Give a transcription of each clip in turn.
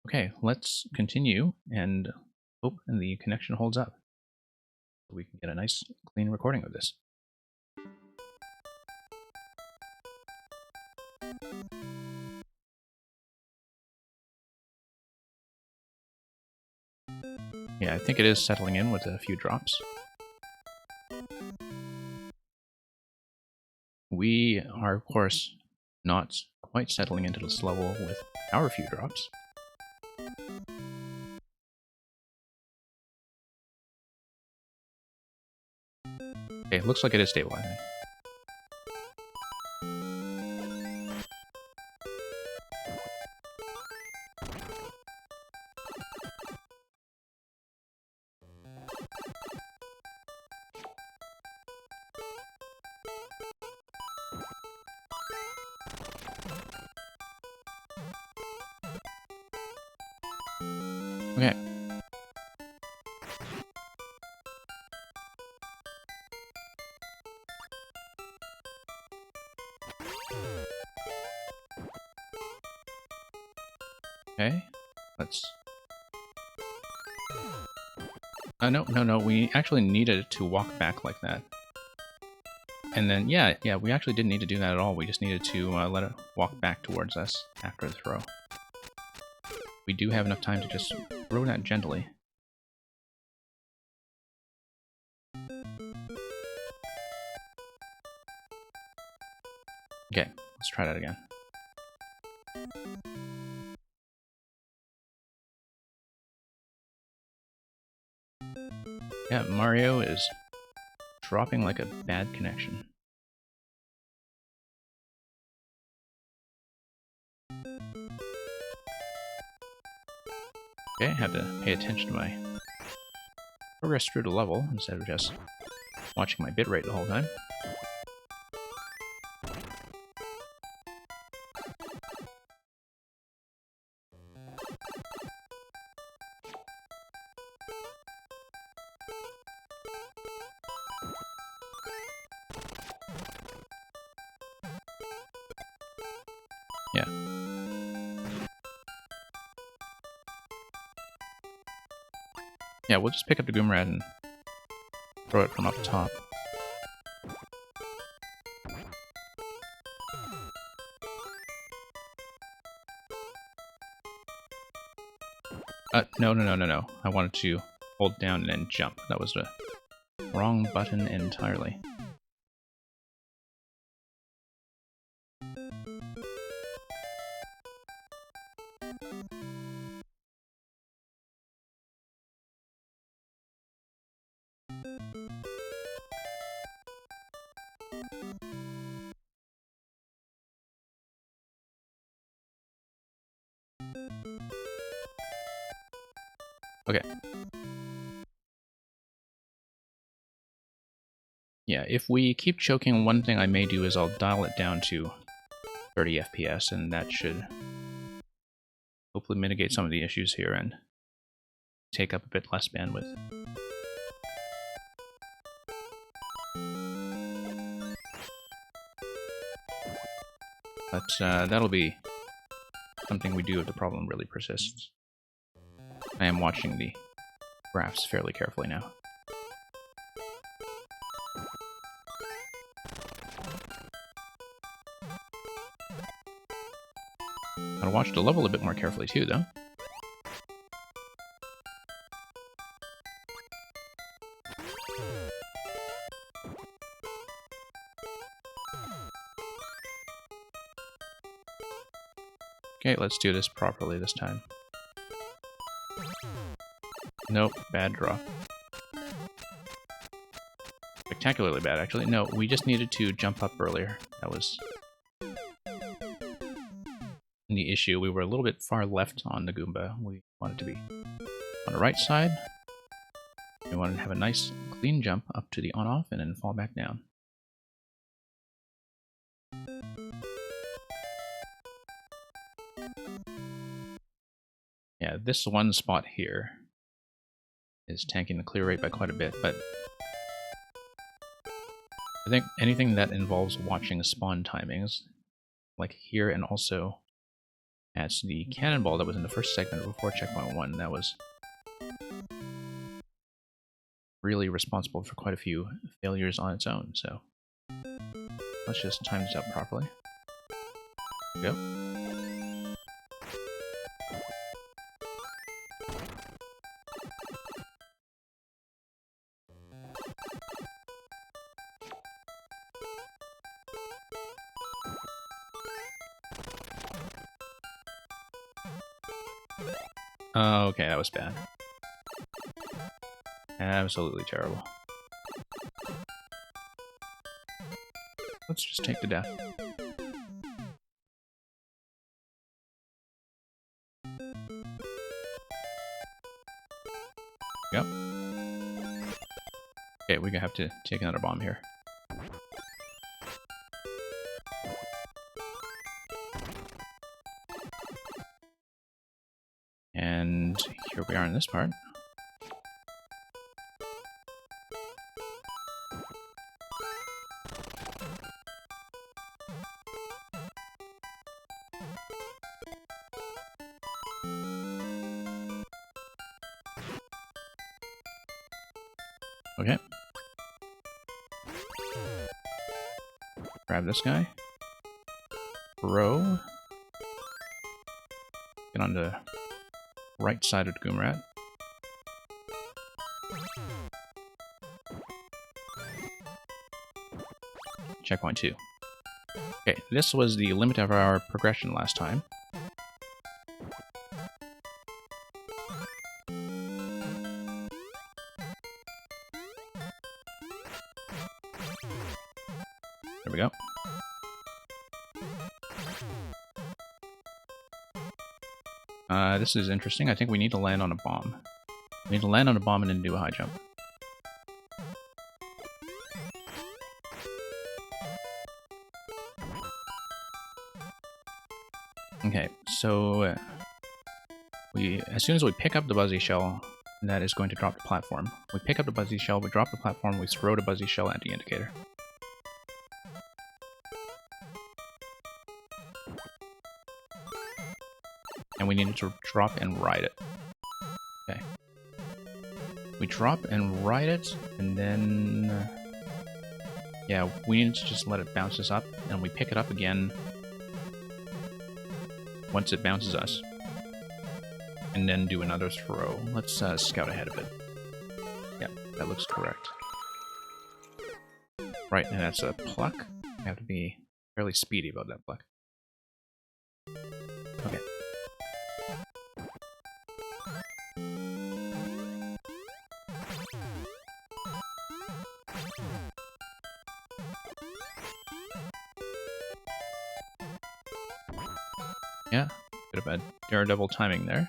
Okay, let's continue and hope the connection holds up. So we can get a nice, clean recording of this. Yeah, I think it is settling in with a few drops. We are, of course, not quite settling into this level with our few drops. Okay, it looks like it is stabilizing. Okay. Okay, let's... no, we actually needed to walk back like that. And then, yeah, we actually didn't need to do that at all. We just needed to let it walk back towards us after the throw. We do have enough time to just throw that gently. Okay, let's try that again. Yeah, Mario is dropping like a bad connection. Okay, I have to pay attention to my progress through the level instead of just watching my bitrate the whole time. Yeah. Yeah, we'll just pick up the Goomrad and throw it from up top. No. I wanted to hold down and then jump. That was the wrong button entirely. Okay. Yeah, if we keep choking, one thing I may do is I'll dial it down to 30 FPS, and that should hopefully mitigate some of the issues here and take up a bit less bandwidth. But that'll be something we do if the problem really persists. I am watching the graphs fairly carefully now. I'll watch the level a bit more carefully too, though. Okay, let's do this properly this time. Nope, bad draw. Spectacularly bad, actually. No, we just needed to jump up earlier. That was the issue. We were a little bit far left on the Goomba. We wanted to be on the right side. We wanted to have a nice, clean jump up to the on-off and then fall back down. Yeah, this one spot here is tanking the clear rate by quite a bit, but I think anything that involves watching spawn timings, like here and also That's the cannonball that was in the first segment before checkpoint 1. That was really responsible for quite a few failures on its own, so let's just time this out properly. Go. Okay, that was bad. Absolutely terrible. Let's just take the death. Yep. Okay, we're gonna have to take another bomb here. And here we are in this part. Okay. Grab this guy. Throw. Get on the right side of the Goomrat. Checkpoint 2. Okay, this was the limit of our progression last time. There we go. This is interesting. I think we need to land on a bomb. We need to land on a bomb and then do a high jump. Okay, so as soon as we pick up the Buzzy Shell, that is going to drop the platform. We pick up the Buzzy Shell, we drop the platform, we throw the Buzzy Shell at the indicator. And we need to drop and ride it. Okay. We drop and ride it, and then... yeah, we need to just let it bounce us up, and we pick it up again once it bounces us. And then do another throw. Let's scout ahead a bit. Yeah, that looks correct. Right, and that's a pluck. I have to be fairly speedy about that pluck. Okay. Yeah, bit of a daredevil timing there,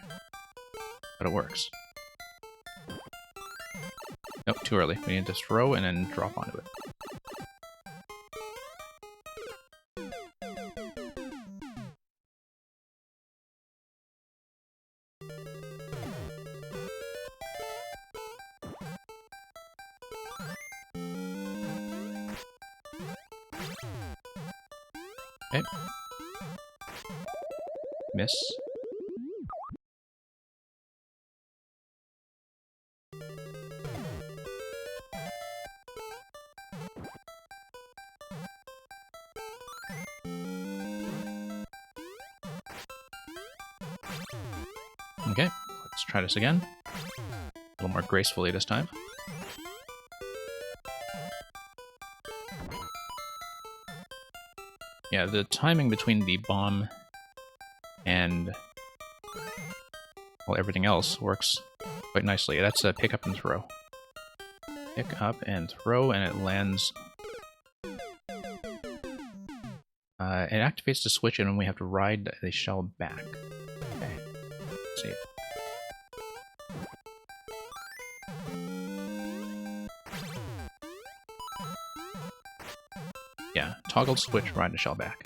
but it works. Nope, too early. We need to throw and then drop onto it. Okay. Miss. Okay, let's try this again. A little more gracefully this time. Yeah, the timing between the bomb and, well, everything else works quite nicely. That's a pick up and throw. Pick up and throw, and it lands. It activates the switch, and then we have to ride the shell back. Okay, let's see. Yeah, toggle switch, ride the shell back.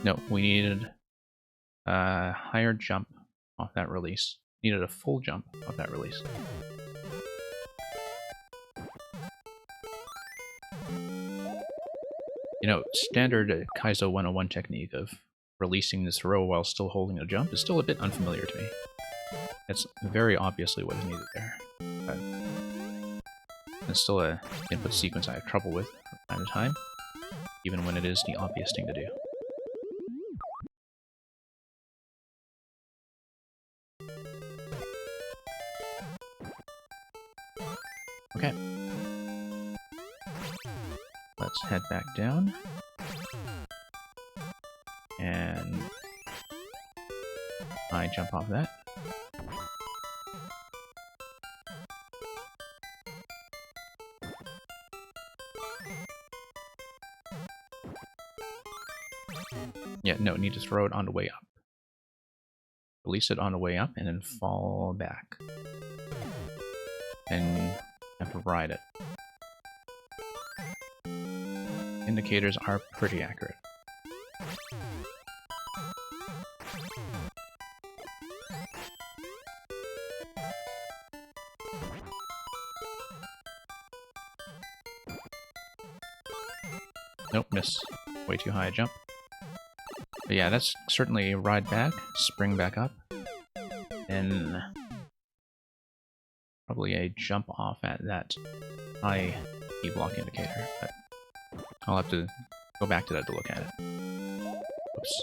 No, we needed a higher jump off that release. Needed a full jump off that release. You know, standard Kaizo 101 technique of releasing this throw while still holding a jump is still a bit unfamiliar to me. It's very obviously what is needed there. But it's still an input sequence I have trouble with from time to time, even when it is the obvious thing to do. Okay. Let's head back down. And I jump off that. Yeah, no, need to throw it on the way up. Release it on the way up and then fall back. And have to ride it. Indicators are pretty accurate. Nope, miss. Way too high a jump. But yeah, that's certainly a ride back, spring back up, and probably a jump off at that high key block indicator, but I'll have to go back to that to look at it. Oops.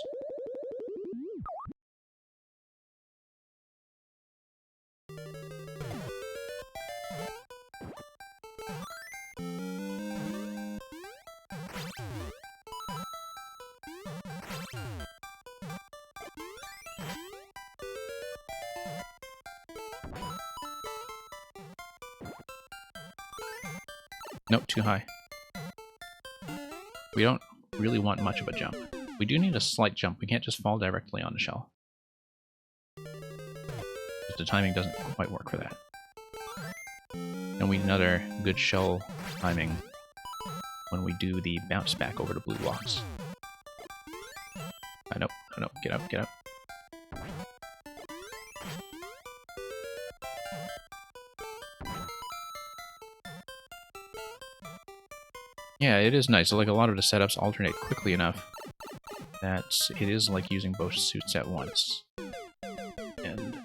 Nope, too high. We don't really want much of a jump. We do need a slight jump. We can't just fall directly on the shell. Because the timing doesn't quite work for that. And we need another good shell timing when we do the bounce back over the blue blocks. Nope, no, get up, get up. Yeah, it is nice. Like, a lot of the setups alternate quickly enough that it is like using both suits at once. And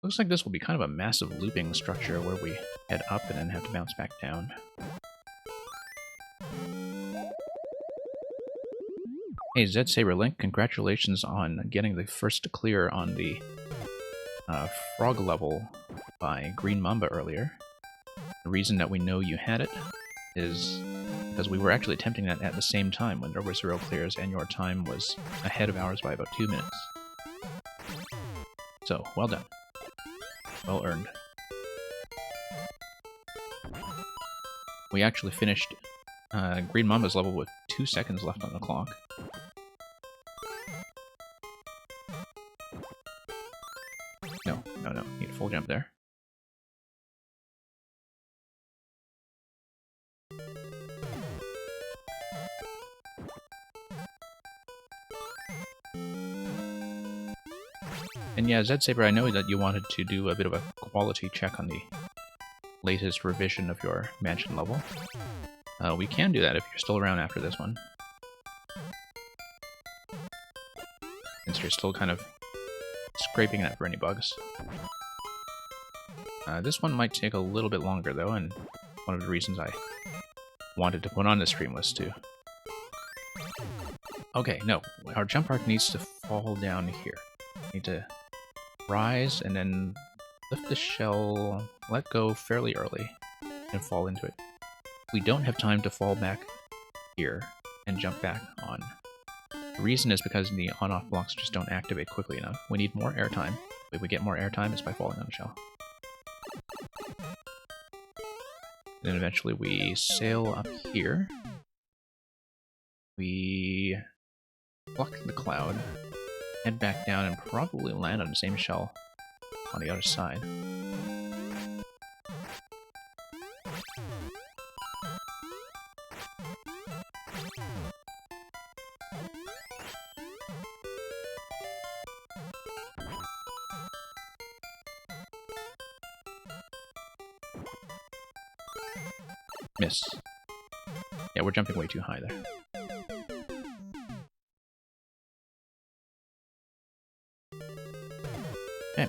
looks like this will be kind of a massive looping structure where we head up and then have to bounce back down. Hey, Zed Saber Link, congratulations on getting the first clear on the frog level by Green Mamba earlier. The reason that we know you had it is because we were actually attempting that at the same time when there were 0 clears and your time was ahead of ours by about 2 minutes. So, well done. Well earned. We actually finished Green Mamba's level with 2 seconds left on the clock. No, need a full jump there. And yeah, Zed Saber, I know that you wanted to do a bit of a quality check on the latest revision of your mansion level. We can do that if you're still around after this one. Since you're still kind of scraping it for any bugs. This one might take a little bit longer though, and one of the reasons I wanted to put on the stream list too. Okay, no, our jump arc needs to fall down here. Need to rise and then lift the shell, let go fairly early, and fall into it. We don't have time to fall back here and jump back on. The reason is because the on-off blocks just don't activate quickly enough. We need more airtime. The way we get more airtime is by falling on the shell. Then eventually we sail up here. We pluck the cloud, head back down, and probably land on the same shell on the other side. Miss. Yeah, we're jumping way too high there. Okay.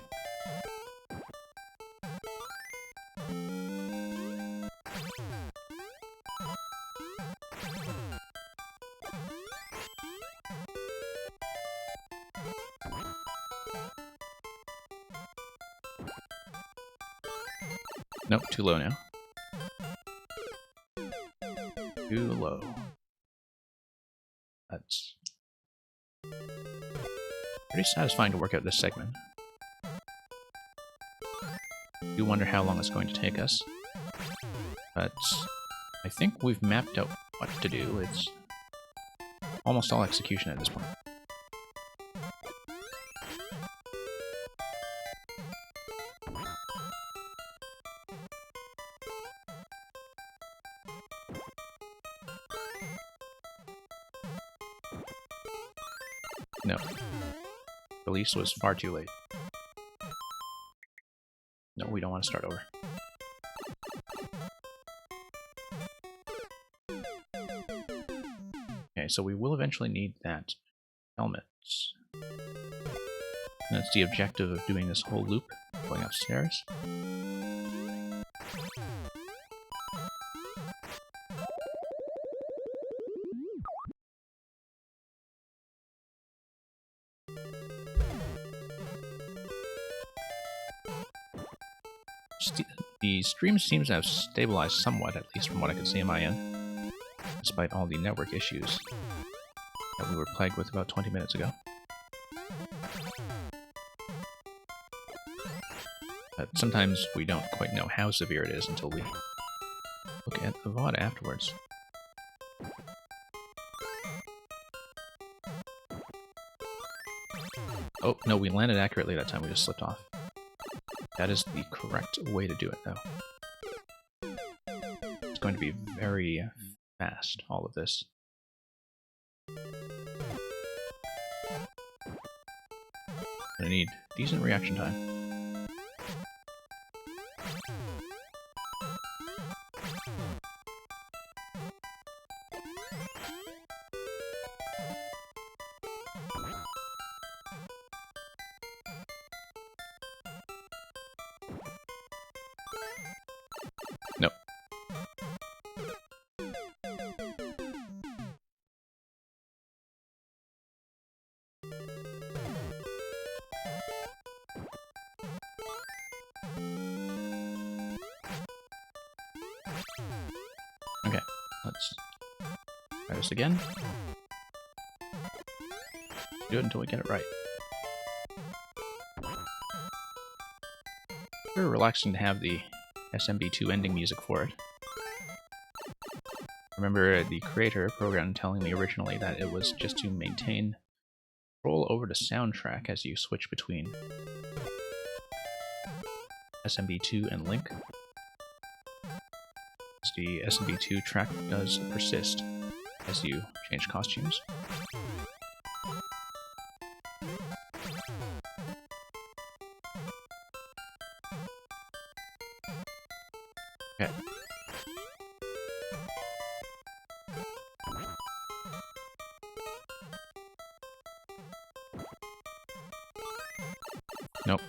Nope, too low now. Too low. That's pretty satisfying to work out this segment. I do wonder how long it's going to take us. But I think we've mapped out what to do. It's almost all execution at this point. No. Release was far too late. No, we don't want to start over. Okay, so we will eventually need that helmet. And that's the objective of doing this whole loop, going upstairs. The stream seems to have stabilized somewhat, at least from what I can see on my end, despite all the network issues that we were plagued with about 20 minutes ago. But sometimes we don't quite know how severe it is until we look at the VOD afterwards. Oh, no, we landed accurately that time, we just slipped off. That is the correct way to do it, though. It's going to be very fast, all of this. I need decent reaction time. Nope. Okay, let's try this again. Do it until we get it right. Very relaxing to have the SMB2 ending music for it. I remember the creator program telling me originally that it was just to maintain control over the soundtrack as you switch between SMB2 and Link. The SMB2 track does persist as you change costumes. Okay. Nope.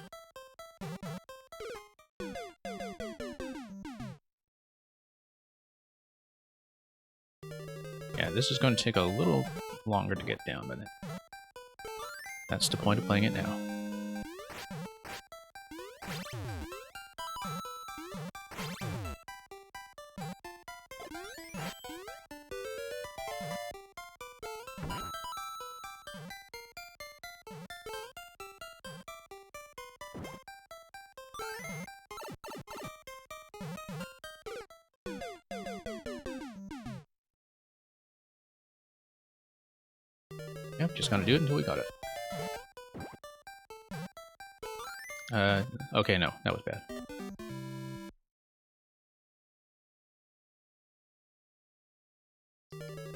Yeah, this is going to take a little longer to get down, but that's the point of playing it now. Yep, just gonna do it until we got it. Okay, no, that was bad.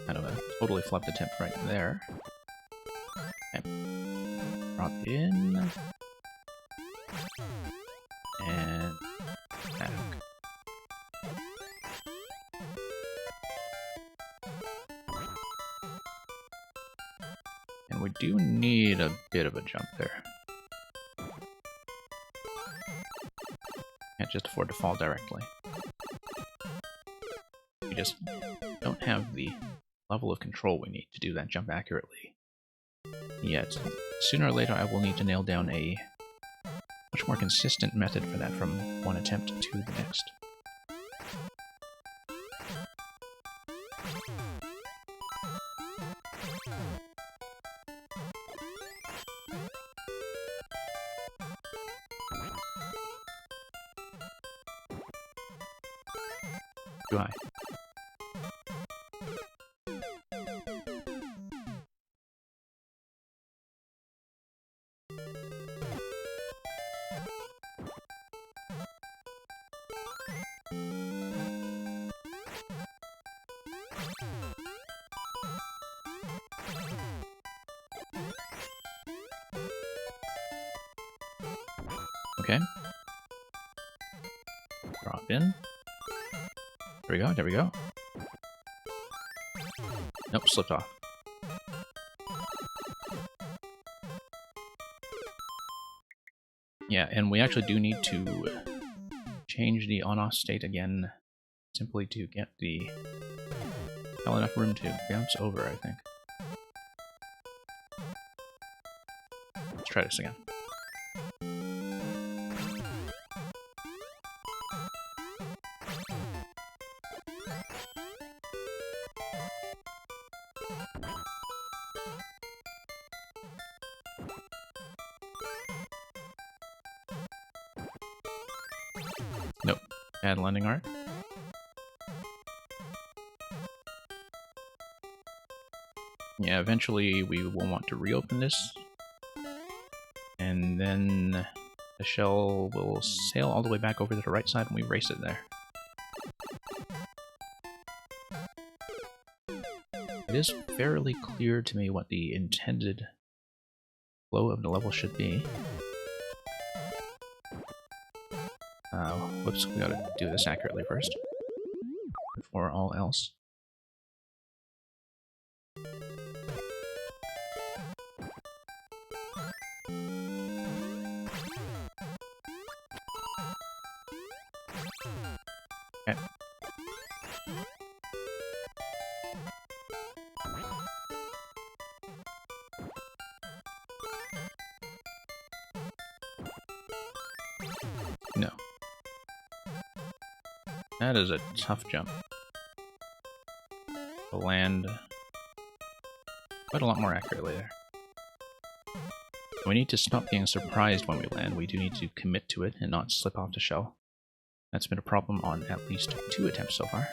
Kind of a totally flubbed attempt right there. Okay. Drop in. And back. And we do need a bit of a jump there. Can't just afford to fall directly. We just don't have the level of control we need to do that jump accurately yet. Sooner or later I will need to nail down a much more consistent method for that from one attempt to the next. Too high. Okay. Drop in. There we go, there we go. Nope, slipped off. Yeah, and we actually do need to change the on-off state again, simply to get the hell enough room to bounce over, I think. Let's try this again. Nope. Add landing arc. Yeah, eventually we will want to reopen this. And then the shell will sail all the way back over to the right side and we race it there. It is fairly clear to me what the intended flow of the level should be. Whoops, we gotta do this accurately first, before all else. Okay. No. That is a tough jump. To land quite a lot more accurately there. We need to stop being surprised when we land. We do need to commit to it and not slip off the shell. That's been a problem on at least 2 attempts so far.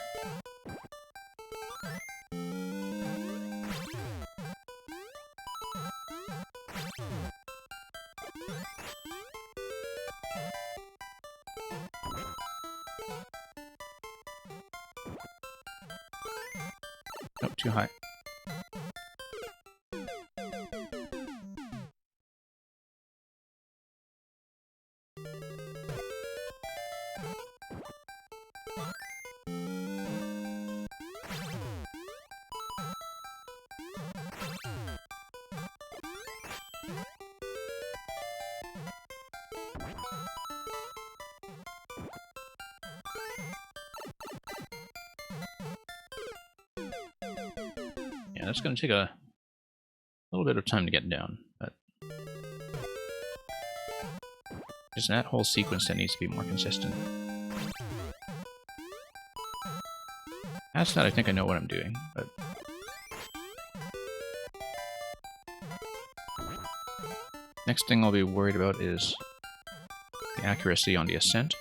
Nope, too high. Yeah, that's going to take a little bit of time to get down, but just that whole sequence that needs to be more consistent. Past that, I think I know what I'm doing, but next thing I'll be worried about is the accuracy on the ascent.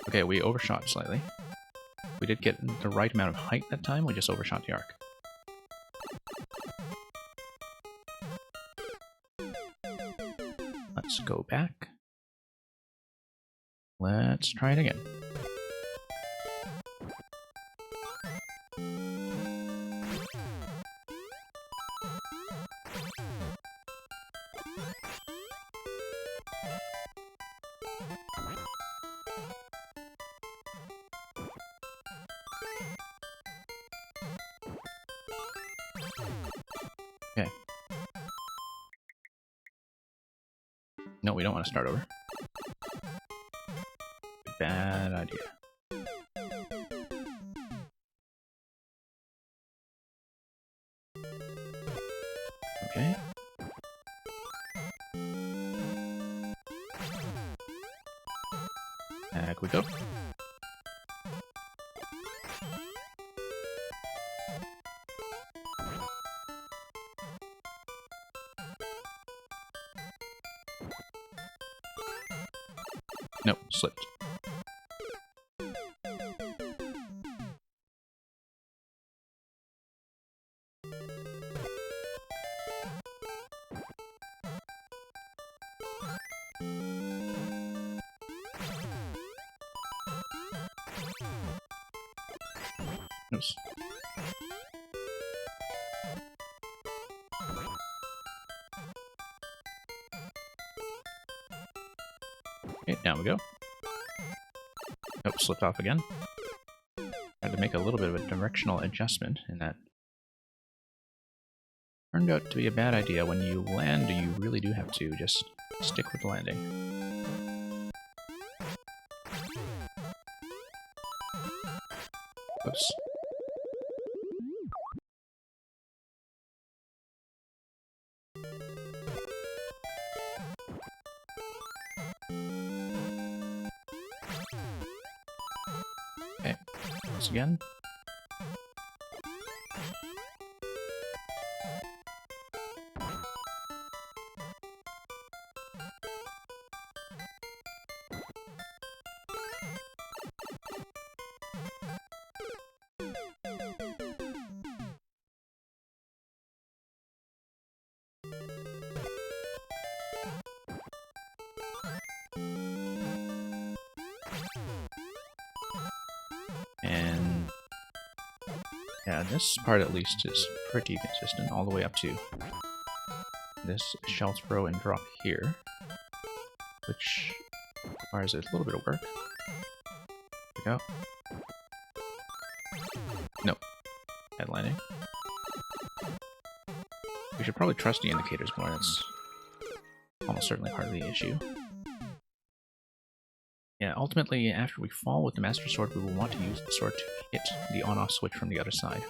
Okay, we overshot slightly. We did get the right amount of height that time, we just overshot the arc. Let's go back. Let's try it again. No, we don't want to start over. Bad idea. Okay. Back we go. Nope, slipped. Oops. Okay, down we go. Nope, slipped off again. Had to make a little bit of a directional adjustment in that. Turned out to be a bad idea. When you land, you really do have to just stick with the landing. Oops. Okay, once again. And yeah, this part at least is pretty consistent all the way up to this shell throw and drop here, which requires a little bit of work. There we go. Nope. Head landing. We should probably trust the indicators more. That's almost certainly part of the issue. Yeah, ultimately, after we fall with the Master Sword, we will want to use the sword to hit the on-off switch from the other side.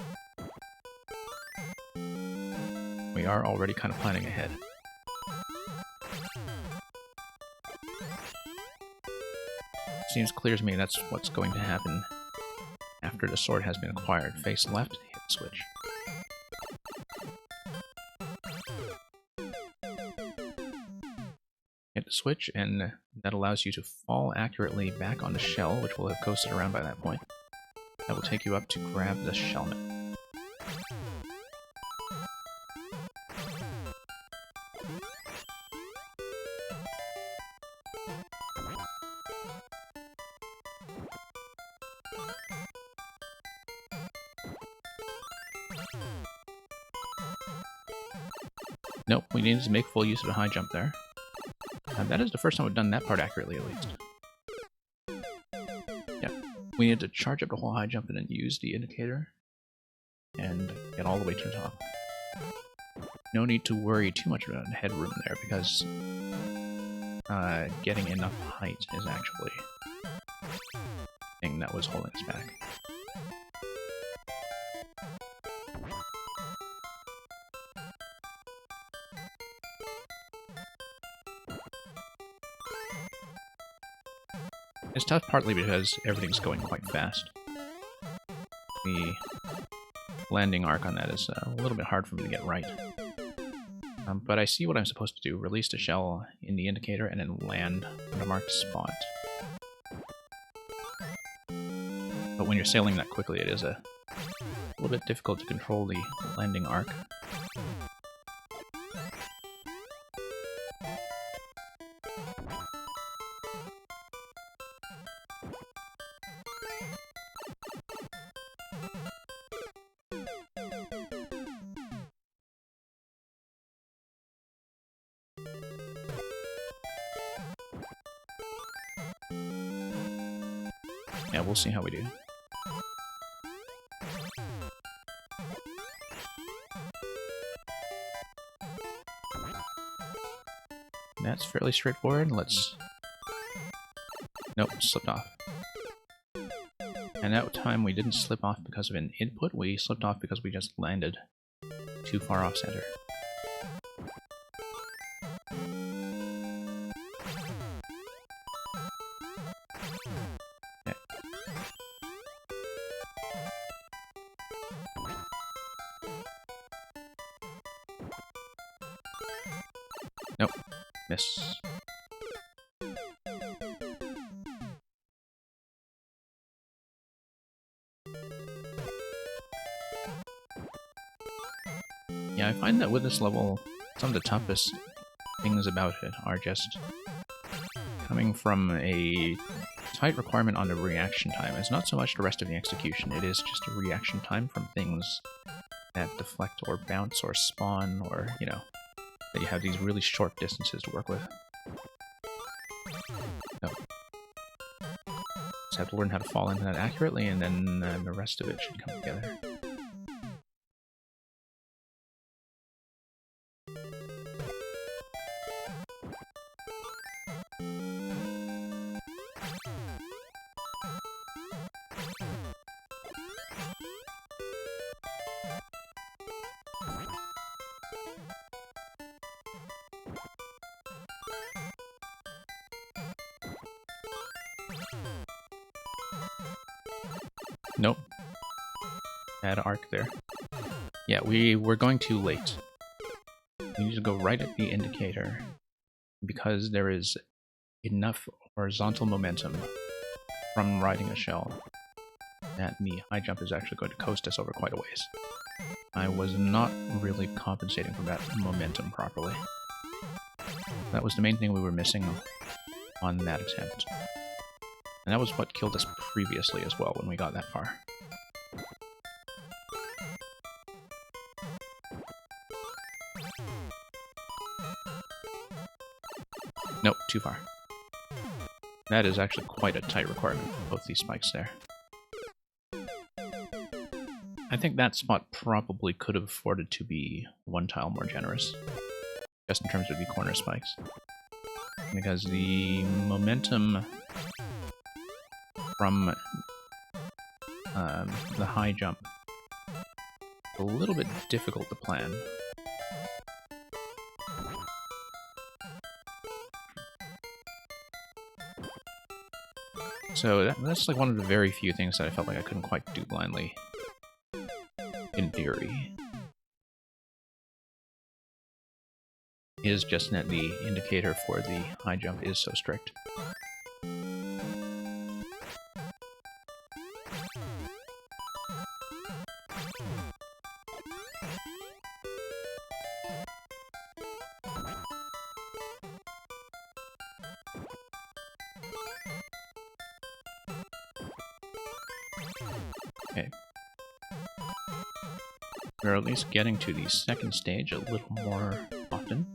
We are already kind of planning ahead. Seems clear to me that's what's going to happen after the sword has been acquired. Face left, hit the switch. Hit the switch, and that allows you to fall accurately back on the shell, which will have coasted around by that point. That will take you up to grab the shellmet. Nope, we needed to make full use of the high jump there. That is the first time we've done that part accurately, at least. Yeah, we needed to charge up the whole high jump and then use the indicator and get all the way to the top. No need to worry too much about headroom there, because getting enough height is actually the thing that was holding us back. It's tough partly because everything's going quite fast. The landing arc on that is a little bit hard for me to get right. But I see what I'm supposed to do. Release the shell in the indicator and then land on a marked spot. But when you're sailing that quickly, it is a little bit difficult to control the landing arc. Yeah, we'll see how we do. That's fairly straightforward. Let's... Nope, slipped off. And that time we didn't slip off because of an input, we slipped off because we just landed too far off center. Okay. Nope, miss. Yeah, I find that with this level, some of the toughest things about it are just coming from a tight requirement on the reaction time. It's not so much the rest of the execution, it is just a reaction time from things that deflect or bounce or spawn or, you know, that you have these really short distances to work with. So, just have to learn how to fall into that accurately, and then the rest of it should come together. Nope. Bad arc there. Yeah, we were going too late. We need to go right at the indicator because there is enough horizontal momentum from riding a shell that the high jump is actually going to coast us over quite a ways. I was not really compensating for that momentum properly. That was the main thing we were missing on that attempt. And that was what killed us previously as well when we got that far. Nope, too far. That is actually quite a tight requirement, both these spikes there. I think that spot probably could have afforded to be one tile more generous, just in terms of the corner spikes. Because the momentum from the high jump is a little bit difficult to plan. So that's like one of the very few things that I felt like I couldn't quite do blindly, in theory. Is just that the indicator for the high jump is so strict. Okay. We're at least getting to the second stage a little more often.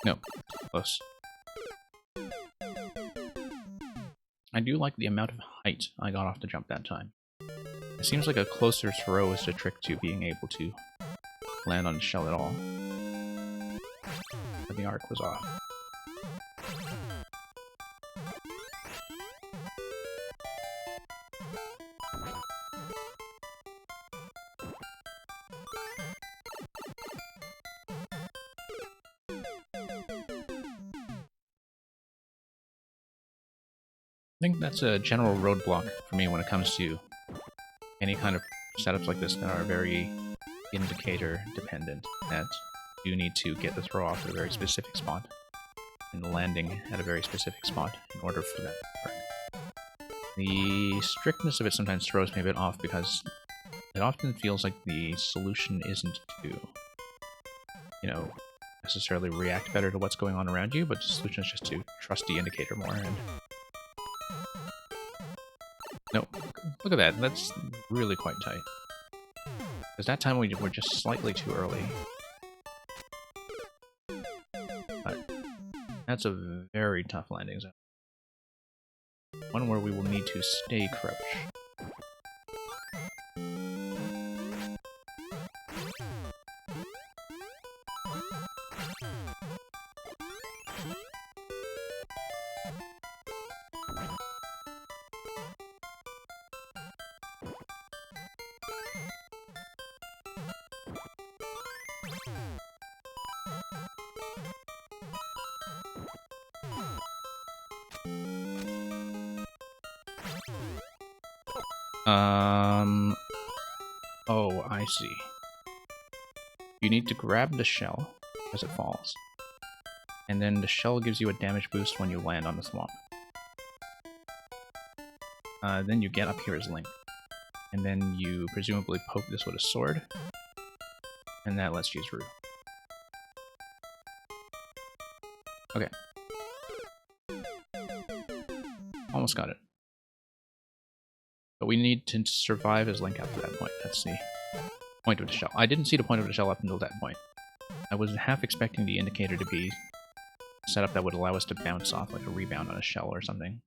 No, close. I do like the amount of height I got off the jump that time. It seems like a closer throw is the trick to being able to land on the shell at all. But the arc was off. I think that's a general roadblock for me when it comes to any kind of setups like this that are very indicator dependent, that you need to get the throw off at a very specific spot and landing at a very specific spot in order for that to work. The strictness of it sometimes throws me a bit off because it often feels like the solution isn't to, you know, necessarily react better to what's going on around you, but the solution is just to trust the indicator more. And No, look at that. That's really quite tight. Because that time we were just slightly too early. But that's a very tough landing zone. One where we will need to stay crouch. Oh, I see. You need to grab the shell as it falls. And then the shell gives you a damage boost when you land on the swamp. Then you get up here as Link. And then you presumably poke this with a sword. And that lets you through. Okay. Almost got it. But we need to survive as Link after that point. That's the point of the shell. I didn't see the point of the shell up until that point. I was half expecting the indicator to be set up that would allow us to bounce off like a rebound on a shell or something.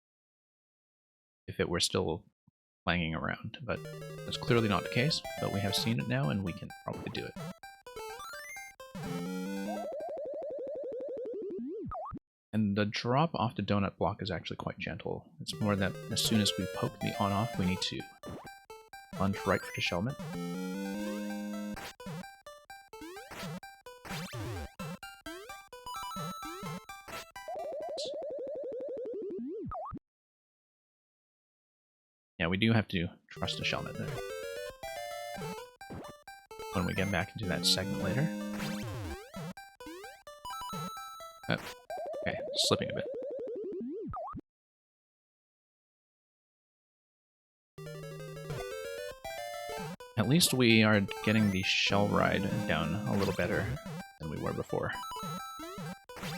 If it were still clanging around. But that's clearly not the case. But we have seen it now and we can probably do it. And the drop off the donut block is actually quite gentle. It's more that as soon as we poke the on-off, we need to lunge right for the shellmet. Yeah, we do have to trust the shellmet there. When we get back into that segment later. Oh. Okay, slipping a bit. At least we are getting the shell ride down a little better than we were before.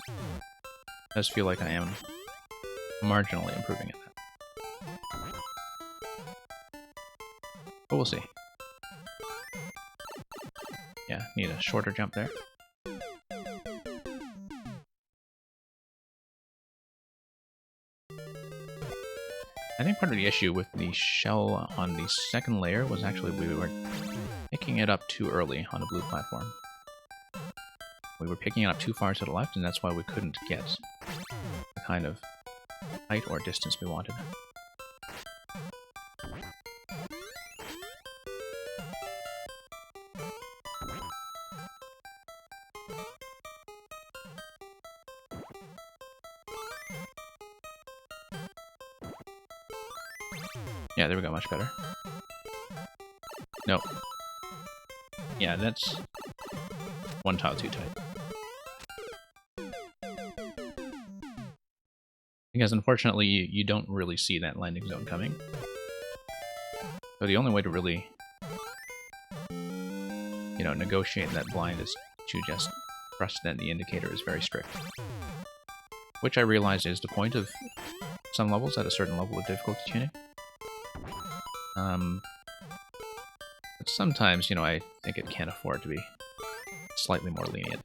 It does feel like I am marginally improving at that. But we'll see. Yeah, need a shorter jump there. I think part of the issue with the shell on the second layer was actually we were picking it up too early on the blue platform. We were picking it up too far to the left, and that's why we couldn't get the kind of height or distance we wanted. Yeah, there we go, much better. Nope. Yeah, that's one tile too tight. Because unfortunately, you don't really see that landing zone coming. So the only way to really, you know, negotiate that blind is to just trust that the indicator is very strict. Which I realize is the point of some levels at a certain level of difficulty tuning. But sometimes, you know, I think it can afford to be slightly more lenient.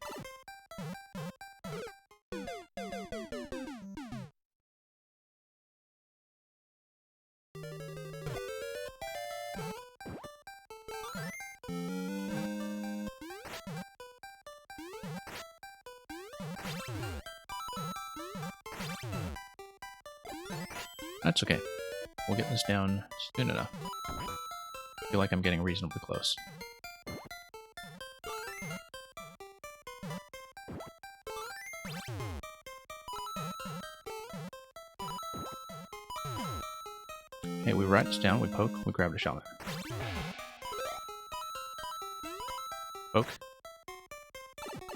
That's okay. We'll get this down soon enough. I feel like I'm getting reasonably close. Okay, we write this down, we poke, we grab the shellmet. Poke.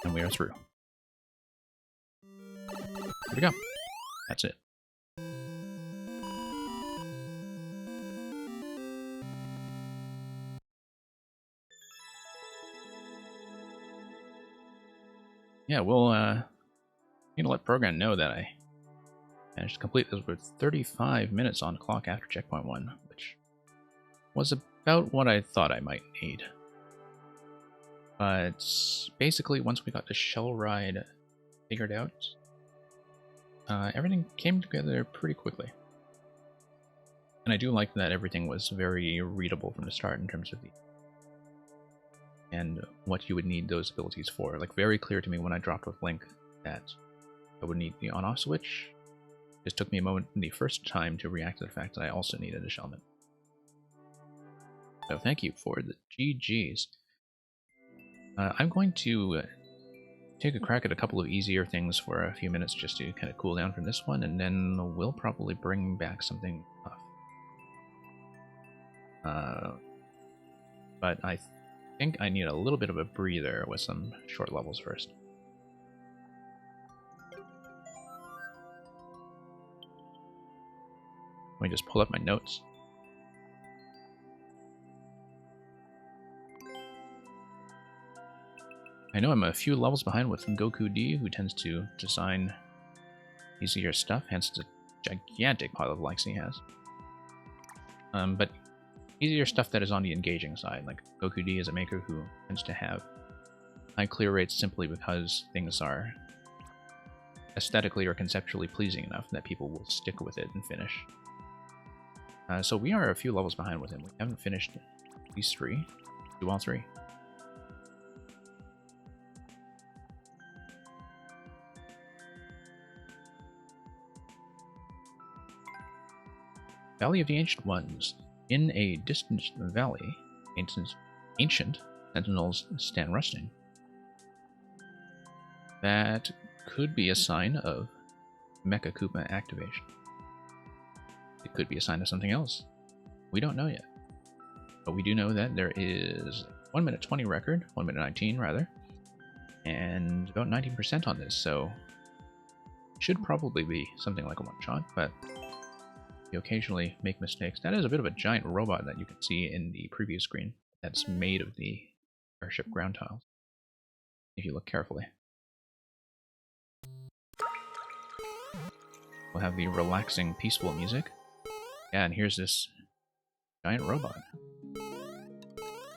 And we are through. Here we go. That's it. Yeah, we'll need to let Program know that I managed to complete this with 35 minutes on the clock after checkpoint 1, which was about what I thought I might need. But basically, once we got the shell ride figured out, everything came together pretty quickly. And I do like that everything was very readable from the start in terms of the and what you would need those abilities for. Like, very clear to me when I dropped with Link that I would need the on-off switch. It just took me a moment the first time to react to the fact that I also needed a Shellman. So thank you for the GGs. I'm going to take a crack at a couple of easier things for a few minutes just to kind of cool down from this one, and then we'll probably bring back something tough. But I think I need a little bit of a breather with some short levels first. Let me just pull up my notes. I know I'm a few levels behind with Goku D, who tends to design easier stuff, hence the gigantic pile of likes he has. But easier stuff that is on the engaging side, like Goku D is a maker who tends to have high clear rates simply because things are aesthetically or conceptually pleasing enough that people will stick with it and finish. So we are a few levels behind with him. We haven't finished these three. Do all three. Valley of the Ancient Ones. In a distant valley, ancient sentinels stand resting. That could be a sign of Mecha Koopa activation. It could be a sign of something else. We don't know yet. But we do know that there is 1 minute 20 record, 1 minute 19 rather, and about 19% on this, so it should probably be something like a one-shot, but you occasionally make mistakes. That is a bit of a giant robot that you can see in the preview screen that's made of the airship ground tiles, if you look carefully. We'll have the relaxing, peaceful music. Yeah, and here's this giant robot.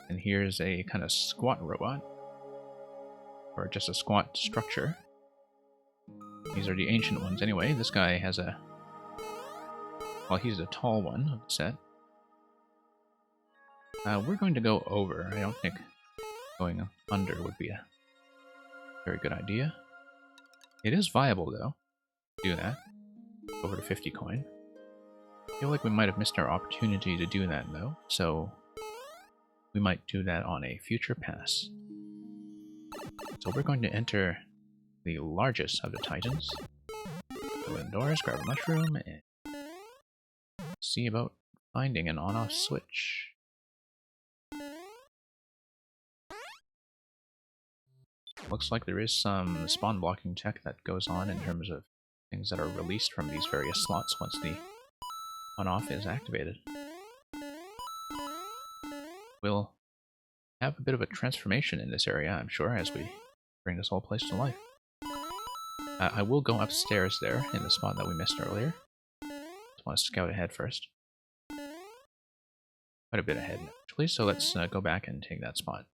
And here's a kind of squat robot. Or just a squat structure. These are the ancient ones anyway. This guy has a... well, he's a tall one of the set. We're going to go over. I don't think going under would be a very good idea. It is viable, though, to do that. Over to 50 coin. I feel like we might have missed our opportunity to do that, though, so we might do that on a future pass. So we're going to enter the largest of the Titans. Go indoors, grab a mushroom, and see about finding an on-off switch. Looks like there is some spawn blocking tech that goes on in terms of things that are released from these various slots once the on-off is activated. We'll have a bit of a transformation in this area, I'm sure, as we bring this whole place to life. I will go upstairs there in the spot that we missed earlier. Just want to scout ahead first. Quite a bit ahead, actually, so let's go back and take that spot.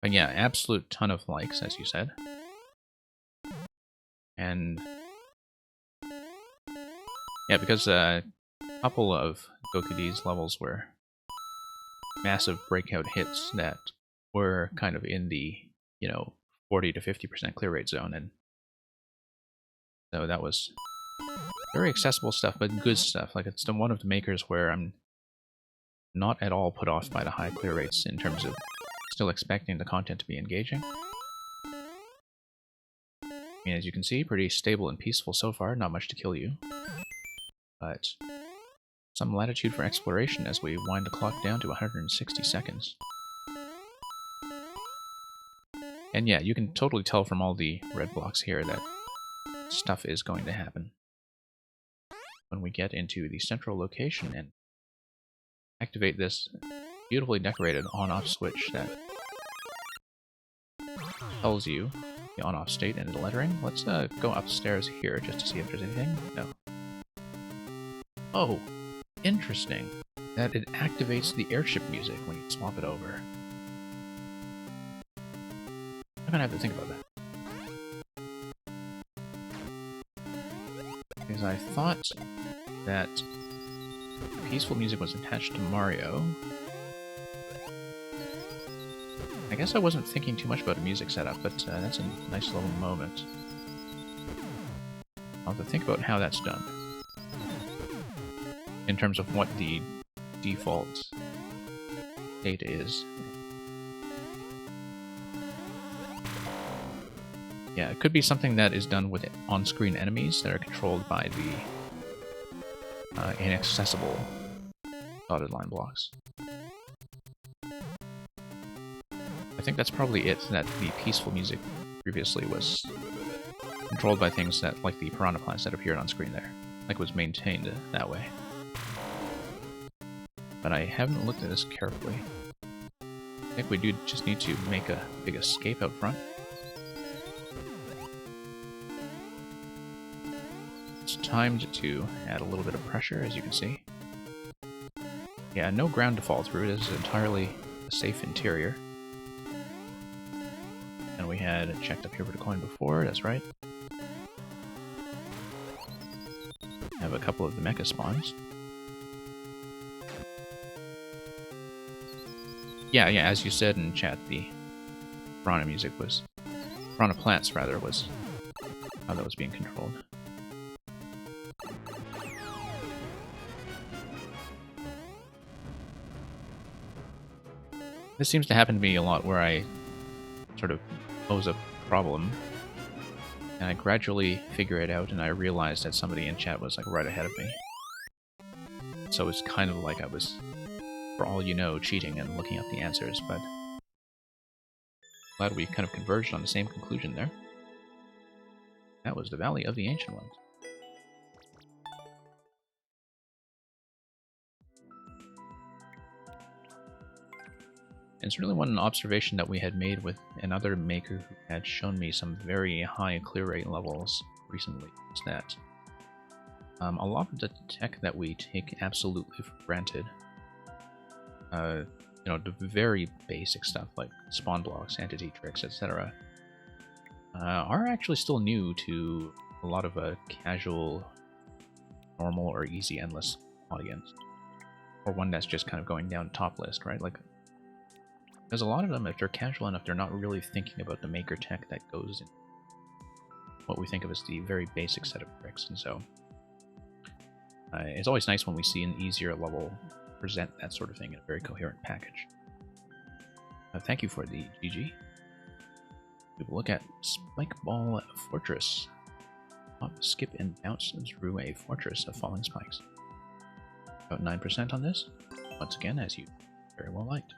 But yeah, absolute ton of likes, as you said. And yeah, because a couple of Goku D's levels were massive breakout hits that were kind of in the, 40 to 50% clear rate zone, and so that was very accessible stuff, but good stuff. Like, it's one of the makers where I'm not at all put off by the high clear rates in terms of still expecting the content to be engaging. I mean, as you can see, pretty stable and peaceful so far, not much to kill you. But some latitude for exploration as we wind the clock down to 160 seconds. And yeah, you can totally tell from all the red blocks here that stuff is going to happen when we get into the central location and activate this beautifully decorated on-off switch that tells you the on-off state and the lettering. Let's go upstairs here just to see if there's anything. No. Oh, interesting. That it activates the airship music when you swap it over. I'm gonna have to think about that. Because I thought that peaceful music was attached to Mario. I guess I wasn't thinking too much about a music setup, but that's a nice little moment. I'll have to think about how that's done. In terms of what the default state is. Yeah, it could be something that is done with on-screen enemies that are controlled by the inaccessible dotted line blocks. I think that's probably it, that the peaceful music previously was controlled by things that, like the piranha plants that appeared on screen there. Like it was maintained that way. But I haven't looked at this carefully. I think we do just need to make a big escape out front. It's timed to add a little bit of pressure, as you can see. Yeah, no ground to fall through. It is entirely a safe interior. And we had checked up here for the coin before, that's right. Have a couple of the mecha spawns. Yeah, as you said in chat, the piranha music was... piranha plants, rather, was how that was being controlled. This seems to happen to me a lot, where I sort of pose a problem, and I gradually figure it out, and I realize that somebody in chat was like right ahead of me. So it's kind of like I was, for all you know, cheating and looking up the answers, but glad we kind of converged on the same conclusion there. That was the Valley of the Ancient Ones. It's really one observation that we had made with another maker who had shown me some very high clear rate levels recently, is that a lot of the tech that we take absolutely for granted, you know, the very basic stuff like spawn blocks, entity tricks, etc., are actually still new to a lot of a casual, normal, or easy endless audience. Or one that's just kind of going down top list, right? Like, because a lot of them, if they're casual enough, they're not really thinking about the maker tech that goes in what we think of as the very basic set of tricks, and so it's always nice when we see an easier level present that sort of thing in a very coherent package. Thank you for the GG. We will look at Spike Ball Fortress. Hop, skip, and bounce through a fortress of falling spikes. About 9% on this. Once again, as you very well liked.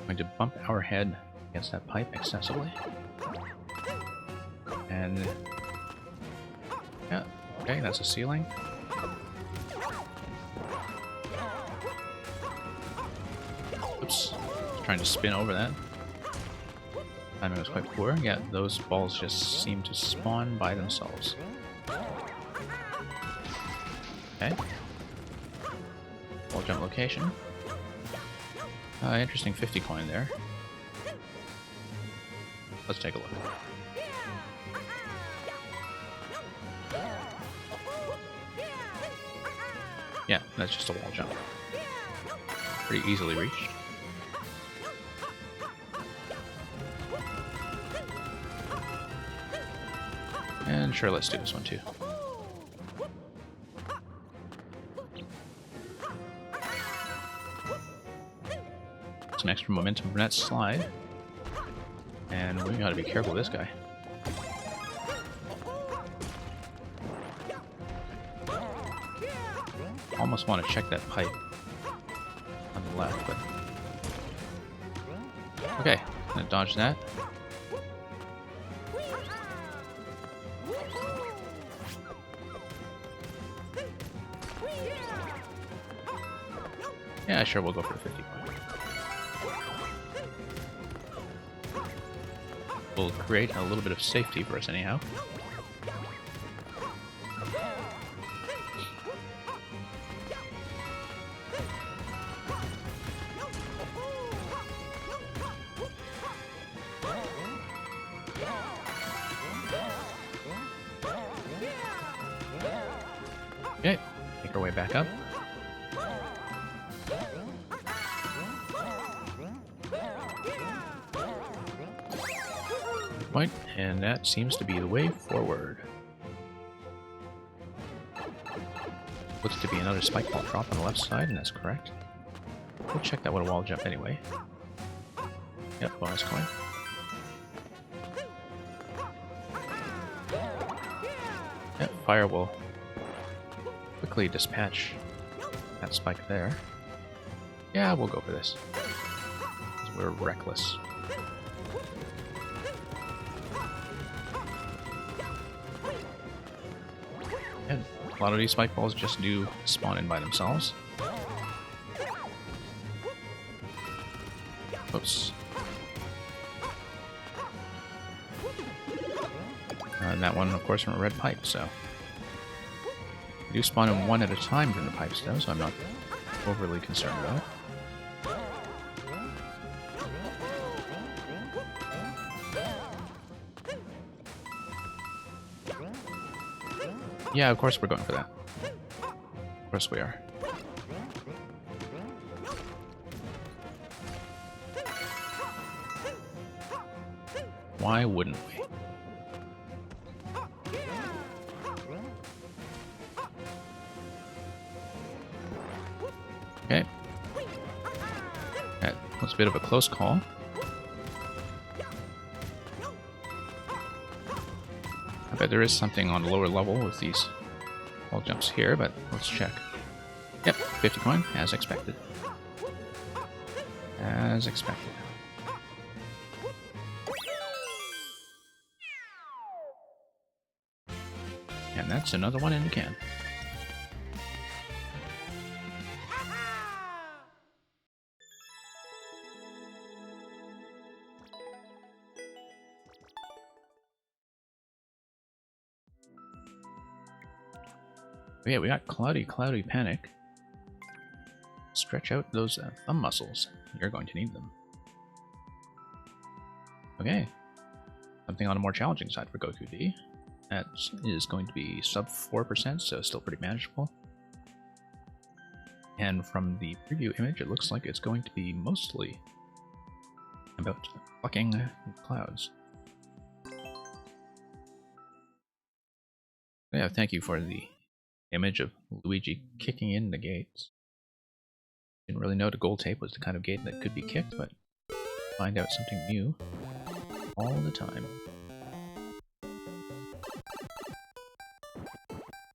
Going to bump our head against that pipe excessively. And yeah, okay, that's a ceiling. Oops, trying to spin over that. Timing was quite poor. Yeah, those balls just seem to spawn by themselves. Okay. Ball jump location. Interesting 50 coin there. Let's take a look. Yeah, that's just a wall jump. Pretty easily reached. And sure, let's do this one too. Some extra momentum from that slide. And we gotta be careful of this guy. almost want to check that pipe on the left, but... Okay, I'm gonna dodge that. Yeah, sure, we'll go for the 50 point. Will create a little bit of safety for us anyhow. Okay, make our way back up. Point, and that seems to be the way forward. Looks to be another spike ball drop on the left side, and that's correct. We'll check that with a wall jump anyway. Yep, bonus coin. Yep, fire will quickly dispatch that spike there. Yeah, we'll go for this. 'Cause we're reckless. And a lot of these spike balls just do spawn in by themselves. Oops. And that one, of course, from a red pipe, so... They do spawn in one at a time from the pipes, though, so I'm not overly concerned about it. Yeah, of course we're going for that. Of course we are. Why wouldn't we? Okay. That was a bit of a close call. I bet there is something on the lower level with these wall jumps here, but let's check. Yep, 50 coin, as expected. As expected. And that's another one in the can. Okay, we got Cloudy Panic. Stretch out those thumb muscles. You're going to need them. Okay. Something on a more challenging side for Goku D. That is going to be sub 4%, so still pretty manageable. And from the preview image, it looks like it's going to be mostly about plucking clouds. Yeah, thank you for the image of Luigi kicking in the gates. Didn't really know the gold tape was the kind of gate that could be kicked, but find out something new all the time.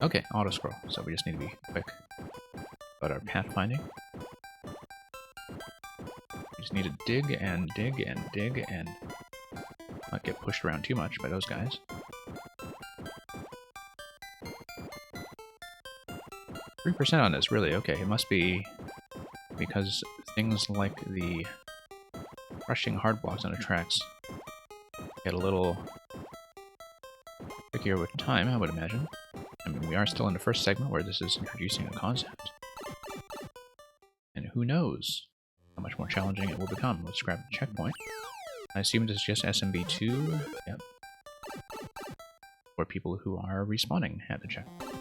Okay, auto scroll, so we just need to be quick about our pathfinding. We just need to dig and dig and dig and not get pushed around too much by those guys. 3% on this, really? Okay, it must be because things like the crushing hard blocks on the tracks get a little trickier with time, I would imagine. I mean, we are still in the first segment where this is introducing a concept. And who knows how much more challenging it will become. Let's grab the checkpoint. I assume this is just SMB2. Yep. For people who are respawning at the checkpoint.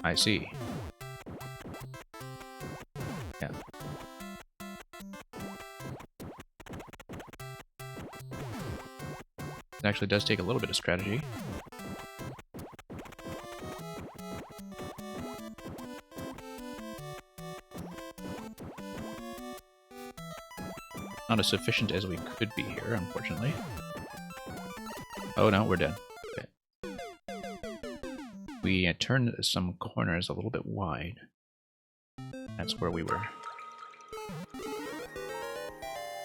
I see. Yeah. It actually does take a little bit of strategy. Not as sufficient as we could be here, unfortunately. Oh no, we're dead. Okay. we turned some corners a little bit wide, that's where we were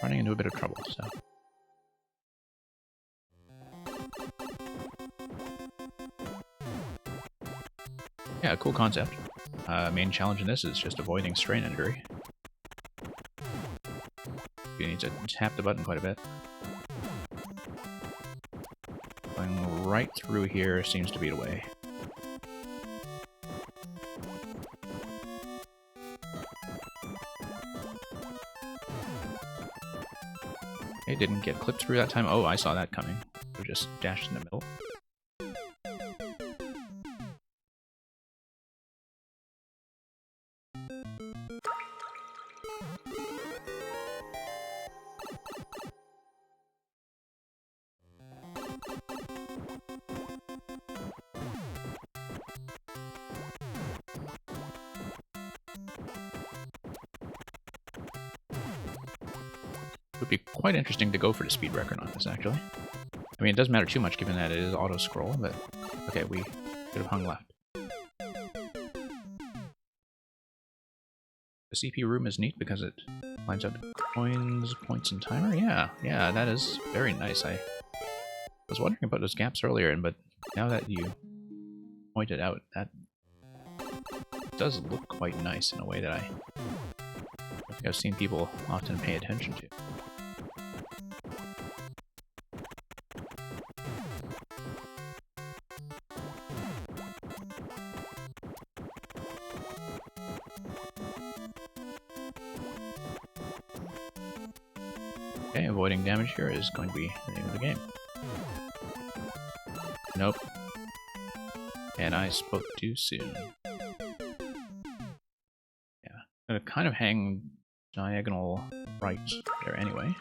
running into a bit of trouble, so... Yeah, cool concept. Main challenge in this is just avoiding strain injury. You need to tap the button quite a bit. Going right through here seems to be the way. It didn't get clipped through that time. Oh, I saw that coming. We just dashed in the middle. It would be quite interesting to go for the speed record on this, actually. I mean, it doesn't matter too much given that it is auto-scroll, but... Okay, we could have hung left. The CP room is neat because it lines up coins, points, and timer. Yeah, that is very nice. I was wondering about those gaps earlier, but now that you pointed out, that does look quite nice in a way that I think I've seen people often pay attention to. Okay, avoiding damage here is going to be the name of the game. Nope. And I spoke too soon. Yeah, I'm gonna kind of hang diagonal right there anyway.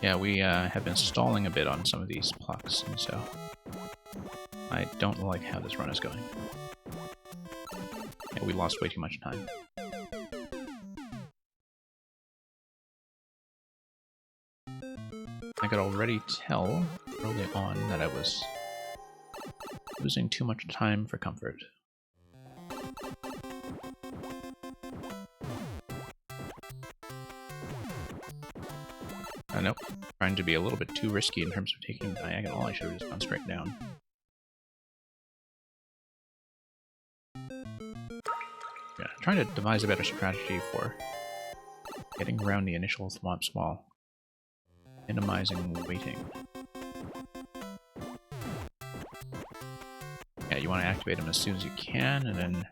Yeah, we have been stalling a bit on some of these plucks, and so I don't like how this run is going. Yeah, we lost way too much time. I could already tell early on that I was losing too much time for comfort. Nope. Trying to be a little bit too risky in terms of taking diagonal. I should have just gone straight down. Yeah, trying to devise a better strategy for getting around the initial thwomps while minimizing waiting. Yeah, you want to activate them as soon as you can, and then...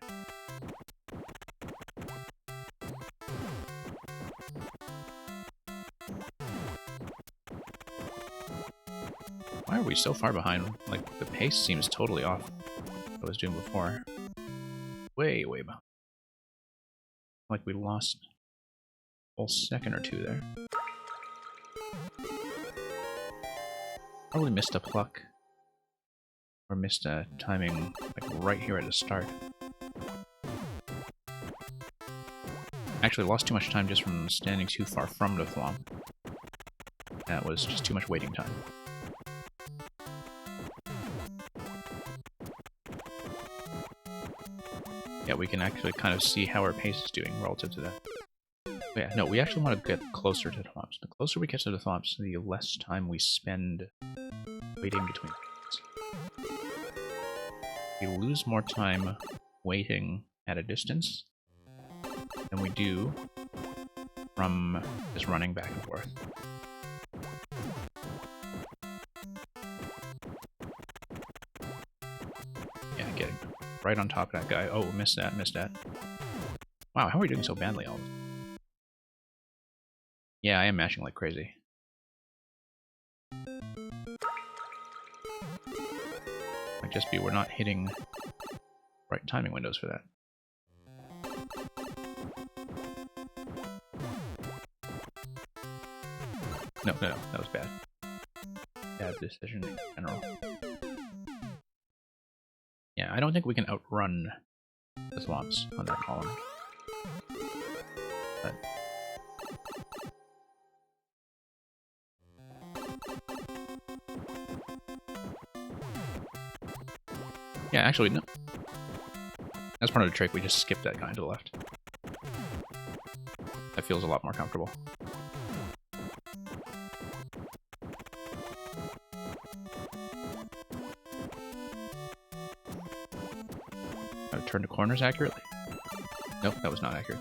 Why are we so far behind? Like, the pace seems totally off what I was doing before. Way behind. Like we lost a whole second or two there. Probably missed a pluck. Or missed a timing, like, right here at the start. Actually lost too much time just from standing too far from the thwomp. That was just too much waiting time. Yeah, we can actually kind of see how our pace is doing relative to that. But yeah, no, we actually want to get closer to the thwomps. The closer we get to the thwomps, the less time we spend waiting between things. We lose more time waiting at a distance than we do from just running back and forth. Yeah, getting right on top of that guy. Oh, missed that. Wow, how are we doing so badly all of this? Yeah, I am mashing like crazy. Might just be we're not hitting right timing windows for that. No, that was bad. bad decision in general. Yeah, I don't think we can outrun the swamps on that column. But yeah, actually, no. That's part of the trick, we just skip that guy to the left. That feels a lot more comfortable. I've turned the corners accurately? Nope, that was not accurate.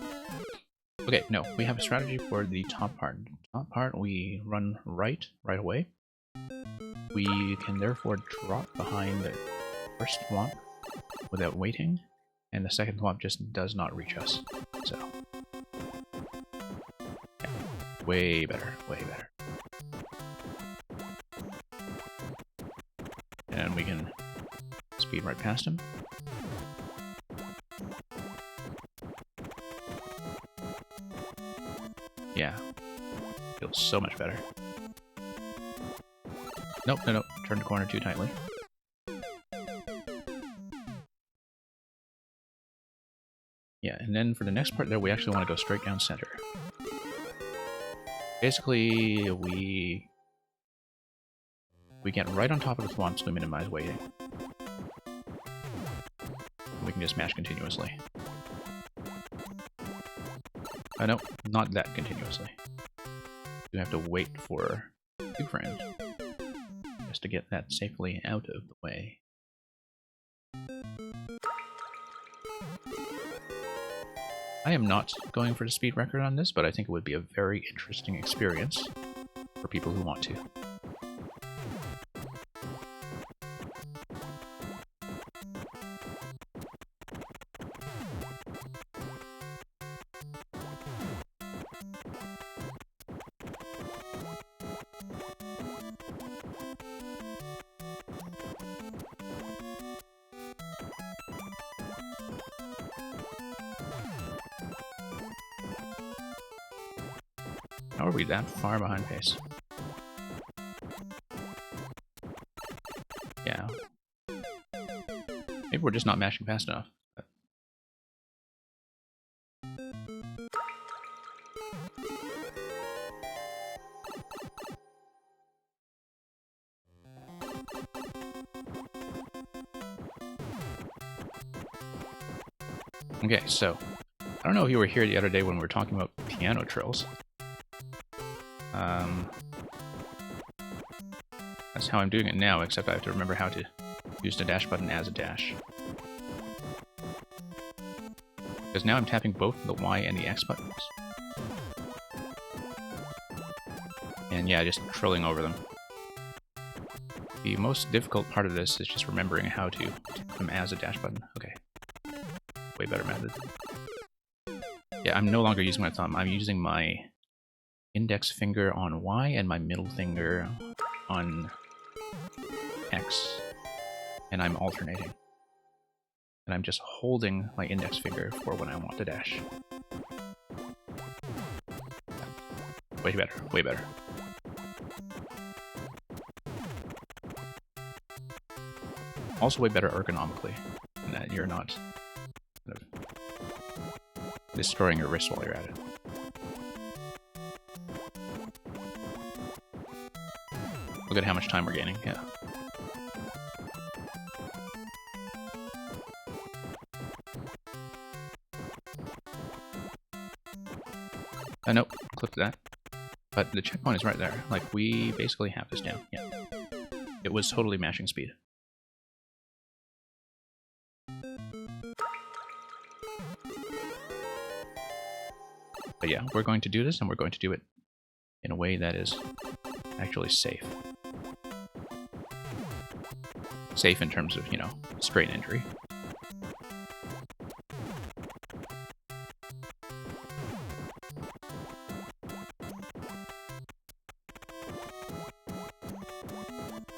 Okay, no, we have a strategy for the top part. The top part, we run right away. We can therefore drop behind the first swamp without waiting, and the second swamp just does not reach us. So, yeah, way better, way better. And we can speed right past him. Yeah, feels so much better. Nope, no, turned the corner too tightly. Yeah, and then for the next part there, we actually want to go straight down center. Basically, we get right on top of the swamps to minimize waiting. We can just mash continuously. No, not that continuously. You have to wait for 2 frames just to get that safely out of the way. I am not going for the speed record on this, but I think it would be a very interesting experience for people who want to. How are we that far behind pace? Yeah. Maybe we're just not mashing fast enough. Okay, so I don't know if you were here the other day when we were talking about piano trills. That's how I'm doing it now, except I have to remember how to use the dash button as a dash. Because now I'm tapping both the Y and the X buttons. And yeah, just trilling over them. The most difficult part of this is just remembering how to tap them as a dash button. Okay. Way better method. Yeah, I'm no longer using my thumb. I'm using my index finger on Y and my middle finger on X. And I'm alternating. And I'm just holding my index finger for when I want to dash. Way better, way better. Also way better ergonomically, in that you're not kind of destroying your wrist while you're at it. Look at how much time we're gaining, yeah. Nope, clip that. But the checkpoint is right there. Like, we basically have this down, yeah. It was totally mashing speed. But yeah, we're going to do this, and we're going to do it in a way that is actually safe. Safe in terms of, you know, straight injury.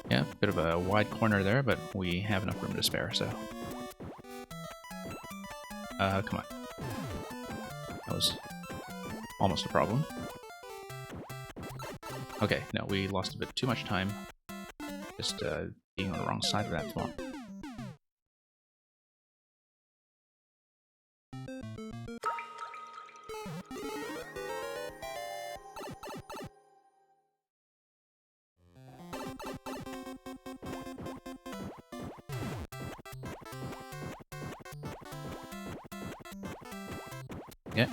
Yeah, bit of a wide corner there, but we have enough room to spare, so... come on. That was almost a problem. Okay, no, we lost a bit too much time Just being on the wrong side of that swamp. Yeah.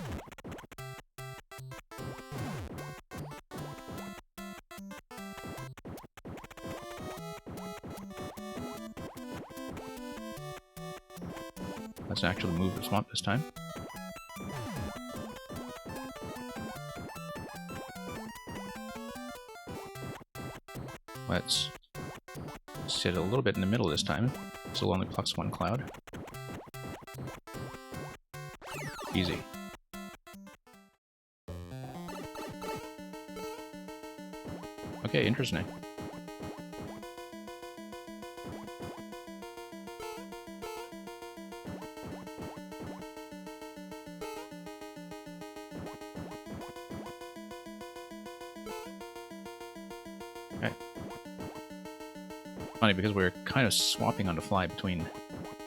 Let's actually move the swamp this time. Let's sit a little bit in the middle this time. Still only plucks one cloud. Easy. Okay, interesting. Okay. Funny, because we're kind of swapping on the fly between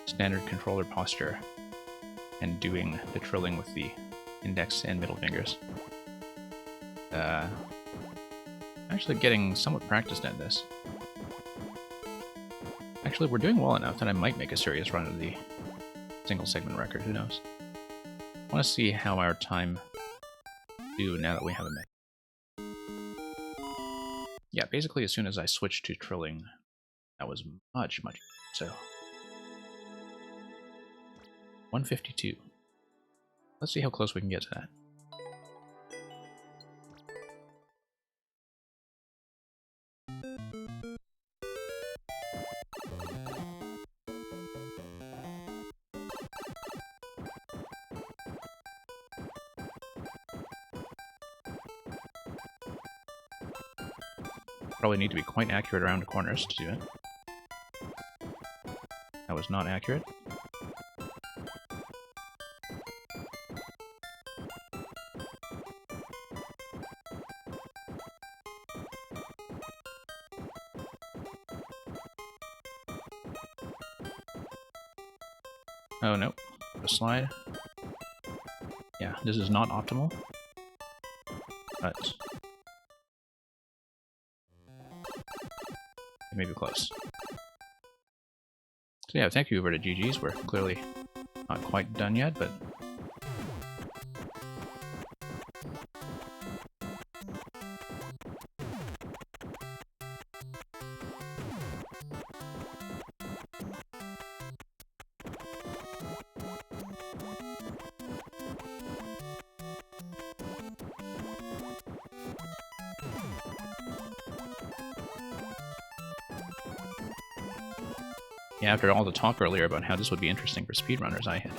standard controller posture and doing the trilling with the index and middle fingers. Actually getting somewhat practiced at this. Actually, we're doing well enough that I might make a serious run of the single segment record, who knows. I want to see how our time do now that we have a mech. Yeah, basically as soon as I switched to trilling, that was much so. 152. Let's see how close we can get to that. Probably need to be quite accurate around the corners to do it. That was not accurate. Oh no, a slide. Yeah, this is not optimal, but it may be close. So yeah, thank you over to GG's. We're clearly not quite done yet, but yeah, after all the talk earlier about how this would be interesting for speedrunners, I had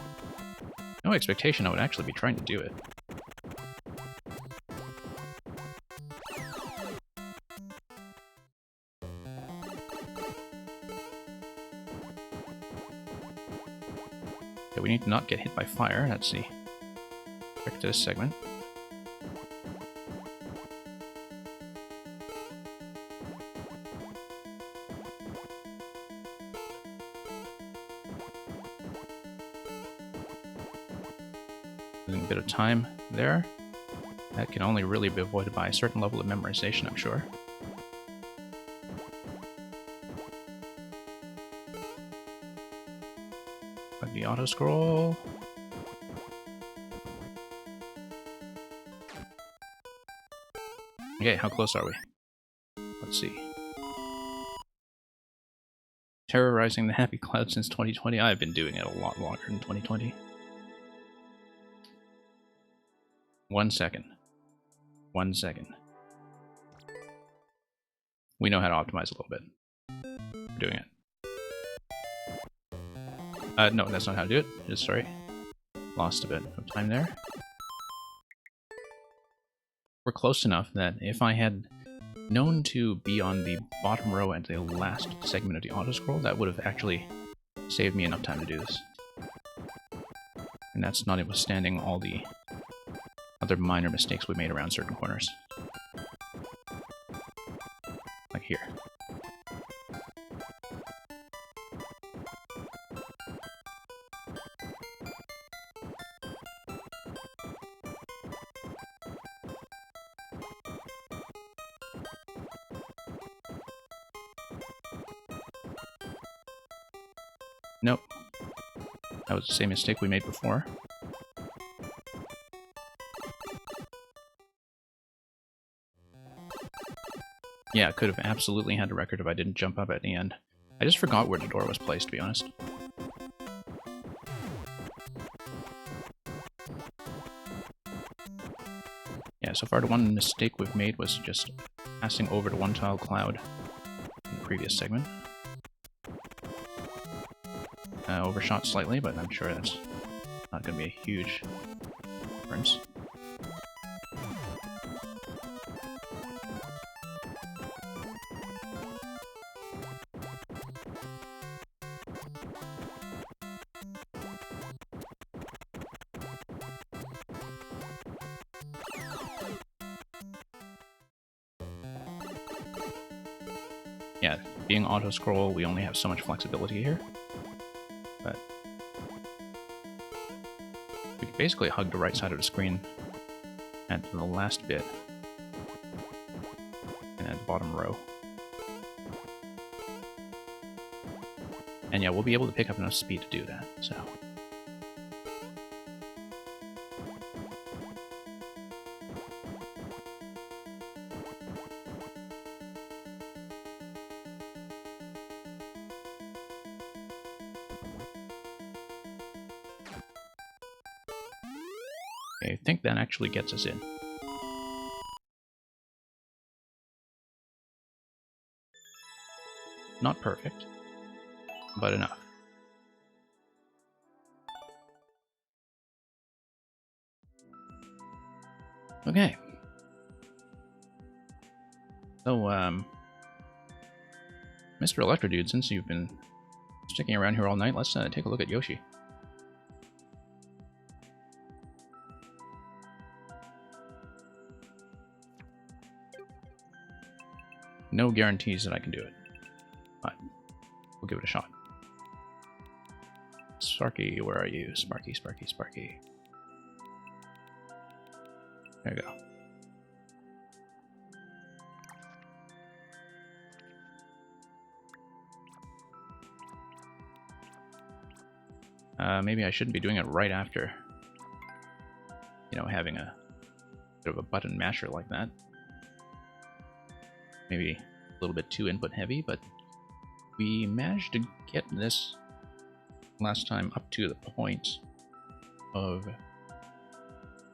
no expectation I would actually be trying to do it. Okay, we need to not get hit by fire. Let's see. Back to this segment. Losing a bit of time there. That can only really be avoided by a certain level of memorization, I'm sure. But the auto scroll. Okay, how close are we? Let's see. Terrorizing the happy cloud since 2020. I've been doing it a lot longer than 2020. 1 second. 1 second. We know how to optimize a little bit. We're doing it. No, that's not how to do it. Just sorry. Lost a bit of time there. We're close enough that if I had known to be on the bottom row at the last segment of the auto-scroll, that would have actually saved me enough time to do this. And that's notwithstanding all the other minor mistakes we made around certain corners. Like here. Nope. That was the same mistake we made before. Yeah, I could have absolutely had a record if I didn't jump up at the end. I just forgot where the door was placed, to be honest. Yeah, so far the one mistake we've made was just passing over the one-tile cloud in the previous segment. Overshot slightly, but I'm sure that's not going to be a huge difference. Yeah, being auto-scroll, we only have so much flexibility here. But we can basically hug the right side of the screen at the last bit. And at the bottom row. And yeah, we'll be able to pick up enough speed to do that, so... I think that actually gets us in. Not perfect, but enough. Okay. So, Mr. Electro Dude, since you've been sticking around here all night, let's take a look at Yoshi. No guarantees that I can do it, but we'll give it a shot. Sparky, where are you? Sparky, Sparky, Sparky. There you go. Maybe I shouldn't be doing it right after, you know, having a bit of a button masher like that. Maybe a little bit too input heavy, but we managed to get this last time up to the point of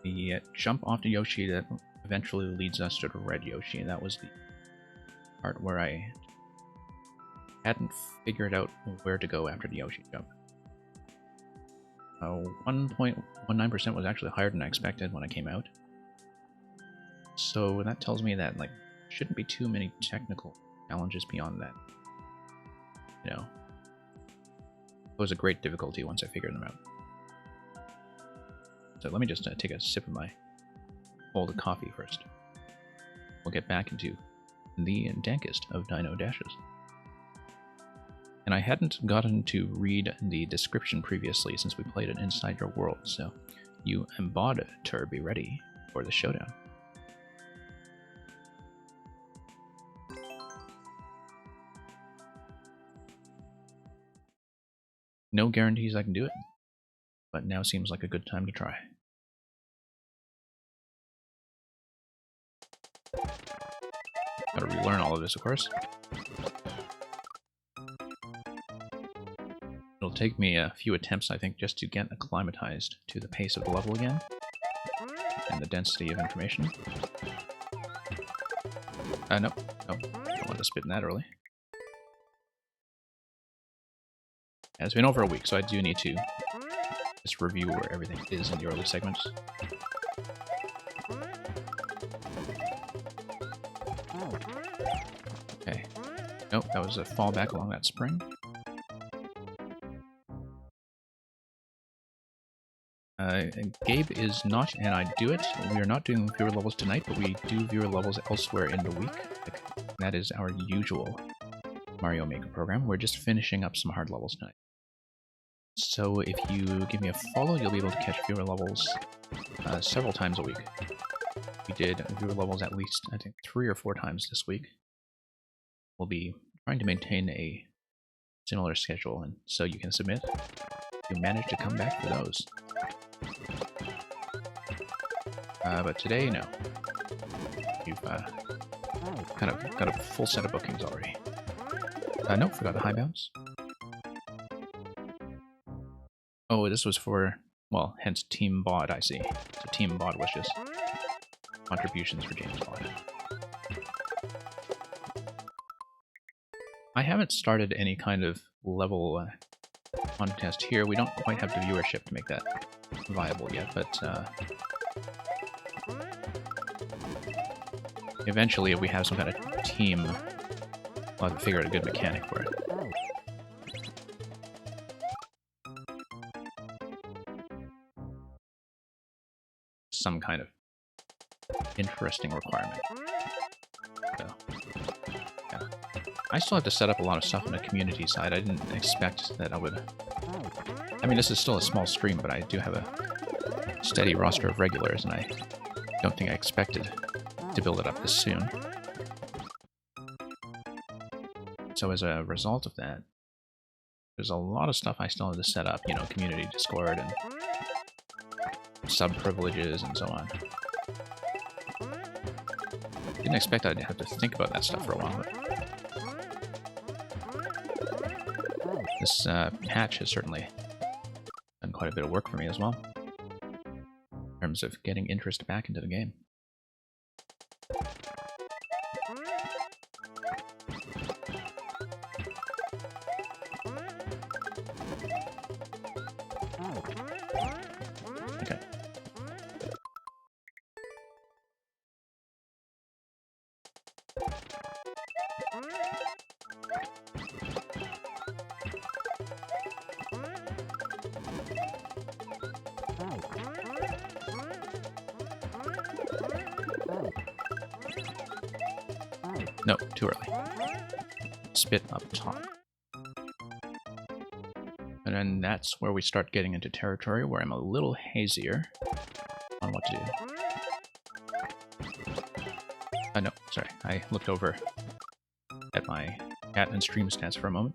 the jump off the Yoshi that eventually leads us to the red Yoshi. That was the part where I hadn't figured out where to go after the Yoshi jump. 1.19% was actually higher than I expected when I came out. So that tells me that, like, shouldn't be too many technical challenges beyond that. You know, it was a great difficulty once I figured them out. So let me just take a sip of my bowl of coffee first. We'll get back into the dankest of Dino Dashes. And I hadn't gotten to read the description previously since we played it inside your world, so you better be ready for the showdown. No guarantees I can do it, but now seems like a good time to try. Gotta relearn all of this, of course. It'll take me a few attempts, I think, just to get acclimatized to the pace of the level again, and the density of information. Nope, don't want to spit in that early. Yeah, it's been over a week, so I do need to just review where everything is in the early segments. Okay. Nope, that was a fallback along that spring. Gabe is not, and I do it. We are not doing viewer levels tonight, but we do viewer levels elsewhere in the week. That is our usual Mario Maker program. We're just finishing up some hard levels tonight. So if you give me a follow, you'll be able to catch viewer levels several times a week. We did viewer levels at least, I think, 3 or 4 times this week. We'll be trying to maintain a similar schedule, and so you can submit. You managed to come back for those. But today, no. You've kind of got a full set of bookings already. No, forgot the high bounce. Oh, this was for, well, hence Team Bod, I see. So Team Bod was just contributions for James Bod. I haven't started any kind of level contest here. We don't quite have the viewership to make that viable yet, but eventually if we have some kind of team, we'll have to figure out a good mechanic for it. Some kind of interesting requirement. So, yeah. I still have to set up a lot of stuff on the community side. I didn't expect that I would... I mean, this is still a small stream, but I do have a steady roster of regulars, and I don't think I expected to build it up this soon. So as a result of that, there's a lot of stuff I still have to set up, you know, community Discord and sub-privileges and so on. Didn't expect I'd have to think about that stuff for a while, but this patch has certainly done quite a bit of work for me as well, in terms of getting interest back into the game. Okay. No, too early. Spit up top. And then that's where we start getting into territory where I'm a little hazier on what to do. No, sorry. I looked over at my cat and stream stats for a moment.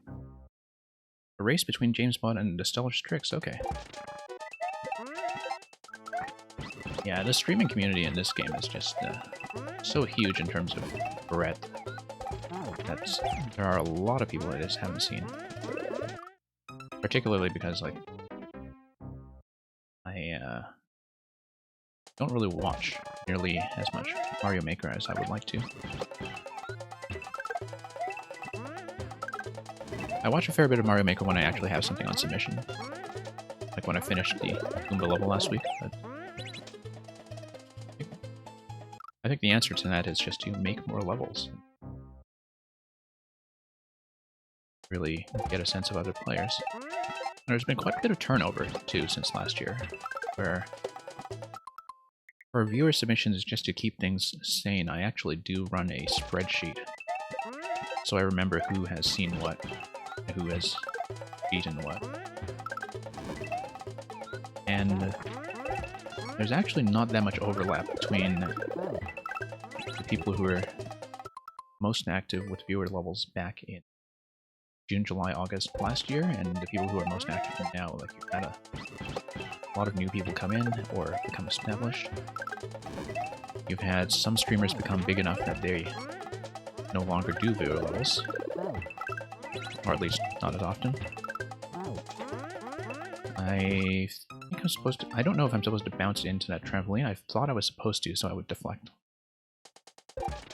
A race between James Bond and the Stellar Strix, okay. Yeah, the streaming community in this game is just so huge in terms of breadth. There are a lot of people I just haven't seen. Particularly because, like, I don't really watch nearly as much Mario Maker as I would like to. I watch a fair bit of Mario Maker when I actually have something on submission. Like when I finished the Goomba level last week, but I think the answer to that is just to make more levels. Really get a sense of other players. There's been quite a bit of turnover, too, since last year, where for viewer submissions, just to keep things sane, I actually do run a spreadsheet. So I remember who has seen what, and who has beaten what. And there's actually not that much overlap between the people who were most active with viewer levels back in June, July, August last year, and the people who are most active now. Like, you've had a lot of new people come in or become established. You've had some streamers become big enough that they no longer do viewer levels, or at least not as often. I think I'm supposed to... I don't know if I'm supposed to bounce into that trampoline. I thought I was supposed to, so I would deflect.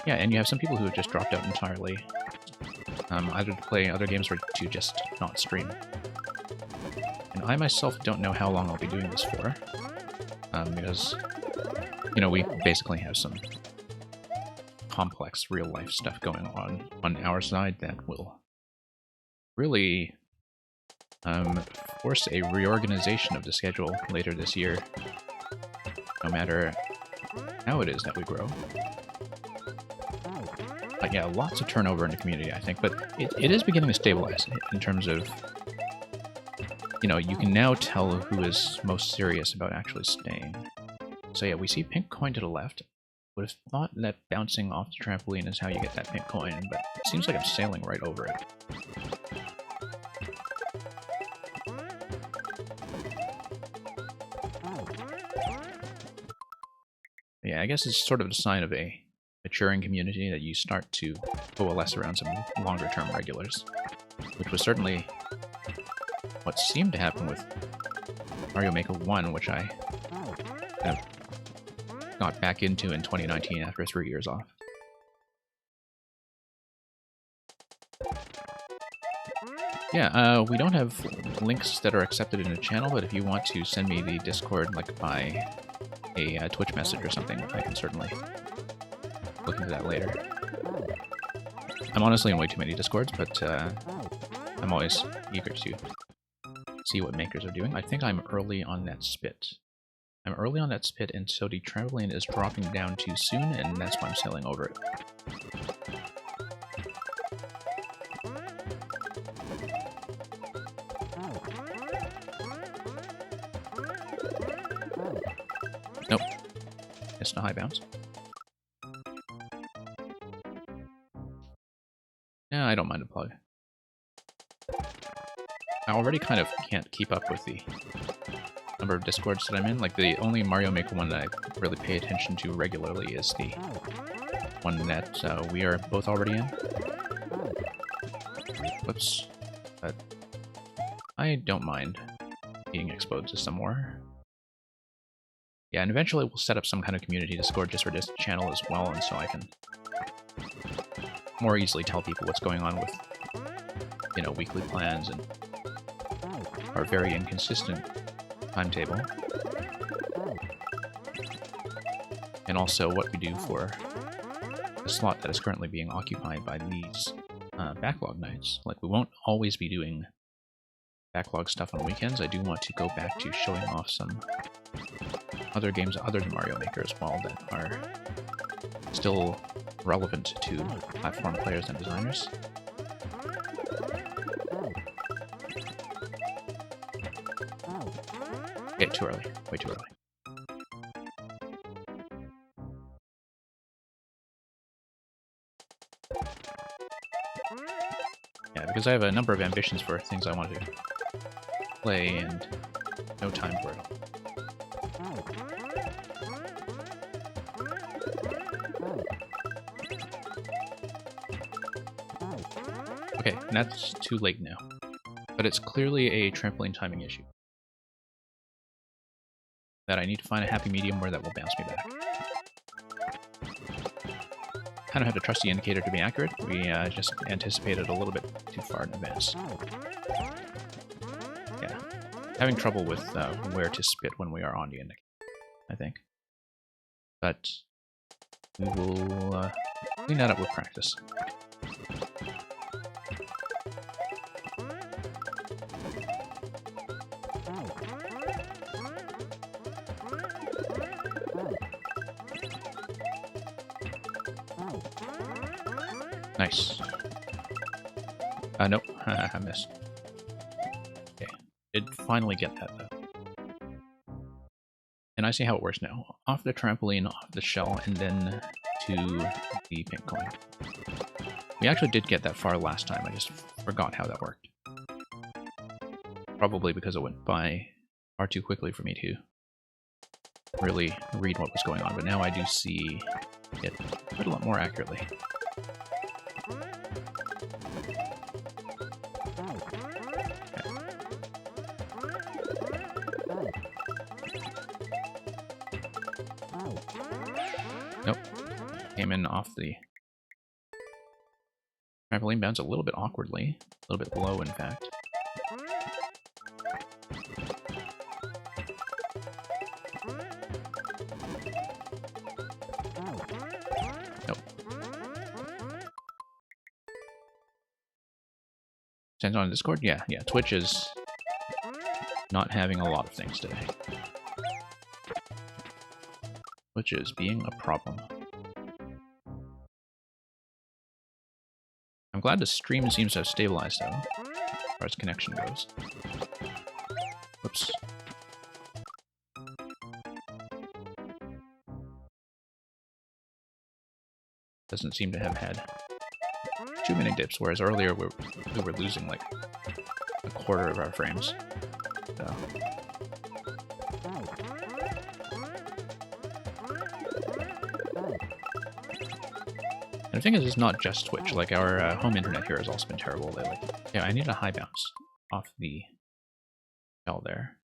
Yeah, and you have some people who have just dropped out entirely. Either to play other games or to just not stream. And I myself don't know how long I'll be doing this for, because, you know, we basically have some complex real-life stuff going on our side that will really force a reorganization of the schedule later this year, no matter how it is that we grow. But yeah, lots of turnover in the community, I think, but it is beginning to stabilize in terms of, you know, you can now tell who is most serious about actually staying. So yeah, we see pink coin to the left. Would have thought that bouncing off the trampoline is how you get that pink coin, but it seems like I'm sailing right over it. Yeah, I guess it's sort of a sign of a maturing community that you start to coalesce around some longer-term regulars, which was certainly what seemed to happen with Mario Maker 1, which I kind of got back into in 2019 after 3 years off. Yeah, we don't have links that are accepted in the channel, but if you want to send me the Discord, like by a Twitch message or something, I can certainly look into that later. I'm honestly in way too many Discords, but I'm always eager to see what makers are doing. I think I'm early on that spit. I'm early on that spit, and so the trampoline is dropping down too soon, and that's why I'm sailing over it. Nope. It's a high bounce. Yeah, I don't mind a plug. I already kind of can't keep up with the number of Discords that I'm in. Like, the only Mario Maker one that I really pay attention to regularly is the one that we are both already in. Whoops. But I don't mind being exposed to some more. Yeah, and eventually we'll set up some kind of community Discord just for this channel as well, and so I can more easily tell people what's going on with, you know, weekly plans and our very inconsistent timetable. And also what we do for the slot that is currently being occupied by these backlog nights. Like, we won't always be doing backlog stuff on weekends. I do want to go back to showing off some other games other than Mario Maker as well that are still relevant to platform players and designers. Okay, too early. Way too early. Yeah, because I have a number of ambitions for things I want to play and no time for it all. Okay, and that's too late now. But it's clearly a trampoline timing issue. That I need to find a happy medium where that will bounce me back. Kind of have to trust the indicator to be accurate. We just anticipated a little bit too far in advance. Yeah. Having trouble with where to spit when we are on the indicator, I think. But we will clean that up with practice. Nice. Nope. I missed. Okay. Did finally get that, though. And I see how it works now. Off the trampoline, off the shell, and then to the pink coin. We actually did get that far last time. I just forgot how that worked. Probably because it went by far too quickly for me to really read what was going on. But now I do see it quite a lot more accurately. Nope. Came in off the trampoline bounce a little bit awkwardly. A little bit low, in fact. Nope. Sends on Discord? Yeah. Twitch is not having a lot of things today. Which is being a problem. I'm glad the stream seems to have stabilized, though, as far as connection goes. Whoops. Doesn't seem to have had too many dips, whereas earlier we were losing like a quarter of our frames. So. The thing is, it's not just Twitch. Like, our home internet here has also been terrible lately. Yeah, I need a high bounce off the shell there.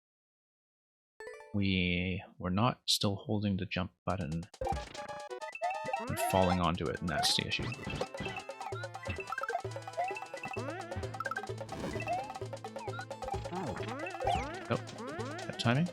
We were not still holding the jump button and falling onto it, and that's the issue. Oh, that timing?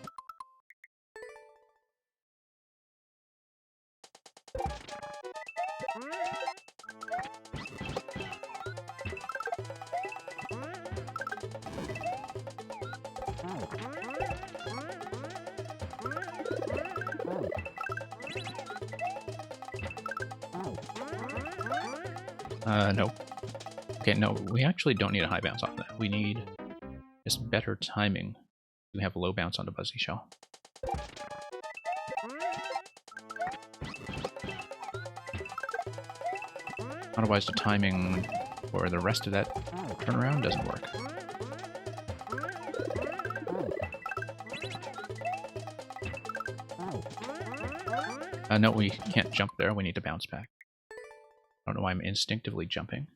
No. Okay, no, we actually don't need a high bounce off that. We need just better timing to have a low bounce on the Buzzy Shell. Otherwise, the timing for the rest of that turnaround doesn't work. No, we can't jump there. We need to bounce back. I don't know why I'm instinctively jumping.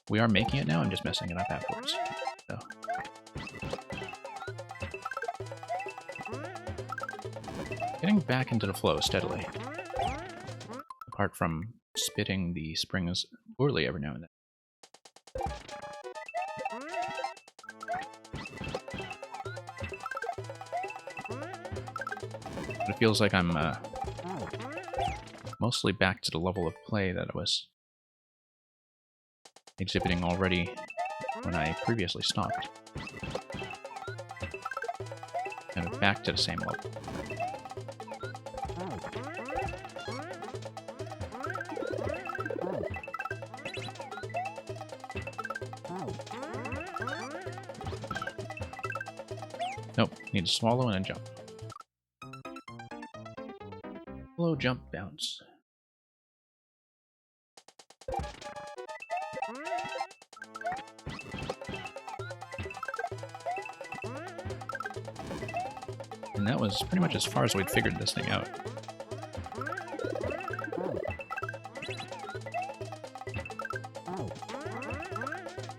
We are making it now, I'm just messing it up afterwards. So. Getting back into the flow steadily. Apart from spitting the springs poorly every now and then. But it feels like I'm mostly back to the level of play that I was exhibiting already when I previously stopped. Kind of back to the same level. Nope, need to swallow and then jump. Slow jump bounce. And that was pretty much as far as we'd figured this thing out.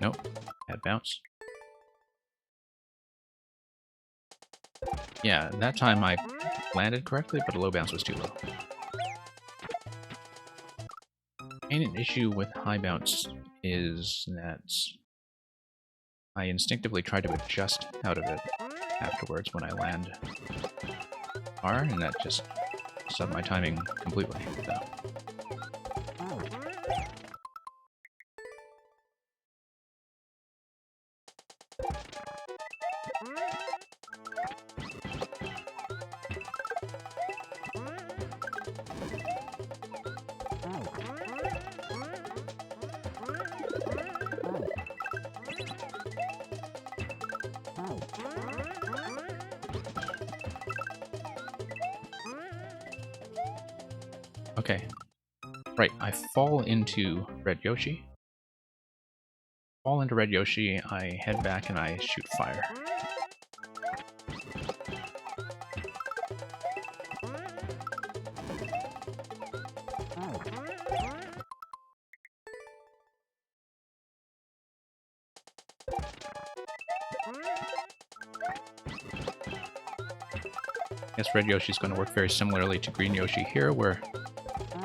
Nope, bad bounce. Yeah, that time I landed correctly, but the low bounce was too low. And an issue with high bounce is that I instinctively try to adjust out of it afterwards when I land R, and that just subbed my timing completely. So. Okay. Right, I fall into Red Yoshi. Fall into Red Yoshi, I head back and I shoot fire. I guess Red Yoshi's going to work very similarly to Green Yoshi here, where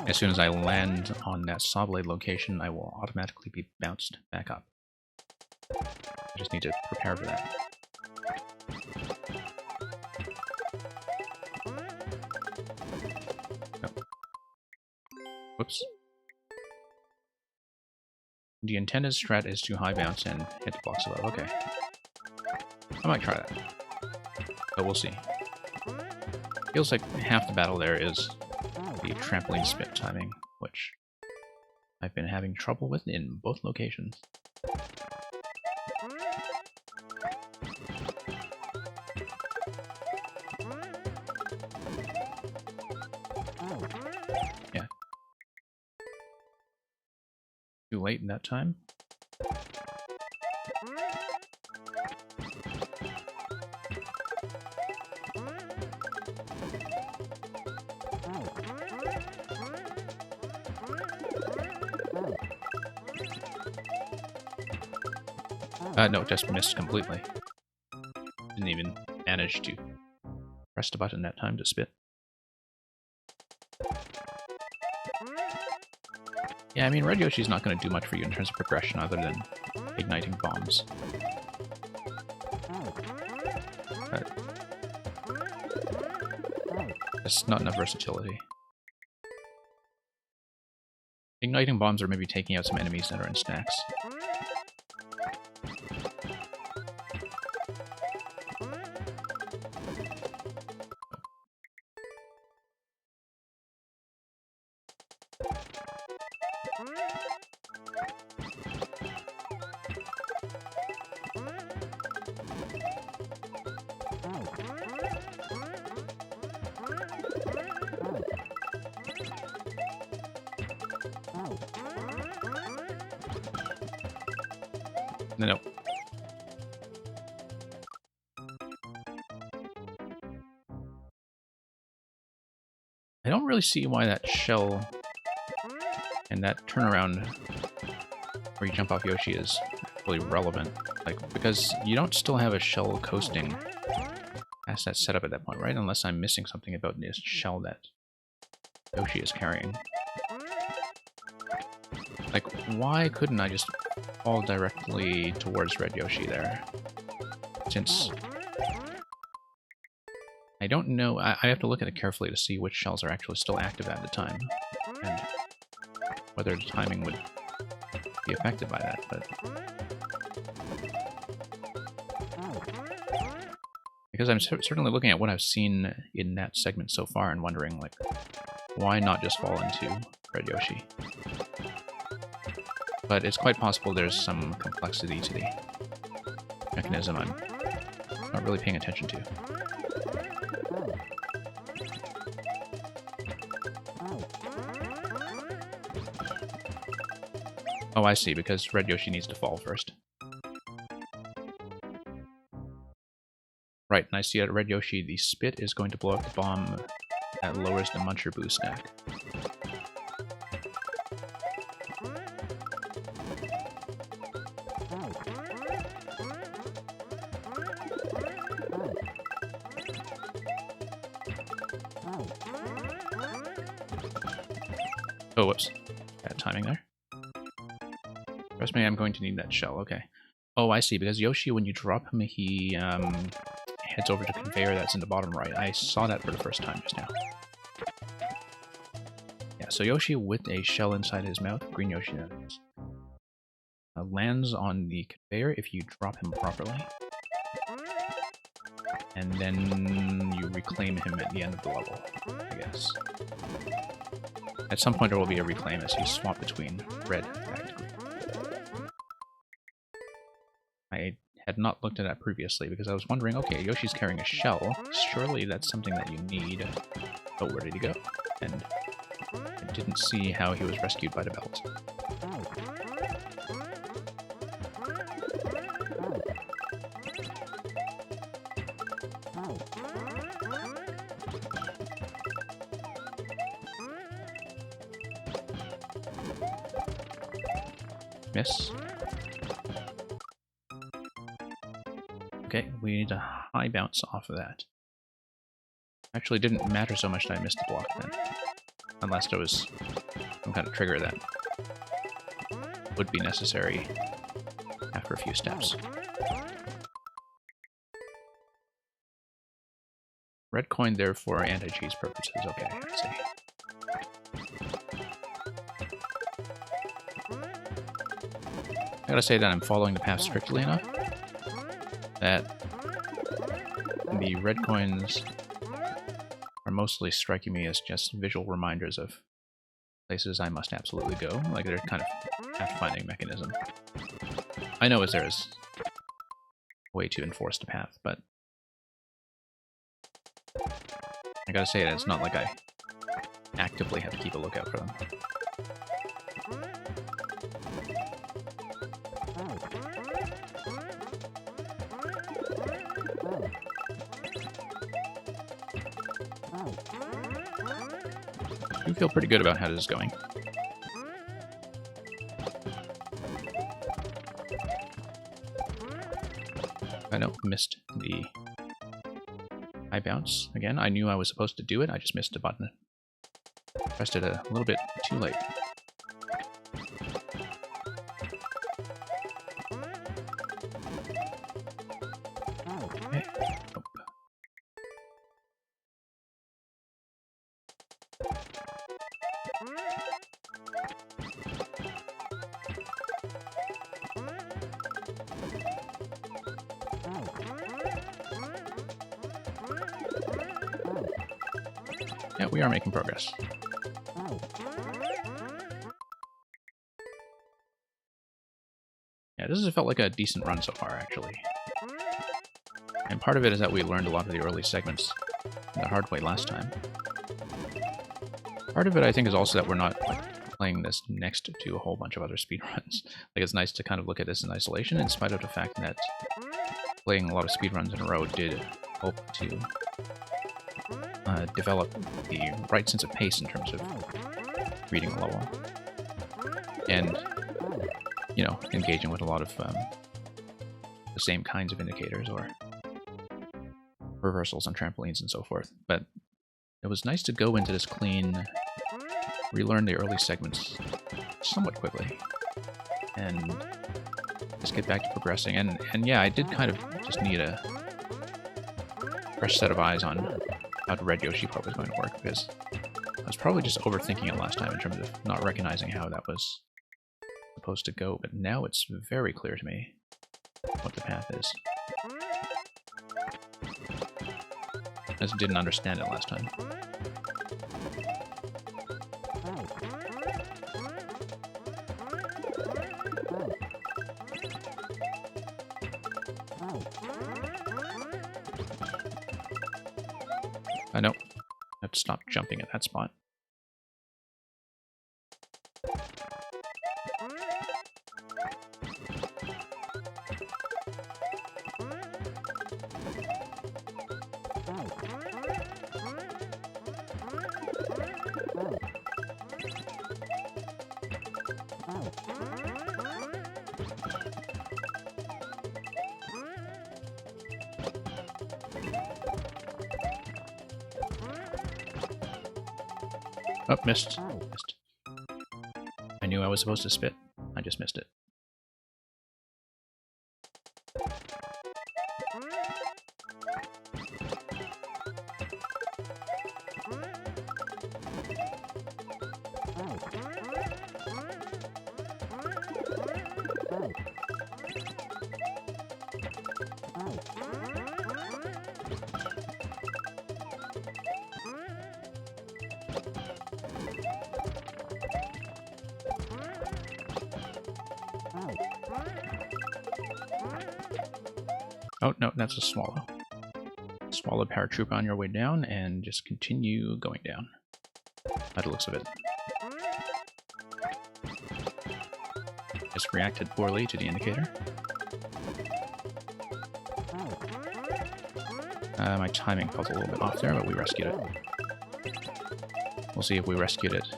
as soon as I land on that saw blade location, I will automatically be bounced back up. I just need to prepare for that. Oh. Whoops. The intended strat is to high bounce and hit the blocks above. Okay. I might try that. But we'll see. Feels like half the battle there is the trampoline spit timing, which I've been having trouble with in both locations. Yeah. Too late in that time. No, just missed completely. Didn't even manage to press the button that time to spit. Yeah, I mean, Red Yoshi's not going to do much for you in terms of progression other than igniting bombs. But it's not enough versatility. Igniting bombs or maybe taking out some enemies that are in stacks. No. I don't really see why that shell and that turnaround where you jump off Yoshi is really relevant. Like, because you don't still have a shell coasting asset set up at that point, right? Unless I'm missing something about this shell that Yoshi is carrying. Like, why couldn't I just fall directly towards Red Yoshi there? Since I don't know, I have to look at it carefully to see which shells are actually still active at the time, and whether the timing would be affected by that, but because I'm certainly looking at what I've seen in that segment so far and wondering, like, why not just fall into Red Yoshi? But it's quite possible there's some complexity to the mechanism I'm not really paying attention to. Oh, I see, because Red Yoshi needs to fall first. Right, and I see at Red Yoshi, the spit is going to blow up the bomb that lowers the Muncher Boo stack. Oh, whoops. Bad timing there. Trust me, I'm going to need that shell, okay. Oh, I see, because Yoshi, when you drop him, he heads over to conveyor that's in the bottom right. I saw that for the first time just now. Yeah, so Yoshi with a shell inside his mouth, green Yoshi that is, lands on the conveyor if you drop him properly. And then you reclaim him at the end of the level, I guess. At some point there will be a reclaim as you swap between red and green. I had not looked at that previously because I was wondering, okay, Yoshi's carrying a shell. Surely that's something that you need. Oh, where did he go? And I didn't see how he was rescued by the belt. Miss. Okay, we need a high bounce off of that. Actually, it didn't matter so much that I missed the block then. Unless there was some kind of trigger that would be necessary after a few steps. Red coin there for anti-cheese purposes. Okay, I see. I gotta say that I'm following the path strictly enough that the red coins are mostly striking me as just visual reminders of places I must absolutely go. Like they're kind of pathfinding mechanism. I know there's a way to enforce the path, but I gotta say that it's not like I actively have to keep a lookout for them. I feel pretty good about how this is going. No, missed the high bounce. Again, I knew I was supposed to do it, I just missed the button. Pressed it a little bit too late. Okay. Nope. Yeah, we are making progress. Yeah, this has felt like a decent run so far, actually. And part of it is that we learned a lot of the early segments the hard way last time. Part of it, I think, is also that we're not playing this next to a whole bunch of other speedruns. Like, it's nice to kind of look at this in isolation, in spite of the fact that playing a lot of speedruns in a row did help to develop the right sense of pace in terms of reading a level. And, you know, engaging with a lot of the same kinds of indicators or reversals on trampolines and so forth. But it was nice to go into this clean, relearn the early segments somewhat quickly, and just get back to progressing. And yeah, I did kind of just need a fresh set of eyes on how the Red Yoshi part was going to work, because I was probably just overthinking it last time in terms of not recognizing how that was supposed to go, but now it's very clear to me what the path is. I just didn't understand it last time. I know. I have to stop jumping at that spot. Oh, missed. Missed. I knew I was supposed to spit. I just missed it. Oh, no, that's a swallow. Swallow paratrooper on your way down, and just continue going down. By the looks of it. Just reacted poorly to the indicator. My timing felt a little bit off there, but we rescued it. We'll see if we rescued it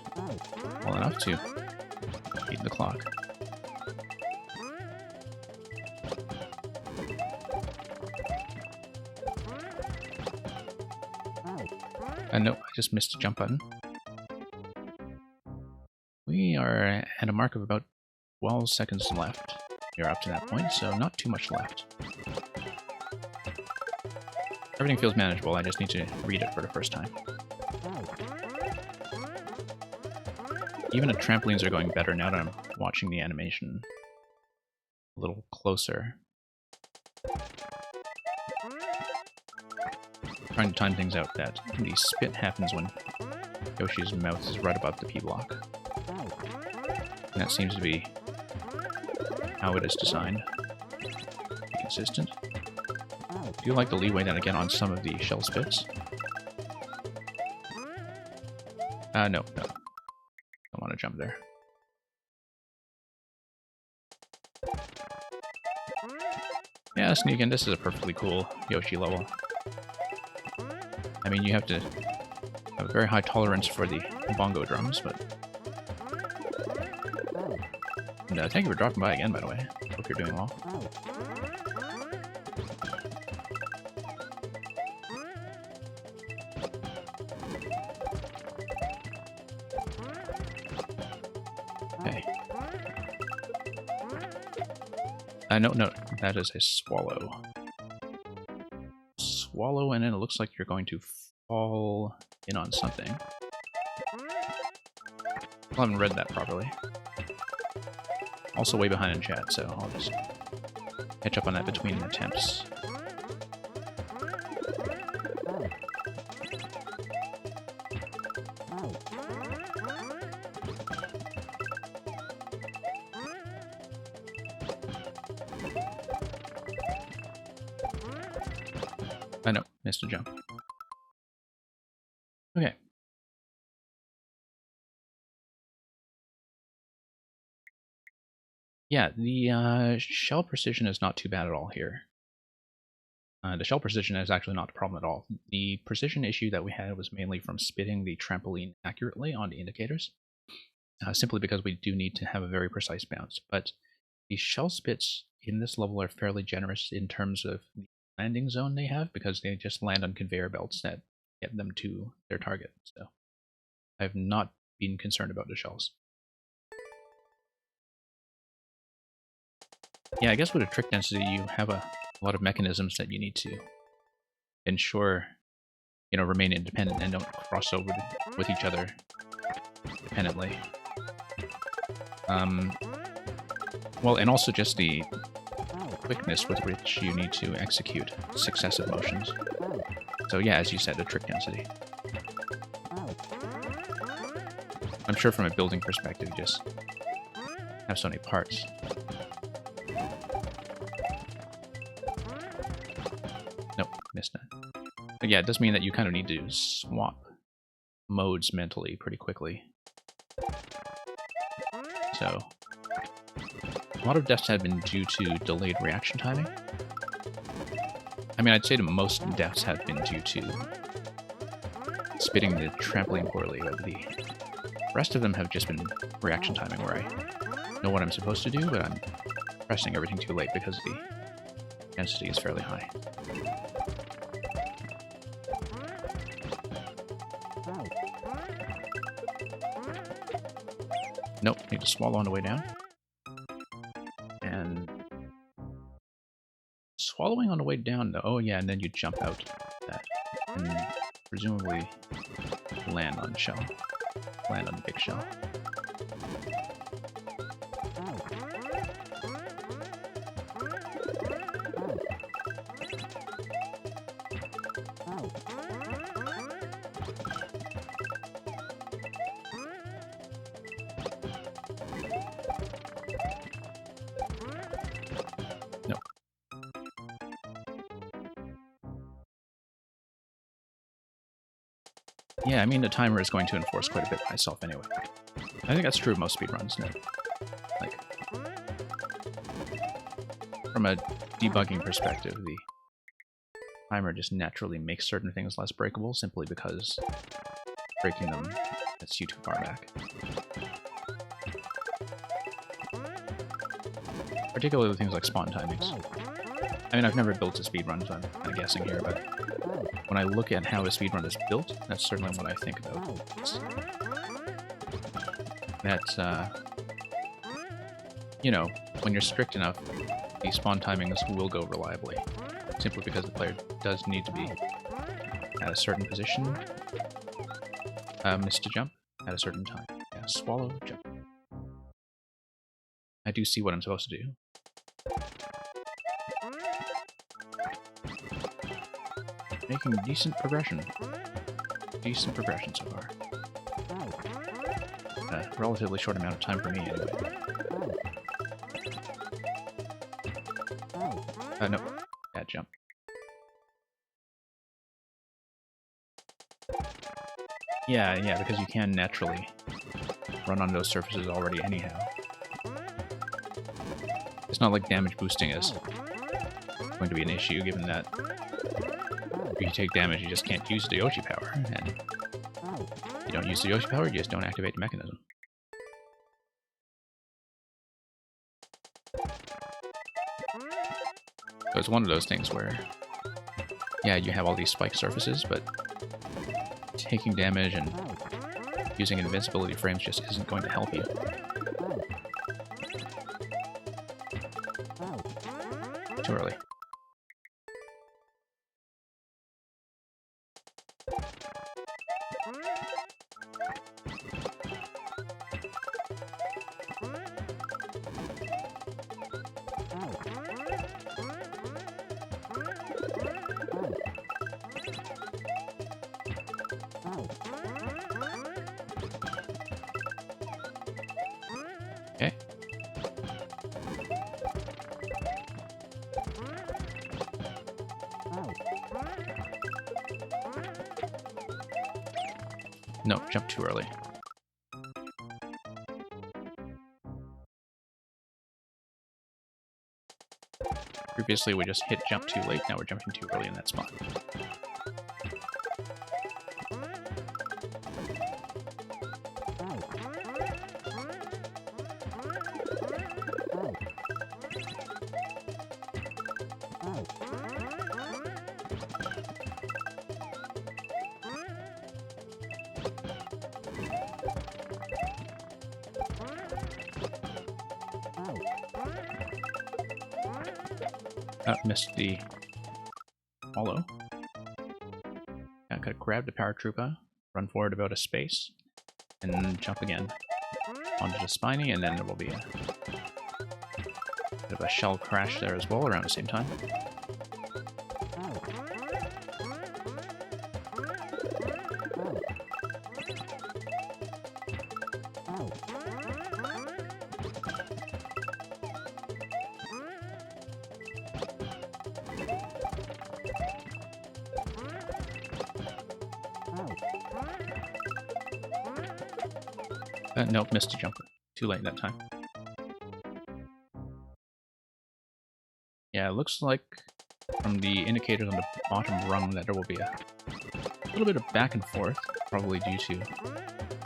well enough to beat the clock. Nope, I just missed a jump button. We are at a mark of about 12 seconds left. We're up to that point, so not too much left. Everything feels manageable, I just need to read it for the first time. Even the trampolines are going better now that I'm watching the animation a little closer. Trying to time things out that the spit happens when Yoshi's mouth is right above the P block. And that seems to be how it is designed. Be consistent. I do like the leeway then again on some of the shell spits. No. Don't want to jump there. Yeah, sneak in. This is a perfectly cool Yoshi level. I mean, you have to have a very high tolerance for the bongo drums, but... And thank you for dropping by again, by the way. Hope you're doing well. Okay. No, that is a swallow. Swallow, and then it looks like you're going to fall in on something. I haven't read that properly. Also way behind in chat, so I'll just catch up on that between attempts. I know, missed a jump. Okay. Yeah, the shell precision is not too bad at all here. The shell precision is actually not a problem at all. The precision issue that we had was mainly from spitting the trampoline accurately on the indicators, simply because we do need to have a very precise bounce. But the shell spits in this level are fairly generous in terms of the landing zone they have, because they just land on conveyor belts that get them to their target. So I have not been concerned about the shells. Yeah, I guess with a trick density, you have a lot of mechanisms that you need to ensure, you know, remain independent and don't cross over with each other independently. Well, and also just the quickness with which you need to execute successive motions. So yeah, as you said, the trick density. I'm sure from a building perspective, you just have so many parts. Nope, missed that. But yeah, it does mean that you kind of need to swap modes mentally pretty quickly. So a lot of deaths have been due to delayed reaction timing. I mean, I'd say that most deaths have been due to spitting the trampoline poorly, but the rest of them have just been reaction timing, where I know what I'm supposed to do, but I'm pressing everything too late because the density is fairly high. Nope, need to swallow on the way down. And swallowing on the way down, though. Oh yeah, and then you jump out that, and presumably land on the shell. Land on the big shell. Nope. Yeah, I mean, the timer is going to enforce quite a bit myself anyway. I think that's true of most speedruns now. Like, from a debugging perspective, the timer just naturally makes certain things less breakable simply because breaking them gets you too far back. Particularly things like spawn timings. I mean, I've never built a speedrun, so I'm kind of guessing here, but when I look at how a speedrun is built, that's certainly what I think about. That, you know, when you're strict enough, the spawn timings will go reliably, simply because the player does need to be at a certain position, missed a jump at a certain time. Yeah, swallow, jump. I do see what I'm supposed to do. Making decent progression. Decent progression so far. A relatively short amount of time for me, anyway. No. Bad jump. Yeah, because you can naturally run on those surfaces already anyhow. It's not like damage boosting is going to be an issue, given that if you take damage, you just can't use the Yoshi power, and if you don't use the Yoshi power, you just don't activate the mechanism. So it's one of those things where, yeah, you have all these spike surfaces, but taking damage and using invincibility frames just isn't going to help you. No, jump too early. Previously we just hit jump too late, now we're jumping too early in that spot. Missed the hollow. I gotta grab the paratrooper, run forward about a space, and jump again onto the spiny, and then there will be a bit of a shell crash there as well around the same time. Nope, missed a jump. Too late that time. Yeah, it looks like from the indicators on the bottom rung that there will be a little bit of back and forth, probably due to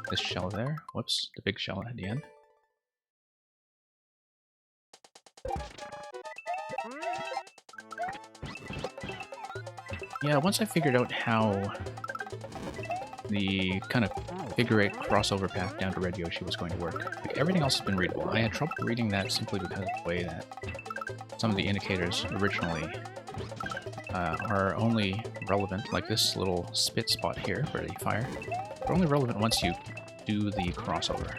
this shell there. Whoops, the big shell at the end. Yeah, once I figured out how the kind of figure 8 crossover path down to Red Yoshi was going to work, like everything else has been readable. I had trouble reading that simply because of the way that some of the indicators originally are only relevant, like this little spit spot here for the fire. They're only relevant once you do the crossover.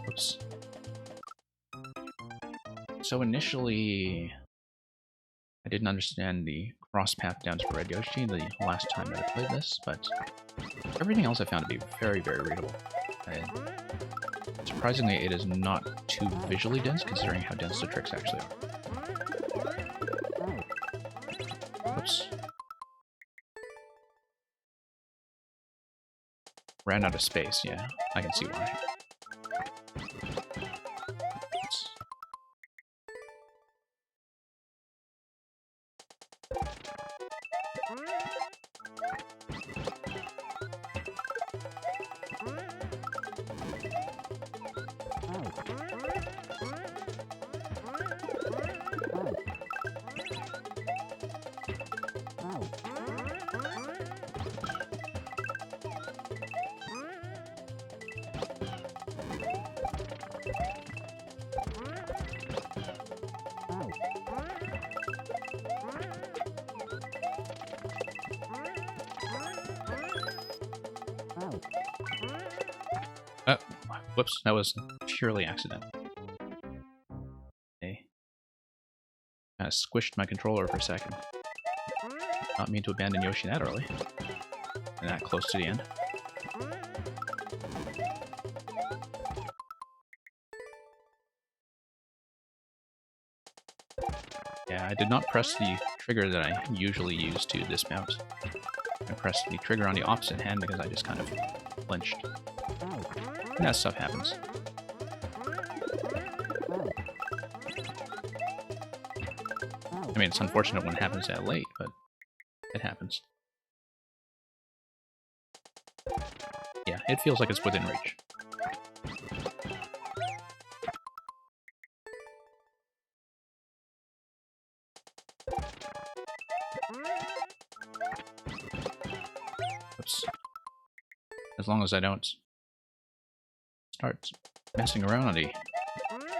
Oops. So initially, I didn't understand the cross path down to Red Yoshi the last time that I played this, but everything else I found to be very, very readable. And surprisingly, it is not too visually dense, considering how dense the tricks actually are. Oops. Ran out of space, yeah. I can see why. Oops. Whoops, that was purely accident. I kind of squished my controller for a second. Not mean to abandon Yoshi that early. And that close to the end. Yeah, I did not press the trigger that I usually use to dismount. I pressed the trigger on the opposite hand because I just kind of flinched. And that stuff happens. I mean, it's unfortunate when it happens that late, but it happens. Yeah, it feels like it's within reach. Oops. As long as I don't start messing around on the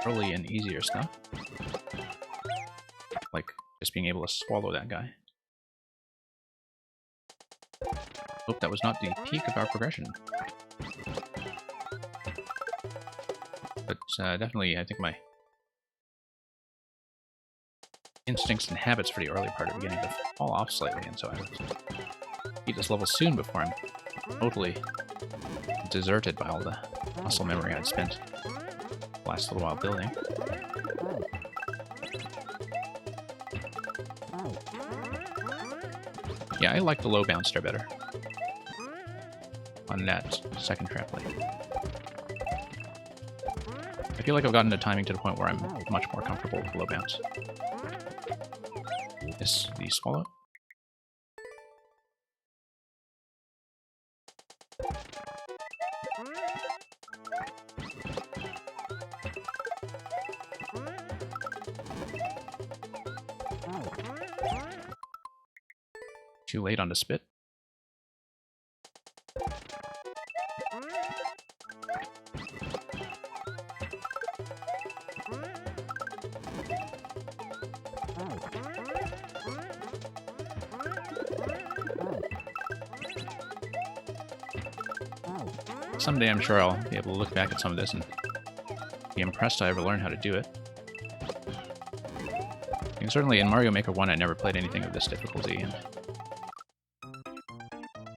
early and easier stuff. Like just being able to swallow that guy. Hope that was not the peak of our progression. But definitely, I think my instincts and habits for the early part are beginning to fall off slightly, and so I would beat this level soon before I'm totally deserted by all the muscle memory I'd spent the last little while building. Yeah, I like the low bounce there better. on that second trampoline. I feel like I've gotten the timing to the point where I'm much more comfortable with low bounce. Is the swallow? Too late on the spit. Someday I'm sure I'll be able to look back at some of this and be impressed I ever learned how to do it. And certainly in Mario Maker 1 I never played anything of this difficulty, and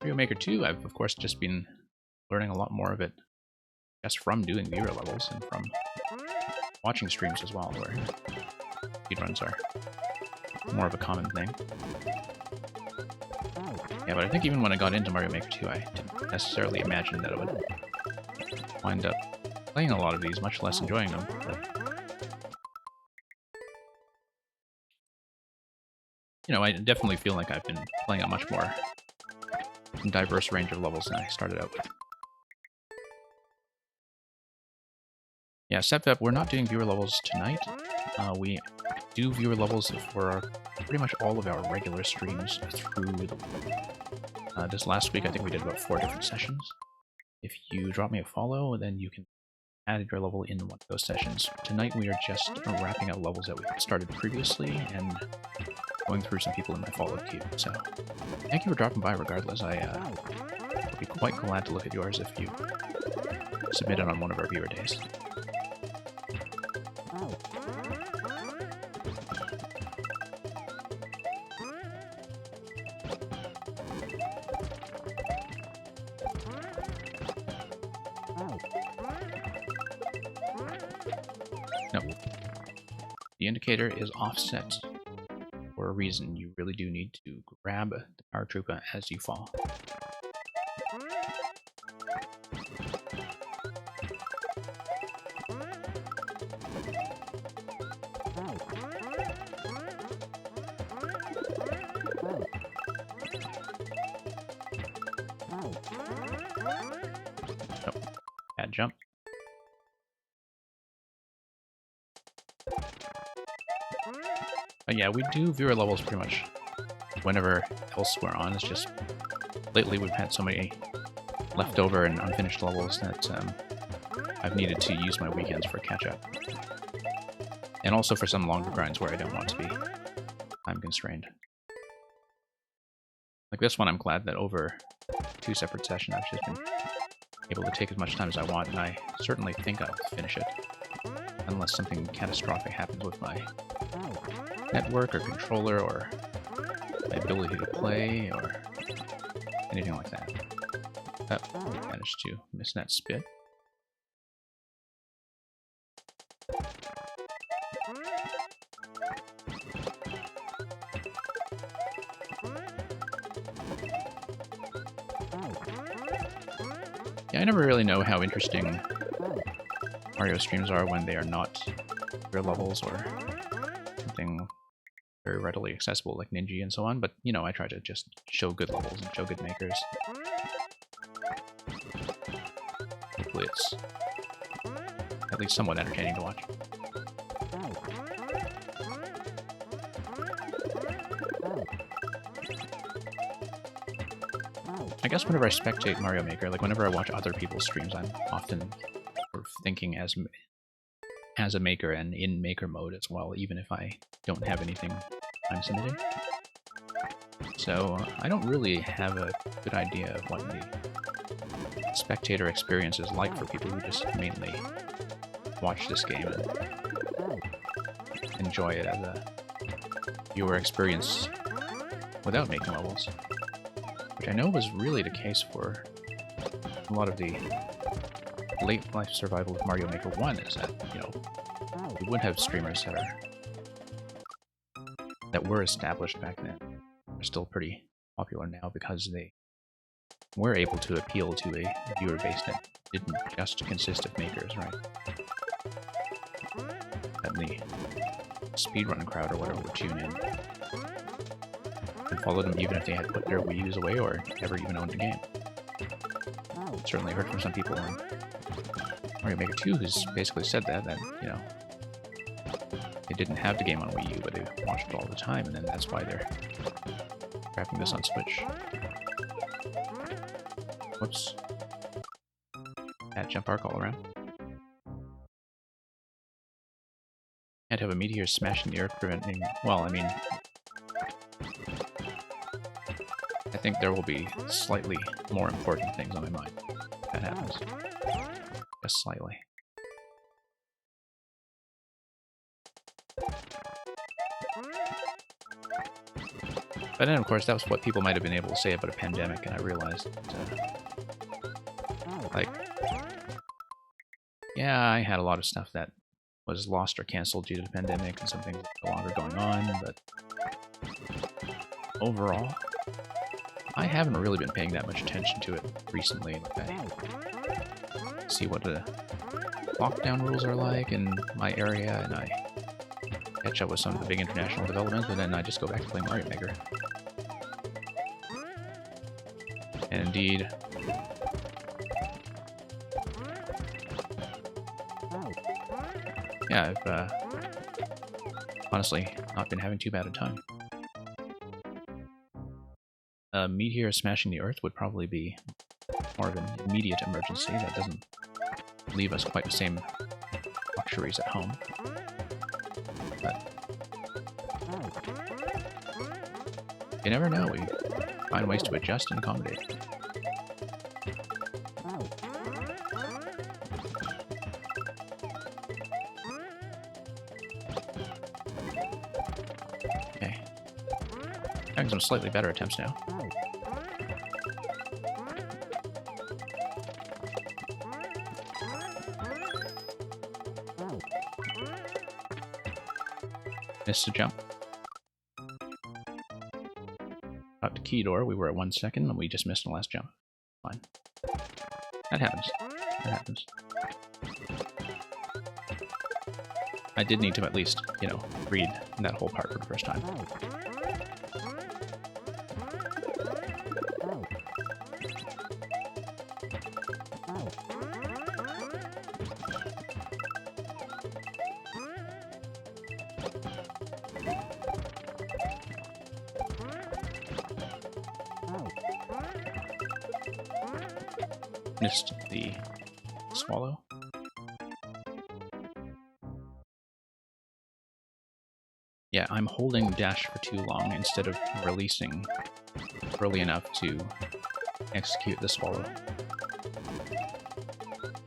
Mario Maker 2 I've of course just been learning a lot more of it, I guess from doing viewer levels and from watching streams as well, where speedruns are more of a common thing. Yeah, but I think even when I got into Mario Maker 2 I didn't necessarily imagine that I would wind up playing a lot of these, much less enjoying them. But, you know, I definitely feel like I've been playing a much more diverse range of levels than I started out with. Yeah, except that we're not doing viewer levels tonight. We do viewer levels for pretty much all of our regular streams through the week. This last week I think we did about 4 different sessions. If you drop me a follow, then you can add your level in one of those sessions. Tonight we are just wrapping up levels that we started previously and going through some people in my follow queue. So thank you for dropping by regardless. I would be quite glad to look at yours if you submit it on one of our viewer days. No. The indicator is offset for a reason. You really do need to grab the Power Trooper as you fall. Oh, bad jump. But yeah, we do viewer levels pretty much whenever else we're on. It's just lately we've had so many leftover and unfinished levels that I've needed to use my weekends for catch-up. And also for some longer grinds where I don't want to be time constrained. Like this one, I'm glad that over 2 separate sessions I've just been able to take as much time as I want, and I certainly think I'll finish it. Unless something catastrophic happens with my network or controller or my ability to play or anything like that. Oh, I managed to miss that spit. Yeah, I never really know how interesting Mario streams are when they are not their levels or something very readily accessible like Ninja and so on, but you know, I try to just show good levels and show good makers. Hopefully it's at least somewhat entertaining to watch. I guess whenever I spectate Mario Maker, like whenever I watch other people's streams, I'm often sort of thinking as a maker and in maker mode as well, even if I don't have anything I'm submitting. So I don't really have a good idea of what the spectator experience is like for people who just mainly watch this game and enjoy it as a viewer experience without making levels. Which I know was really the case for a lot of the late life survival with Mario Maker 1, is that, you know, you would have streamers that were established back then. They're still pretty popular now because they were able to appeal to a viewer base that didn't just consist of makers, right? And the speedrun crowd or whatever would tune in and follow them even if they had put their Wii U's away or never even owned the game. Certainly heard from some people on Mario Maker 2 who's basically said that, you know, they didn't have the game on Wii U, but they watched it all the time, and then that's why they're grabbing this on Switch. Whoops. Bad jump arc all around. Had to have a meteor smashing the earth preventing... Well, I mean... I think there will be slightly more important things on my mind if that happens. Just slightly. But then, of course, that was what people might have been able to say about a pandemic, and I realized that, like, yeah, I had a lot of stuff that was lost or cancelled due to the pandemic, and some things are no longer going on, but overall, I haven't really been paying that much attention to it recently. Like, I see what the lockdown rules are like in my area, and I catch up with some of the big international developments, but then I just go back to play Mario Maker. And indeed, yeah, I've honestly not been having too bad a time. A meteor smashing the Earth would probably be more of an immediate emergency that doesn't leave us quite the same luxuries at home. But you never know, we find ways to adjust and accommodate. Okay. Having some slightly better attempts now. Missed a jump. Up to key door, we were at 1 second, and we just missed the last jump. Fine. That happens. That happens. I did need to at least, you know, read that whole part for the first time. Missed the swallow. Yeah, I'm holding dash for too long instead of releasing early enough to execute the swallow.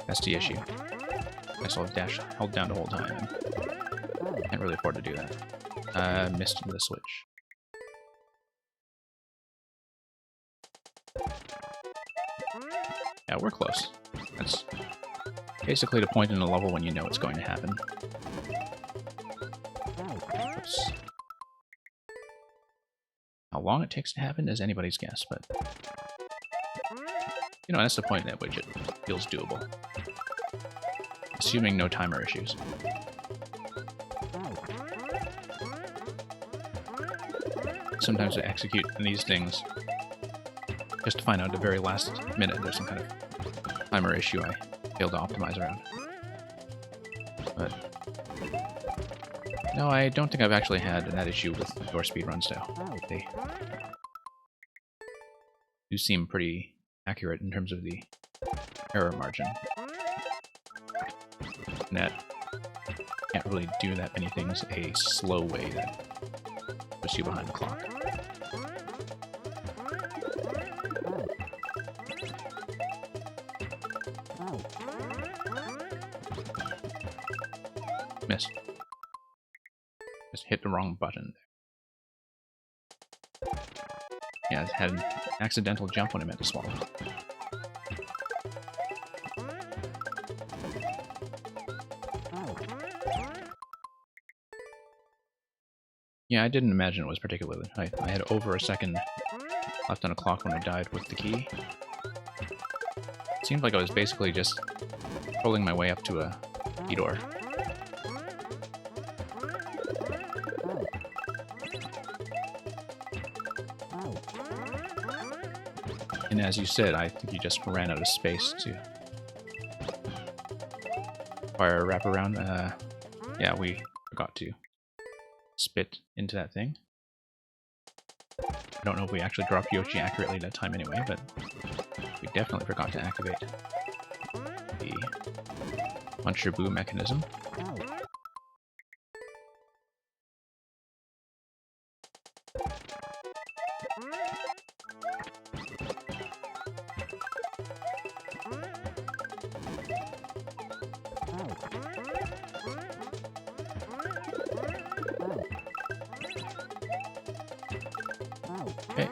That's the issue. I still have dash held down the whole time. And can't really afford to do that. Missed the switch. Yeah, we're close. That's basically the point in the level when you know it's going to happen. Oops. How long it takes to happen is anybody's guess, but you know, that's the point at which it feels doable. Assuming no timer issues. Sometimes I execute these things just to find out at the very last minute there's some kind of timer issue I failed to optimize around. But no, I don't think I've actually had that issue with your speedruns now. They do seem pretty accurate in terms of the error margin. That can't really do that many things a slow way that puts you behind the clock. Missed. Just hit the wrong button there. Yeah, I had an accidental jump when I meant to swallow. Yeah, I didn't imagine it was particularly... I had over a second left on a clock when I died with the key. seemed like I was basically just pulling my way up to a key door. And as you said, I think you just ran out of space to fire a wraparound. Yeah, we forgot to spit into that thing. I don't know if we actually dropped Yoshi accurately that time anyway, but we definitely forgot to activate the Puncher Boo mechanism. Okay,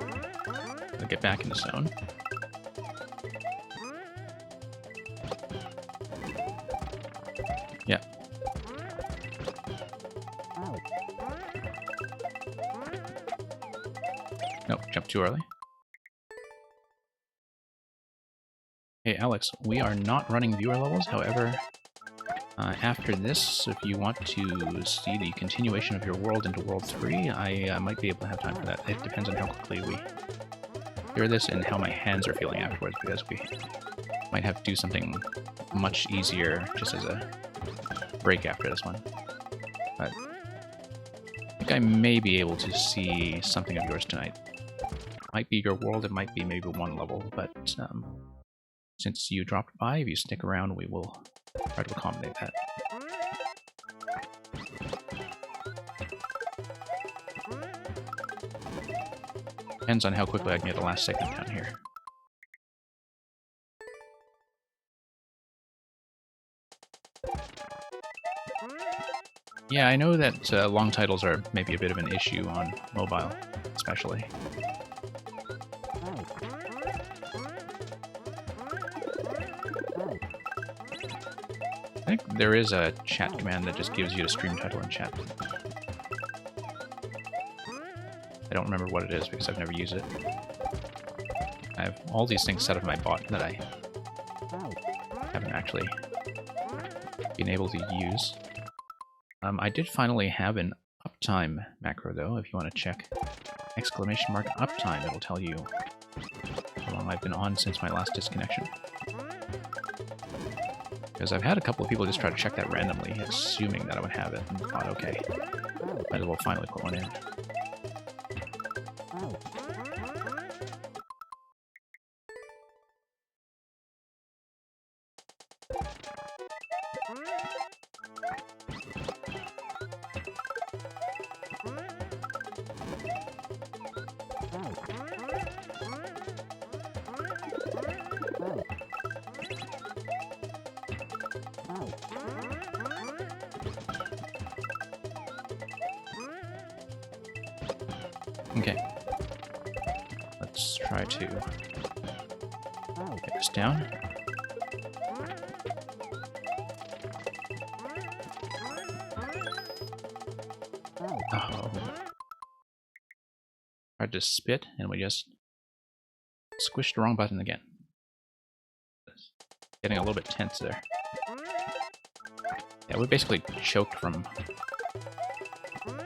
I'll get back in the zone. Yeah. Nope, jumped too early. Hey Alex, we are not running viewer levels, however, after this, if you want to see the continuation of your world into World 3, I might be able to have time for that. It depends on how quickly we clear this and how my hands are feeling afterwards, because we might have to do something much easier just as a break after this one. But I think I may be able to see something of yours tonight. Might be your world, it might be maybe one level, but since you dropped by, if you stick around, we will try to accommodate that. Depends on how quickly I can get the last segment down here. Yeah, I know that long titles are maybe a bit of an issue on mobile, especially. I think there is a chat command that just gives you the stream title in chat. I don't remember what it is because I've never used it. I have all these things set up in my bot that I haven't actually been able to use. I did finally have an uptime macro though, if you want to check exclamation mark uptime, it'll tell you how long I've been on since my last disconnection. Because I've had a couple of people just try to check that randomly, assuming that I would have it, and thought, okay, might as well finally put one in. Okay. Let's try to get this down. Oh. Tried to spit and we just squished the wrong button again. Getting a little bit tense there. Yeah, we basically choked from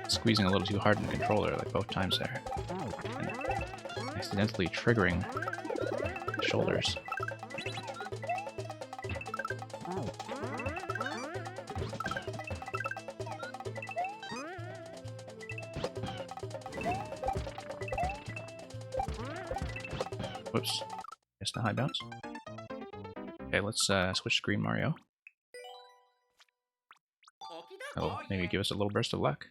squeezing a little too hard in the controller, like both times there. And accidentally triggering the shoulders. Whoops. Missed the high bounce. Okay, let's switch screen Mario. That'll maybe give us a little burst of luck.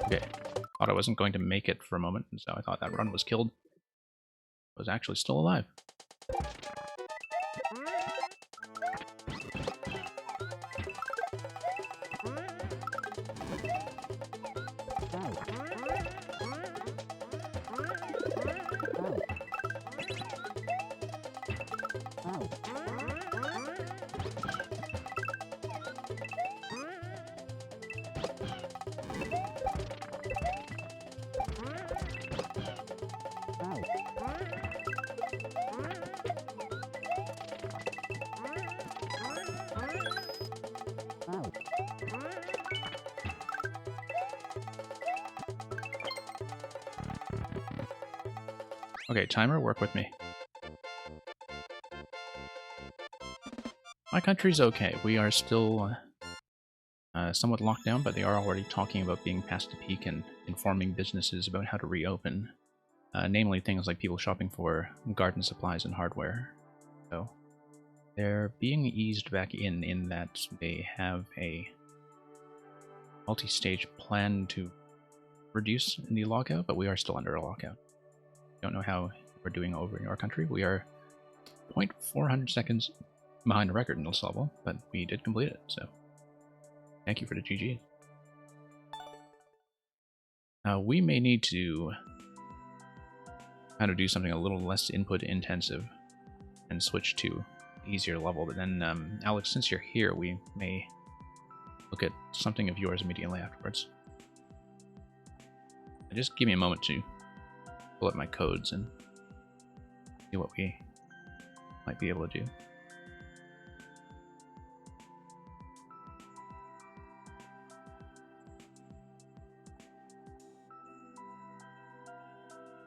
Okay, thought I wasn't going to make it for a moment, so I thought that run was killed. I was actually still alive. Okay, timer, work with me. My country's okay. We are still somewhat locked down, but they are already talking about being past the peak and informing businesses about how to reopen. Namely things like people shopping for garden supplies and hardware. So they're being eased back in that they have a multi-stage plan to reduce the lockout, but we are still under a lockout. Don't know how we're doing over in your country. We are 0.400 seconds behind the record in this level, but we did complete it, so thank you for the GG. We may need to kind of do something a little less input intensive and switch to easier level, but then Alex, since you're here, we may look at something of yours immediately afterwards. Just give me a moment to pull up my codes and see what we might be able to do.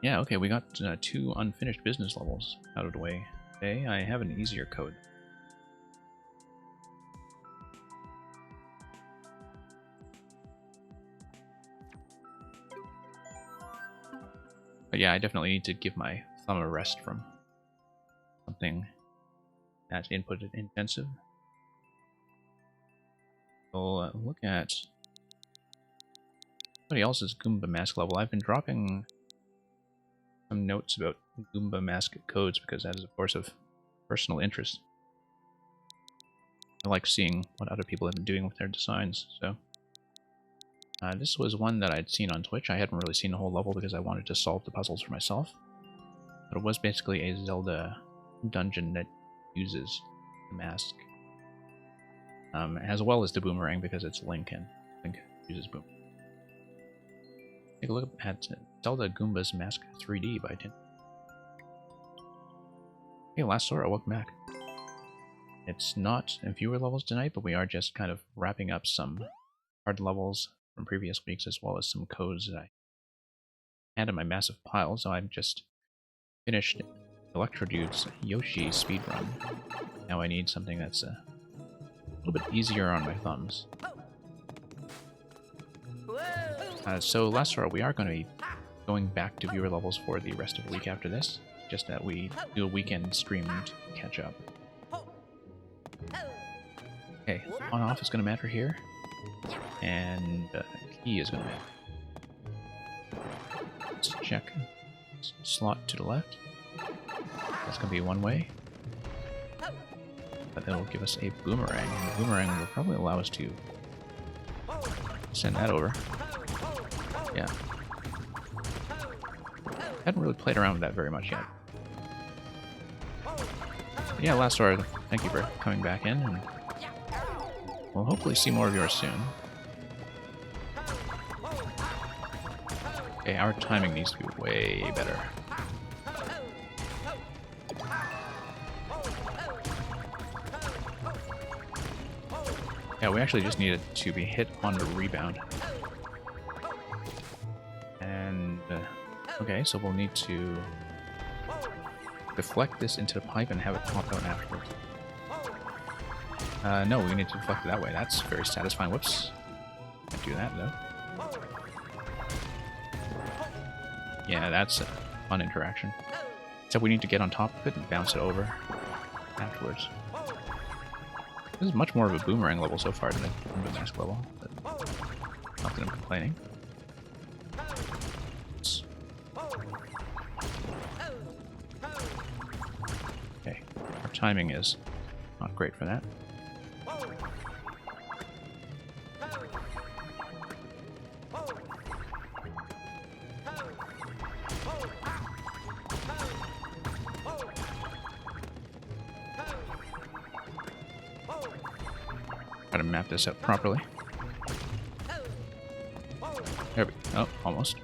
Yeah, okay, we got 2 unfinished business levels out of the way today. I have an easier code. But yeah, I definitely need to give my thumb a rest from something that's input intensive. We'll look at somebody else's Goomba mask level. I've been dropping some notes about Goomba mask codes because that is, of course, of personal interest. I like seeing what other people have been doing with their designs, so... this was one that I'd seen on Twitch. I hadn't really seen the whole level because I wanted to solve the puzzles for myself. But it was basically a Zelda dungeon that uses the mask. As well as the boomerang because it's Link and Link uses boom. Take a look at Zelda Goomba's Mask 3D by Tin. Hey, Last Sora, welcome back. It's not in fewer levels tonight, but we are just kind of wrapping up some hard levels from previous weeks, as well as some codes that I had in my massive pile. So I've just finished Electrodude's Yoshi speedrun. Now I need something that's a little bit easier on my thumbs. So last Sora, we are going to be going back to viewer levels for the rest of the week after this. Just that we do a weekend stream to catch up. Okay, on-off is going to matter here. And key is going to matter. Let's check. Slot to the left. That's going to be one way. But that'll give us a boomerang. And the boomerang will probably allow us to send that over. Yeah. Hadn't really played around with that very much yet. But yeah, last Sora, thank you for coming back in, and we'll hopefully see more of yours soon. Okay, our timing needs to be way better. Yeah, we actually just needed to be hit on the rebound. And, okay, so we'll need to deflect this into the pipe and have it pop out afterwards. No, we need to deflect it that way. That's very satisfying. Whoops. Can't do that, though. Yeah, that's a fun interaction. Except we need to get on top of it and bounce it over afterwards. This is much more of a boomerang level so far than a Goomba mask level, but not that I'm complaining. Okay, our timing is not great for that. Gotta map this out properly. There we go. Oh, almost.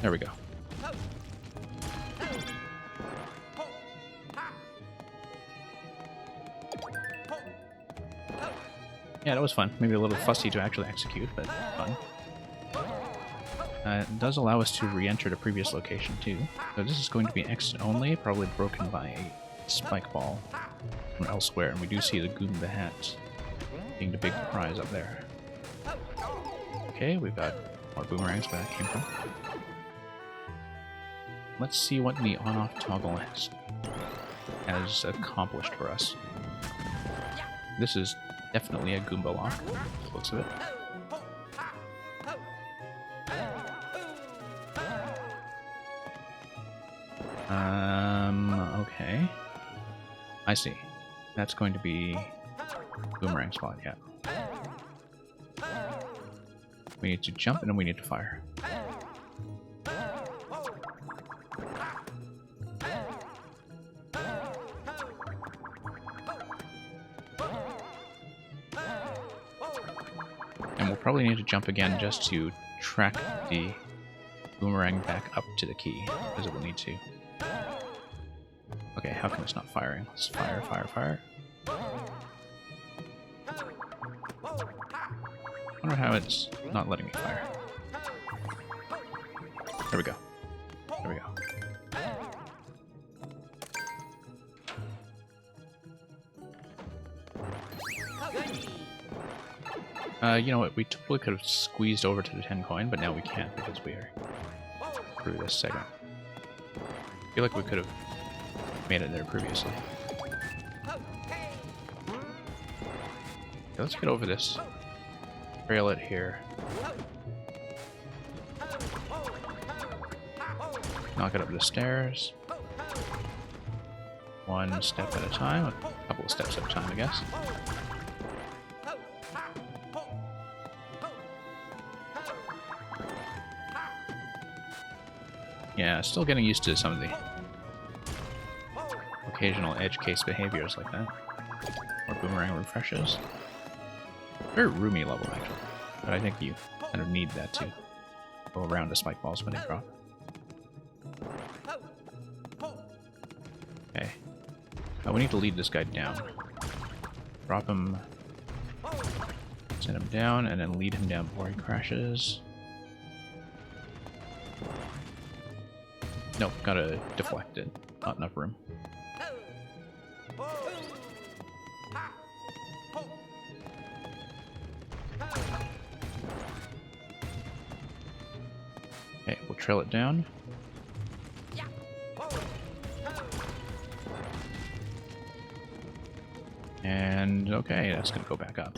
There we go. Yeah, that was fun. Maybe a little fussy to actually execute, but fun. It does allow us to re-enter the previous location too. So this is going to be an exit only, probably broken by a spike ball from elsewhere, and we do see the Goomba hat being the big prize up there. Okay, we've got more boomerangs where that came from. Let's see what the on-off toggle has accomplished for us. This is definitely a Goomba lock, looks of it. Okay. I see. That's going to be boomerang spot, yeah. We need to jump and then we need to fire. And we'll probably need to jump again just to track the boomerang back up to the key, because it will need to. Okay, how come it's not firing? Let's fire, fire, fire. I wonder how it's not letting me fire. There we go. There we go. You know what, we totally could have squeezed over to the 10 coin, but now we can't because we are through this segment. I feel like we could have made it there previously. Okay, let's get over this. Trail it here. Knock it up the stairs. One step at a time, a couple of steps at a time, I guess. Yeah, still getting used to some of the occasional edge case behaviors like that. Or boomerang refreshes. Very roomy level, actually. But I think you kind of need that to go around the spike balls when they drop. Okay. We need to lead this guy down. Drop him, send him down, and then lead him down before he crashes. Nope, gotta deflect it. Not enough room. Okay, we'll trail it down. And okay, that's gonna go back up.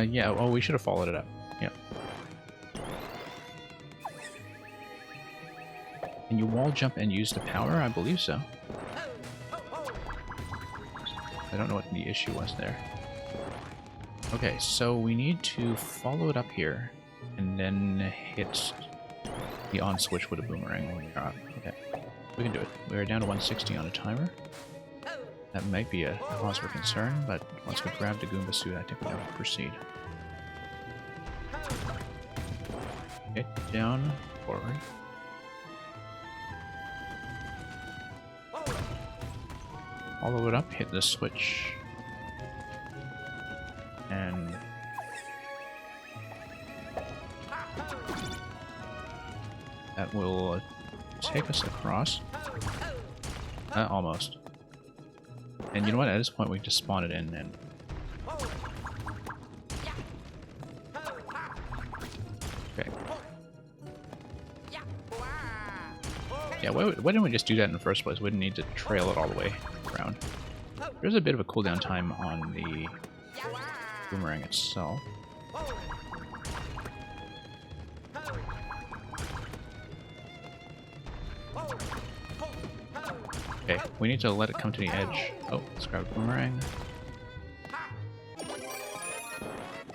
Yeah, oh, we should have followed it up. Yep. Can you wall jump and use the power? I believe so. I don't know what the issue was there. Okay, so we need to follow it up here and then hit the on switch with a boomerang when we're up. Okay, we can do it. We're down to 160 on a timer. That might be a cause for concern, but once we grab the Goomba suit, I think we have to proceed. Get down, forward. Follow it up, hit the switch, and that will take us across. Almost. And you know what? At this point, we just spawn it in and. Okay. Yeah, why didn't we just do that in the first place? We didn't need to trail it all the way around. There's a bit of a cooldown time on the boomerang itself. Okay, we need to let it come to the edge. Oh, let's grab a boomerang.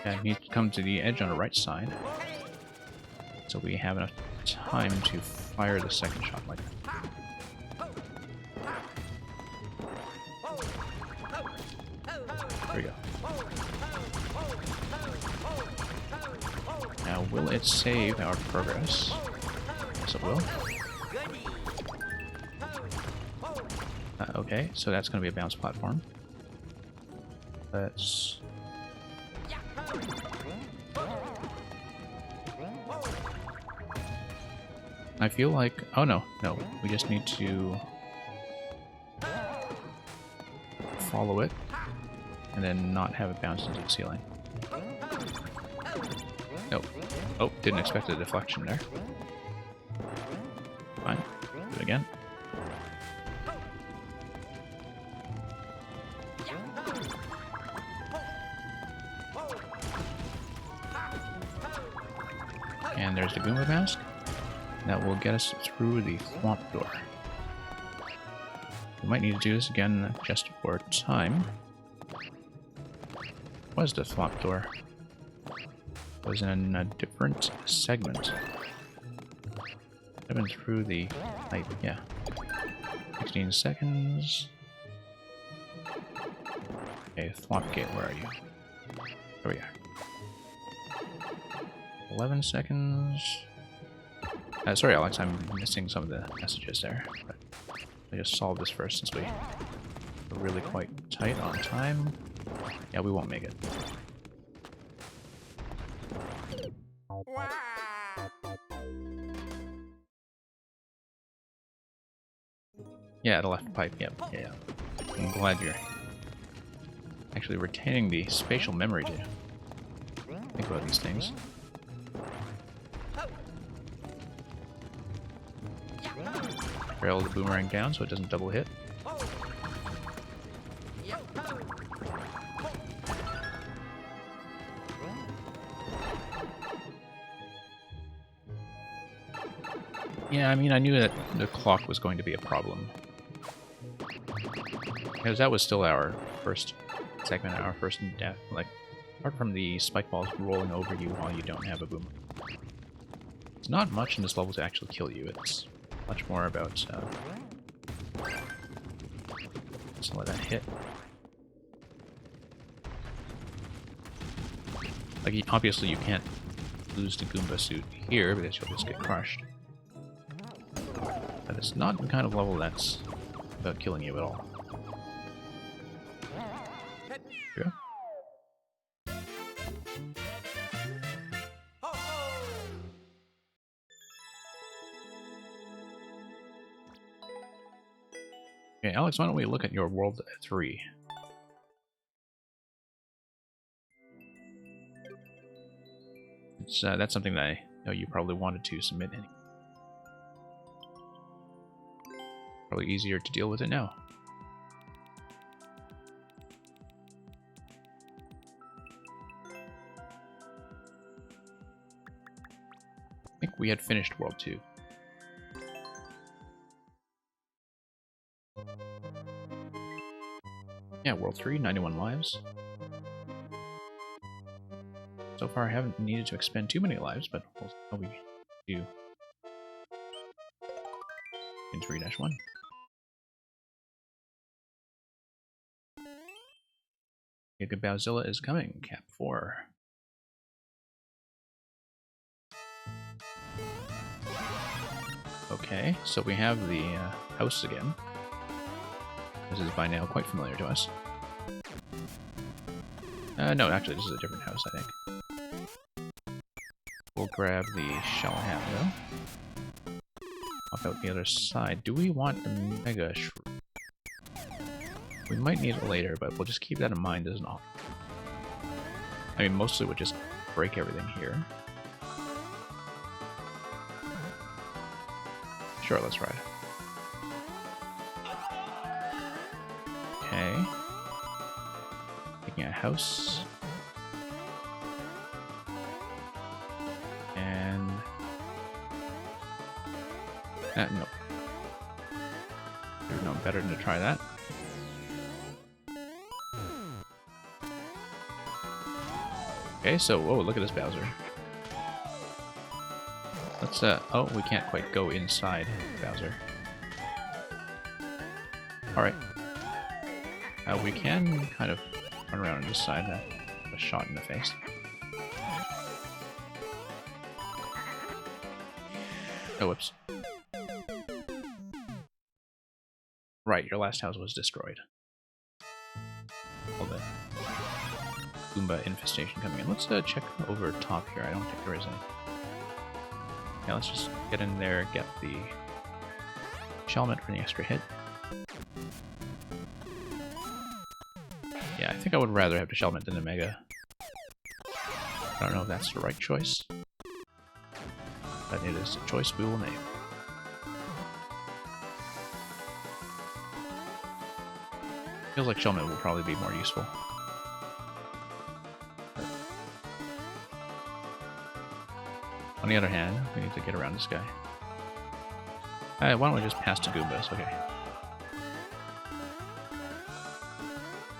Yeah, it needs to come to the edge on the right side. So we have enough time to fire the second shot like that. There we go. Now, will it save our progress? Yes, it will. Okay, so that's going to be a bounce platform. Let's... I feel like... Oh no, no. We just need to follow it and then not have it bounce into the ceiling. Nope. Oh, didn't expect a deflection there. Fine. Do it again. And there's the Goomba mask. That will get us through the swamp door. We might need to do this again just for time. What was the swamp door? It was in a different segment. I've been through the pipe, yeah. 16 seconds. Okay, swamp gate, where are you? There we are. 11 seconds. Sorry, Alex, I'm missing some of the messages there. But I just solved this first since we're really quite tight on time. Yeah, we won't make it. Yeah, the left pipe, yep, yeah. I'm glad you're actually retaining the spatial memory to think about these things. Rail the boomerang down so it doesn't double hit. Yeah, I mean, I knew that the clock was going to be a problem. Because that was still our first segment, our first death. Like, apart from the spike balls rolling over you while you don't have a boomerang. It's not much in this level to actually kill you. It's much more about... just let that hit. Like, obviously you can't lose the Goomba suit here because you'll just get crushed. But it's not the kind of level that's about killing you at all. There we go. Okay, Alex, why don't we look at your World 3? It's, that's something that I know you probably wanted to submit in. Probably easier to deal with it now. I think we had finished World 2. Yeah, World 3, 91 lives. So far I haven't needed to expend too many lives, but we'll see how we do in 3-1. Giga Bowzilla is coming, Cap 4. Okay, so we have the house again. This is by now quite familiar to us. No, actually this is a different house, I think. We'll grab the shell hat though. Pop out the other side. Do we want the Mega Shroom? We might need it later, but we'll just keep that in mind as an option. I mean, mostly we'll just break everything here. Sure, let's ride. Okay. Taking a house. And... no. There's no better than to try that. Okay, so, whoa, look at this Bowser. Let's, oh, we can't quite go inside Bowser. Alright. We can kind of run around and decide that a shot in the face. Oh, whoops. Right, your last house was destroyed. All the Goomba infestation coming in. Let's check over top here. I don't think there is any. Yeah, let's just get in there, get the Shelmet for the extra hit. Yeah, I think I would rather have the Shelmet than the Mega. I don't know if that's the right choice, but it is a choice we will make. Feels like Shelmet will probably be more useful. But on the other hand, we need to get around this guy. Why don't we just pass to Goombas? Okay.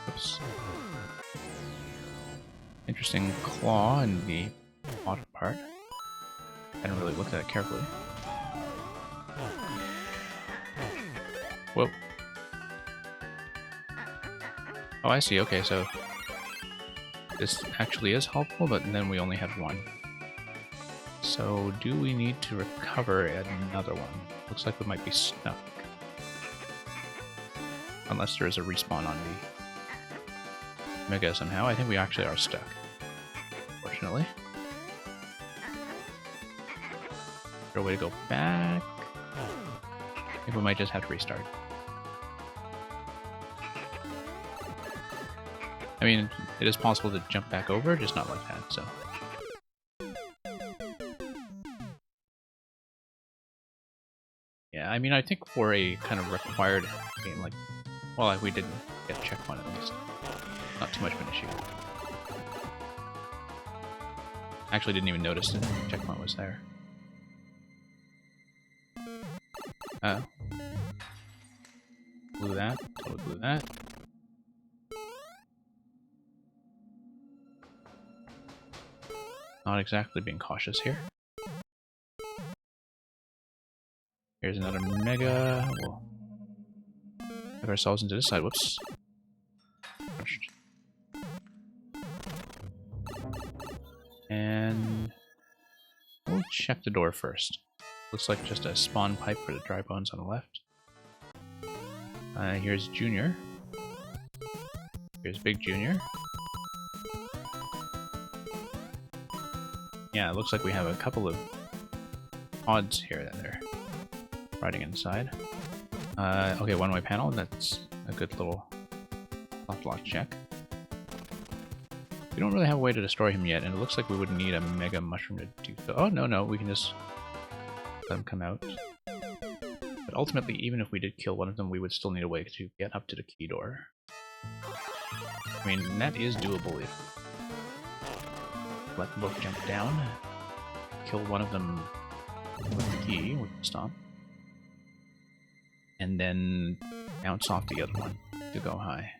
Oops. Interesting claw in the bottom part. I didn't really look at it carefully. Whoa. Oh, I see. Okay, so this actually is helpful, but then we only have one. So do we need to recover another one? Looks like we might be stuck. Unless there is a respawn on the Mega somehow. I think we actually are stuck, fortunately. Is there a way to go back? I think we might just have to restart. I mean, it is possible to jump back over, just not like that, so... Yeah, I mean, I think for a kind of required game like... Well, like we didn't get a checkpoint at least. Not too much of an issue. Actually didn't even notice that the checkpoint was there. Oh. Blew that. Totally blew that. Not exactly being cautious here. Here's another Mega. We'll put ourselves into this side. Whoops. And we'll check the door first. Looks like just a spawn pipe for the dry bones on the left. Here's Junior. Here's Big Junior. Yeah, it looks like we have a couple of pods here that they're riding inside. Okay, one-way panel. That's a good little soft lock check. We don't really have a way to destroy him yet, and it looks like we would need a Mega Mushroom to do so. Oh, no, we can just let him come out. But ultimately, even if we did kill one of them, we would still need a way to get up to the key door. I mean, that is doable if... Let them both jump down, kill one of them with the key, with the stomp, and then bounce off the other one to go high.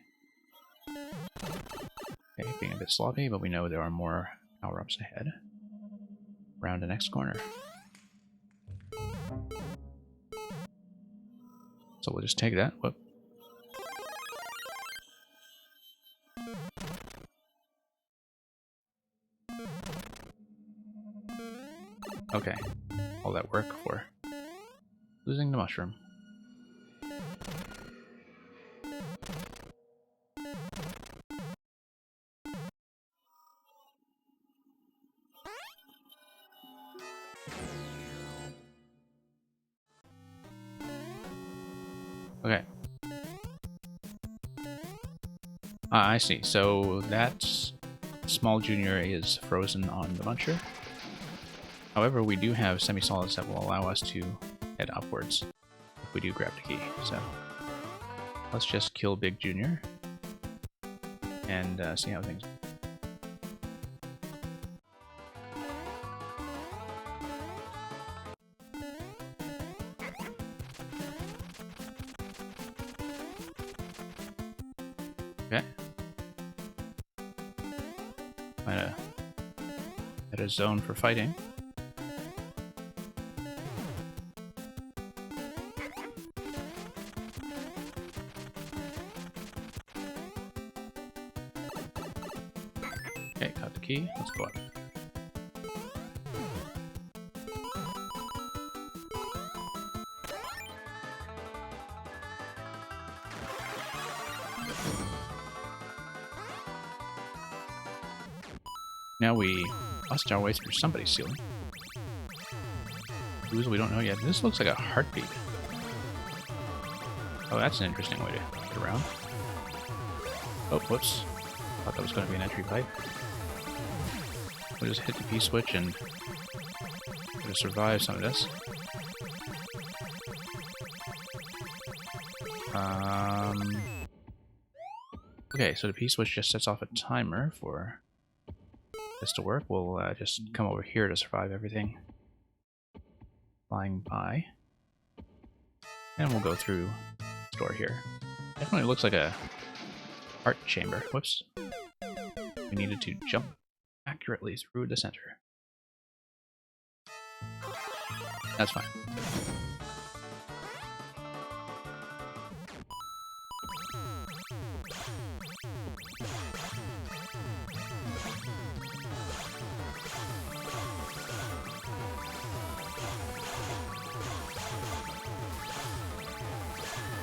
Okay, being a bit sloppy, but we know there are more power-ups ahead. Around the next corner. So we'll just take that. Whoop. Okay, all that work for losing the mushroom. Okay. I see. So that small junior is frozen on the muncher. However, we do have semi-solids that will allow us to head upwards if we do grab the key. So let's just kill Big Junior and see how things. Okay. Find a better zone for fighting. Okay, got the key. Let's go up. Now we bust our way through somebody's ceiling. Whose we don't know yet. This looks like a heartbeat. Oh, that's an interesting way to get around. Oh, whoops. Thought that was going to be an entry pipe. We'll just hit the P switch and try to survive some of this. Okay, so the P switch just sets off a timer for this to work. We'll just come over here to survive everything flying by. And we'll go through the door here. Definitely looks like a art chamber. Whoops. We needed to jump accurately through the center. That's fine.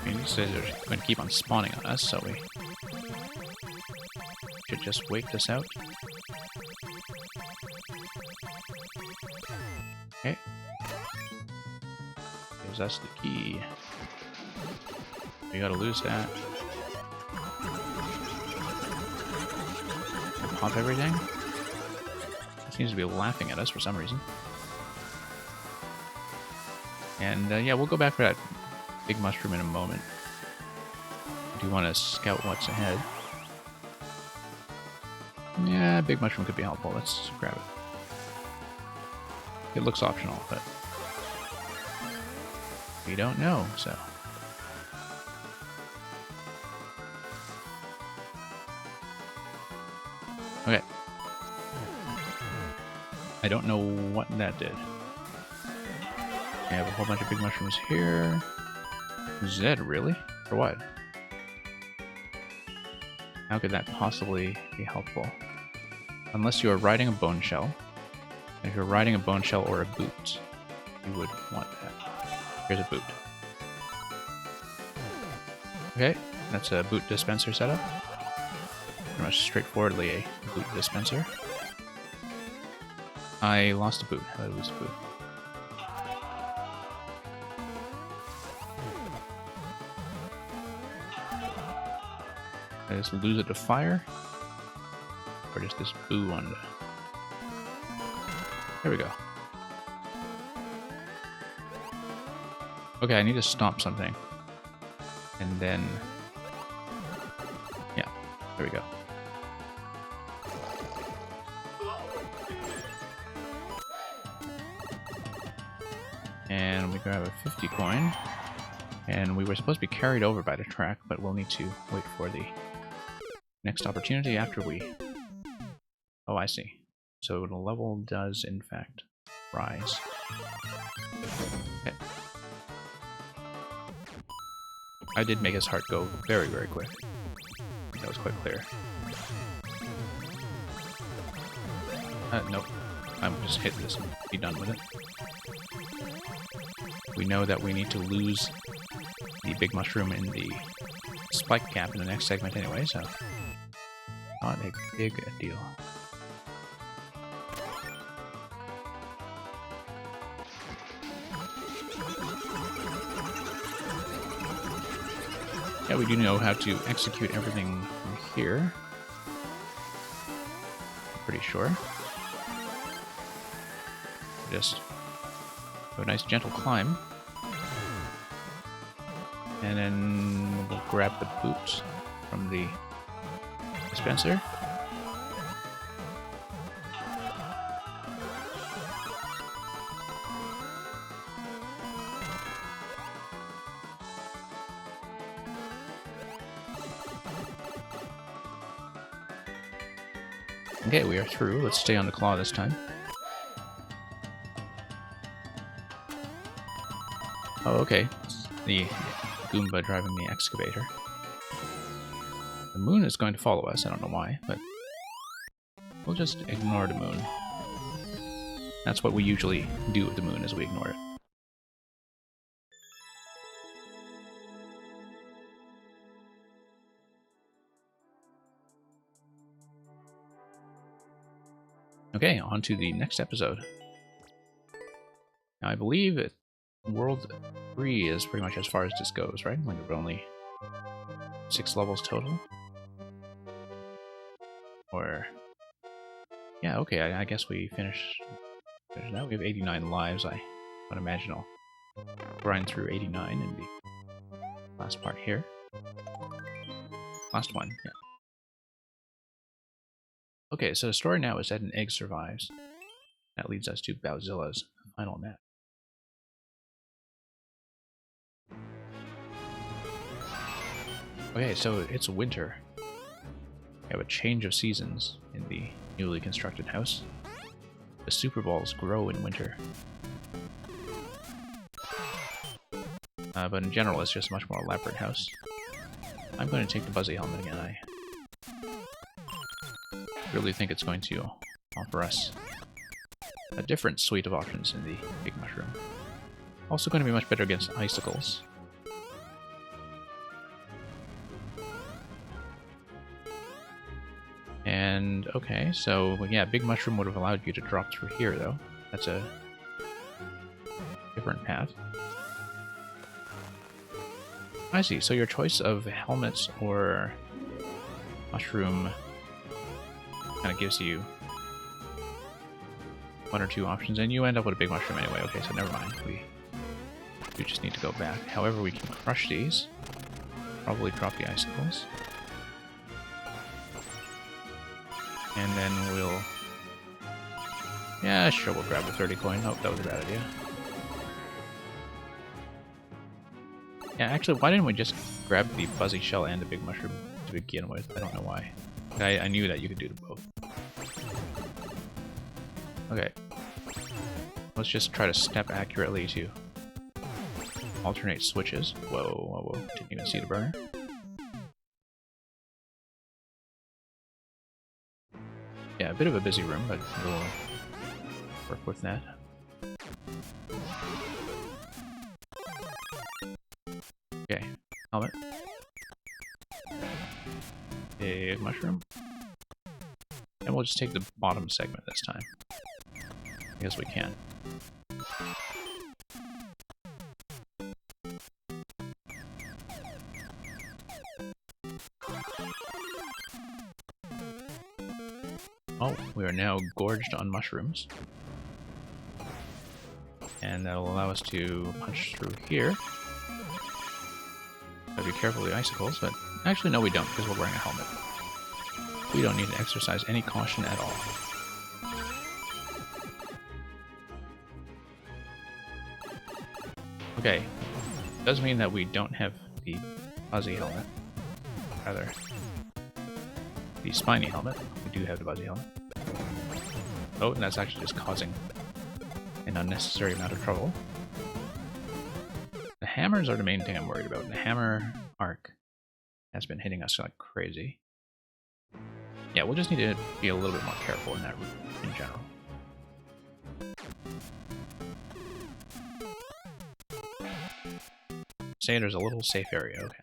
These guys are going to keep on spawning on us, so we should just wait this out. Okay. Gives us the key. We gotta lose that. Pop everything. It seems to be laughing at us for some reason. And yeah, we'll go back for that big mushroom in a moment. I do want to scout what's ahead. Yeah, big mushroom could be helpful. Let's grab it. It looks optional, but we don't know, so. Okay. I don't know what that did. We have a whole bunch of big mushrooms here. Zed, really? For what? How could that possibly be helpful? Unless you are riding a bone shell. If you're riding a bone shell or a boot, you would want that. Here's a boot. Okay, that's a boot dispenser setup. Pretty much straightforwardly a boot dispenser. I lost a boot. How did I lose a boot? I just lose it to fire? Or just this boo on the... There we go. Okay, I need to stomp something. And then... Yeah, there we go. And we grab a 50 coin. And we were supposed to be carried over by the track, but we'll need to wait for the next opportunity after we... Oh, I see. So the level does, in fact, rise. Okay. I did make his heart go very, very quick. That was quite clear. Nope. I'm just hit this and be done with it. We know that we need to lose the big mushroom in the spike cap in the next segment anyway, so not a big deal. Yeah, we do know how to execute everything from here. I'm pretty sure. Just do a nice gentle climb. And then we'll grab the boot from the dispenser. Okay, we are through. Let's stay on the claw this time. Oh, okay. It's the Goomba driving the excavator. The moon is going to follow us. I don't know why, but we'll just ignore the moon. That's what we usually do with the moon, is we ignore it. Okay, on to the next episode. Now, I believe World 3 is pretty much as far as this goes, right? Like, we're only 6 levels total. Or... yeah, okay, I guess we finish that. We have 89 lives. I would imagine I'll grind through 89 in the last part here. Last one, yeah. Okay, so the story now is that an egg survives. That leads us to Bowzilla's final map. Okay, so it's winter. We have a change of seasons in the newly constructed house. The super balls grow in winter. But in general, it's just a much more elaborate house. I'm going to take the Buzzy Helmet again. I really think it's going to offer us a different suite of options in the Big Mushroom. Also going to be much better against icicles. And, okay, so, yeah, Big Mushroom would have allowed you to drop through here, though. That's a different path. I see, so your choice of helmets or mushroom kind of gives you one or two options, and you end up with a Big Mushroom anyway. Okay, so never mind. We just need to go back. However, we can crush these. Probably drop the icicles. And then we'll... yeah, sure, we'll grab the 30 coin. Oh, that was a bad idea. Yeah, actually, why didn't we just grab the Buzzy Shell and the Big Mushroom to begin with? I don't know why. I knew that you could do them both. Okay. Let's just try to step accurately to alternate switches. Whoa, whoa, whoa. Didn't even see the burner. Yeah, a bit of a busy room, but we'll work with that. Okay, helmet. Big Mushroom. And we'll just take the bottom segment this time. Because we can. Oh, we are now gorged on mushrooms. And that'll allow us to punch through here. Gotta be careful with the icicles, but actually no we don't, because we're wearing a helmet. We don't need to exercise any caution at all. Okay, does mean that we don't have the Buzzy Helmet. Rather, the Spiny Helmet. We do have the Buzzy Helmet. Oh, and that's actually just causing an unnecessary amount of trouble. The hammers are the main thing I'm worried about. The hammer arc has been hitting us like crazy. Yeah, we'll just need to be a little bit more careful in that route in general. Say there's a little safe area, okay.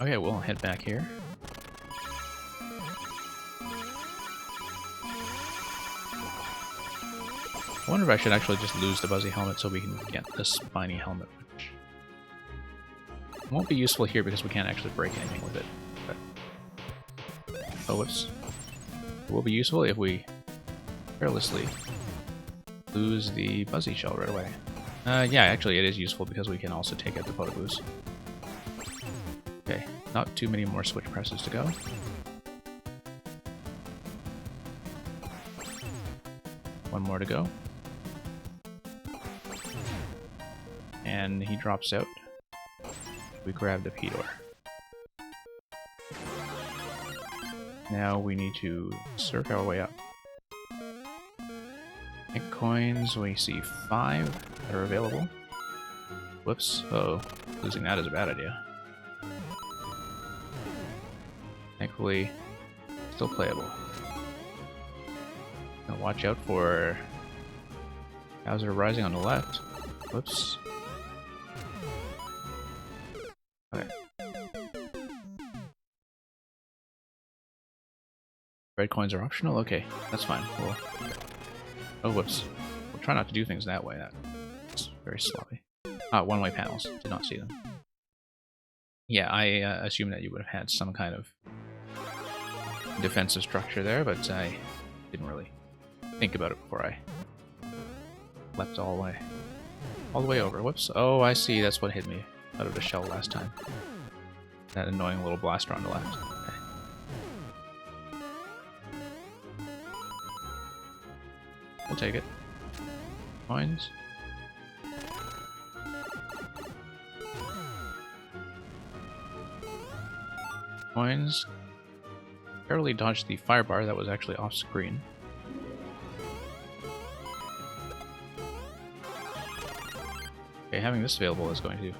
Okay, we'll head back here. I wonder if I should actually just lose the Buzzy Helmet so we can get the Spiny Helmet, which won't be useful here because we can't actually break anything with it. But... oh, whoops. It will be useful if we carelessly lose the Buzzy Shell right away. Yeah, actually it is useful because we can also take out the Potoboos. Okay, not too many more switch presses to go. One more to go. And he drops out. We grab the P-door. Now we need to surf our way up. Egg coins, we see 5 that are available. Whoops, uh-oh, losing that is a bad idea. Thankfully, still playable. Gonna watch out for Bowser rising on the left. Whoops. Okay. Red coins are optional? Okay, that's fine. We'll... Oh, whoops. We'll try not to do things that way. That's very sloppy. Ah, one-way panels. Did not see them. Yeah, I assumed that you would have had some kind of defensive structure there, but I didn't really think about it before I leapt all the way over. Whoops. Oh, I see. That's what hit me out of the shell last time. That annoying little blaster on the left. Okay. We'll take it. Coins. Coins. Barely dodged the fire bar that was actually off screen. Okay, having this available is going to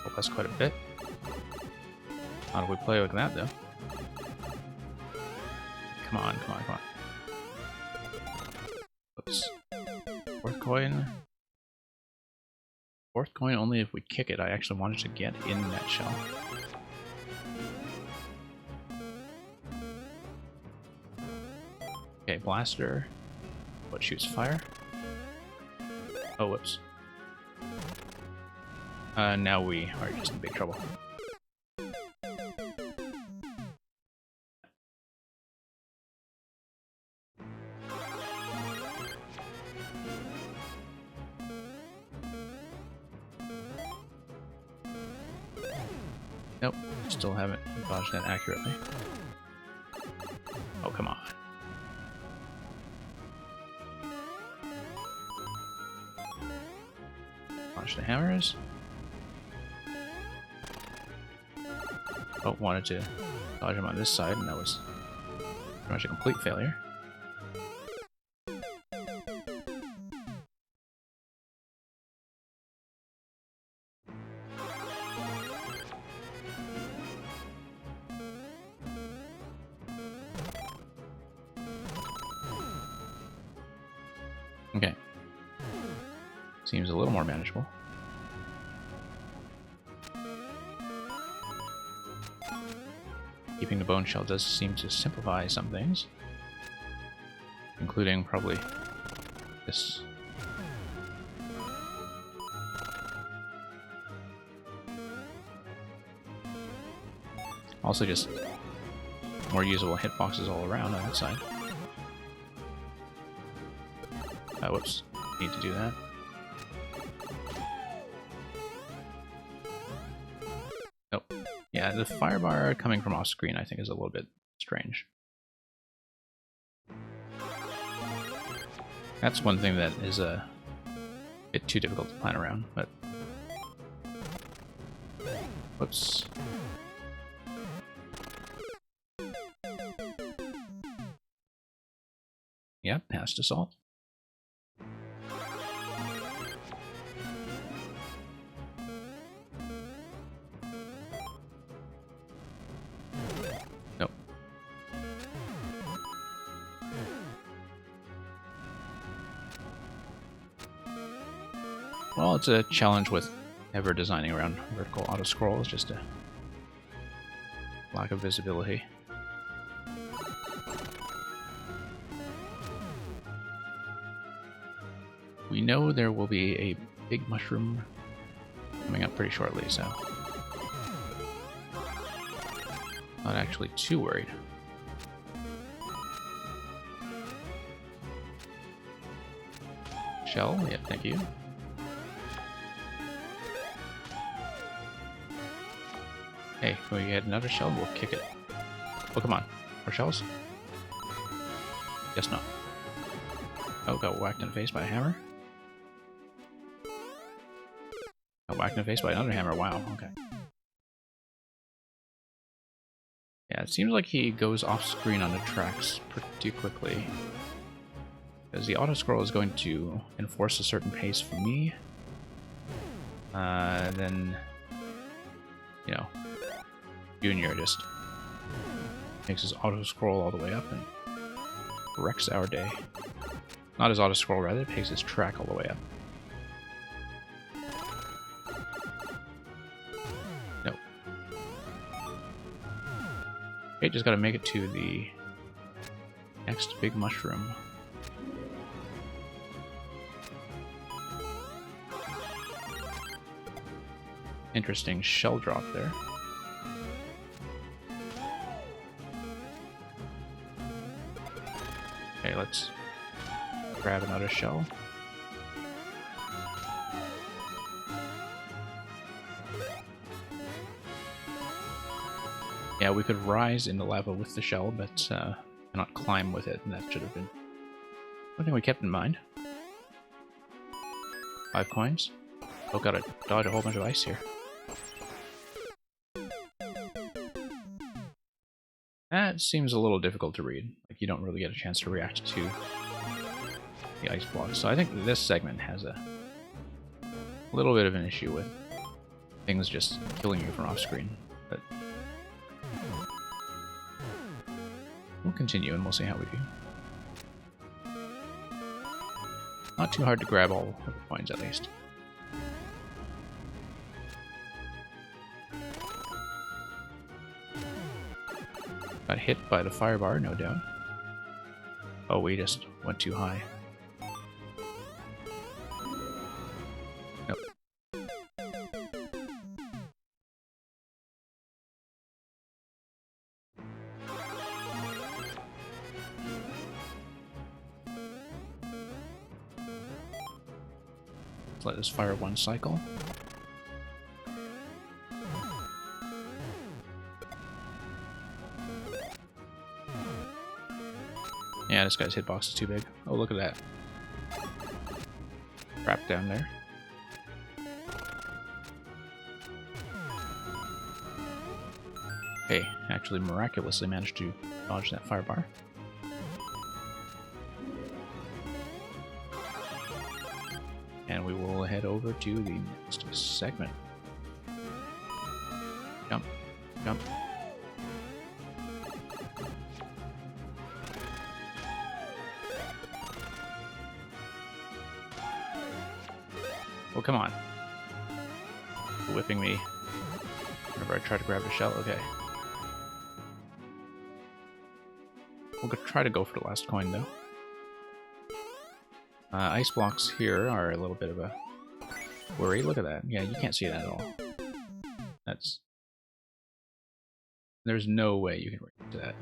help us quite a bit. How do we play like that, though? Come on, come on, come on. Oops. Fourth coin. Fourth coin only if we kick it. I actually wanted to get in that shell. Okay, blaster. What shoots fire? Oh, whoops. Now we are just in big trouble. Nope, still haven't dodged that accurately. Oh, come on. Dodge the hammers. Oh, wanted to dodge him on this side, and that was pretty much a complete failure. Okay. Seems a little more manageable. Keeping the bone shell does seem to simplify some things, including probably this. Also just more usable hitboxes all around on that side. Whoops. Need to do that. Nope. Yeah, the fire bar coming from off screen I think is a little bit strange. That's one thing that is a bit too difficult to plan around, but... Whoops. Yeah, past assault. Nope. Well, it's a challenge with ever designing around vertical auto-scroll, it's just a lack of visibility. We know there will be a big mushroom coming up pretty shortly, so not actually too worried. Shell, yeah, thank you. Hey, can we get another shell? We'll kick it. Oh, come on. More shells? Guess not. Oh, got whacked in the face by a hammer? Got whacked in the face by another hammer. Wow, okay. Yeah, it seems like he goes off screen on the tracks pretty quickly. Because the auto-scroll is going to enforce a certain pace for me. Then, you know, Junior just makes his auto-scroll all the way up and wrecks our day. Not as auto-scroll, rather, it takes its track all the way up. Nope. Okay, just gotta make it to the next big mushroom. Interesting shell drop there. Okay, let's grab another shell. Yeah, we could rise in the lava with the shell, but cannot climb with it, and that should have been something we kept in mind. 5 coins. Oh, gotta dodge a whole bunch of ice here. That seems a little difficult to read. Like, you don't really get a chance to react to the ice blocks. So I think this segment has a little bit of an issue with things just killing you from off screen. But we'll continue and we'll see how we do. Not too hard to grab all of the coins, at least. Got hit by the fire bar, no doubt. Oh, we just went too high. Nope. Let's let this fire one cycle. Yeah, this guy's hitbox is too big. Oh, look at that. Crap down there. Okay, actually miraculously managed to dodge that firebar. And we will head over to the next segment. Jump, jump. Oh, come on. Whipping me whenever I try to grab a shell. Okay. We'll try to go for the last coin, though. Ice blocks here are a little bit of a worry. Look at that. Yeah, you can't see that at all. That's... There's no way you can react to that.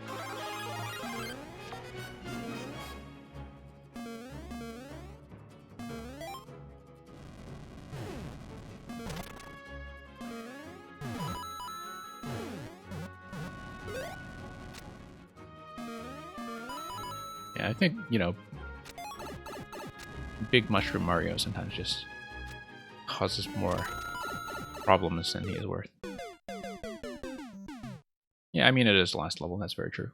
Yeah, I think, you know, Big Mushroom Mario sometimes just causes more problems than he is worth. Yeah, I mean, it is the last level, that's very true.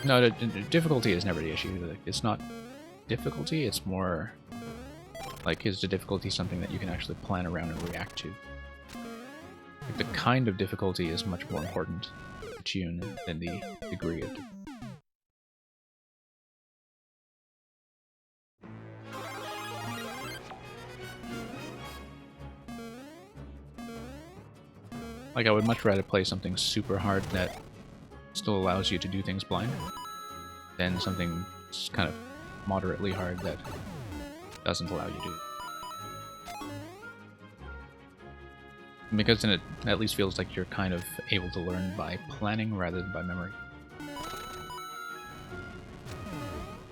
No, the difficulty is never the issue. It's not difficulty, it's more like, is the difficulty something that you can actually plan around and react to? Like, the kind of difficulty is much more important to tune than the degree of difficulty. Like, I would much rather play something super hard that still allows you to do things blind than something kind of moderately hard that doesn't allow you to. Because then it at least feels like you're kind of able to learn by planning rather than by memory.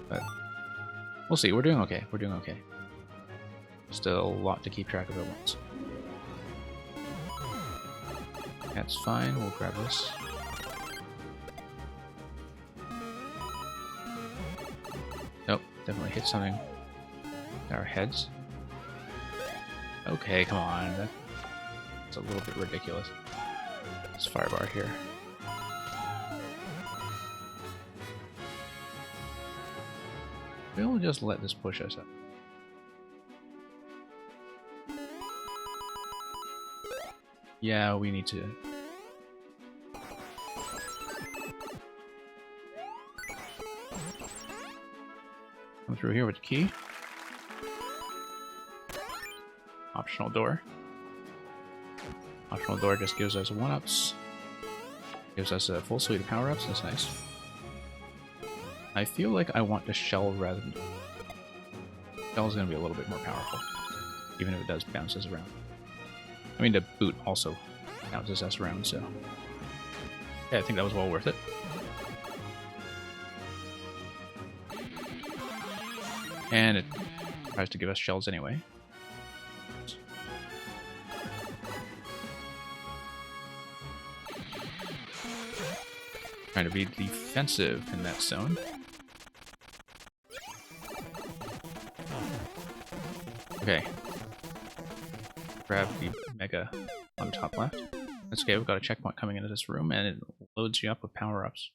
But we'll see. We're doing okay. We're doing okay. Still a lot to keep track of at once. That's fine. We'll grab this. Nope. Definitely hit something. Our heads. Okay, come on. That's a little bit ridiculous. This firebar here. We'll just let this push us up. Yeah, we need to Come through here with the key. Optional door. Optional door just gives us 1-ups. Gives us a full suite of power-ups. That's nice. I feel like I want the shell rather than... Shell's going to be a little bit more powerful, even if it does bounce us around. I mean, the boot also bounces us around, so... Yeah, I think that was well worth it. And it tries to give us shells anyway. Trying to be defensive in that zone. Okay. Grab the mega on the top left. That's okay, we've got a checkpoint coming into this room, and it loads you up with power-ups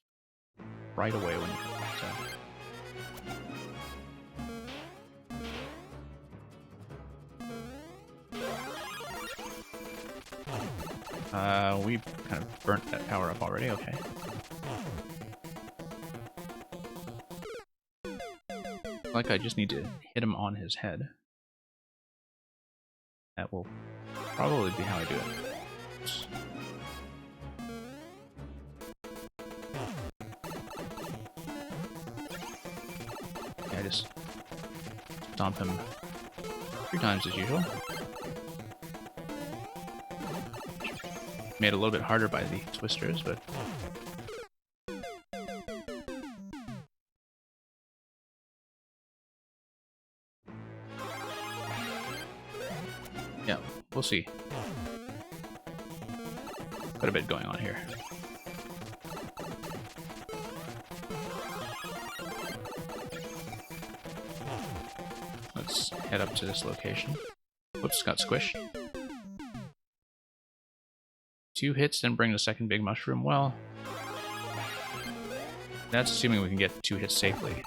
right away when you come back to. We kind of burnt that power-up already, okay. Like I just need to hit him on his head. That will probably be how I do it. Yeah, just stomp him 3 times as usual. Made it a little bit harder by the twisters, but... yeah, we'll see. Quite a bit going on here. Let's head up to this location. Whoops, got squished. 2 hits, then bring the second big mushroom. Well, that's assuming we can get 2 hits safely.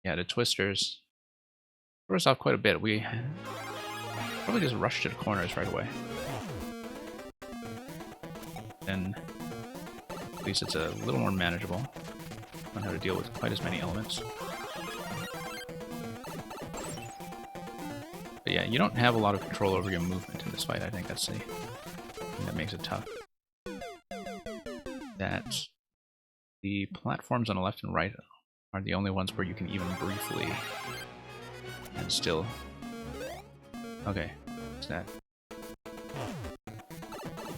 Yeah, the twisters threw us off quite a bit. We probably just rushed to the corners right away. Then at least it's a little more manageable on how to deal with quite as many elements. But yeah, you don't have a lot of control over your movement in this fight. I think that's the thing that makes it tough. That the platforms on the left and right are the only ones where you can even briefly and still... Okay, what's that?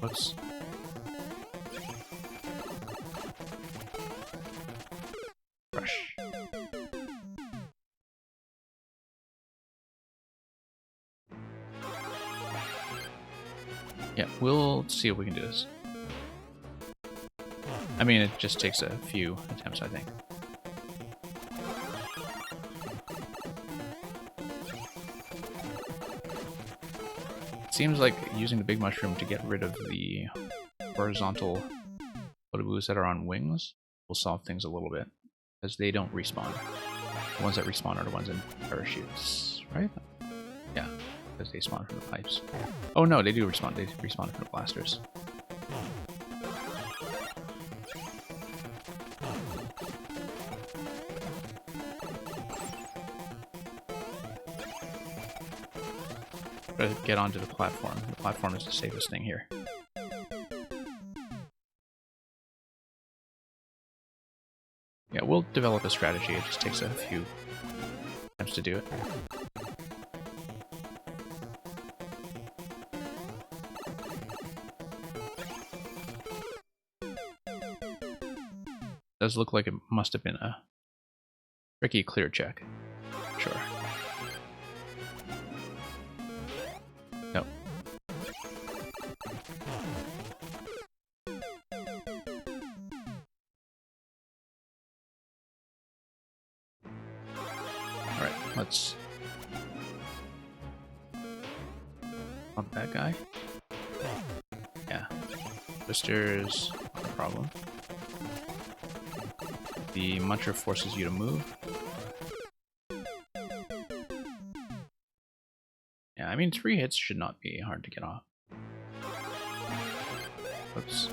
Whoops. Brush. Yeah, we'll see if we can do this. I mean, it just takes a few attempts, I think. Seems like using the big mushroom to get rid of the horizontal photoboos that are on wings will solve things a little bit, because they don't respawn. The ones that respawn are the ones in parachutes, right? Yeah, because they spawn from the pipes. Oh no, they do respawn. They respawn from the blasters. Try to get onto the platform. The platform is the safest thing here. Yeah, we'll develop a strategy. It just takes a few attempts to do it. Does look like it must have been a tricky clear check. Sure. No. Alright, let's pump that guy. Yeah. Twisters, not a problem. The muncher forces you to move. Yeah, I mean 3 hits should not be hard to get off. Oops.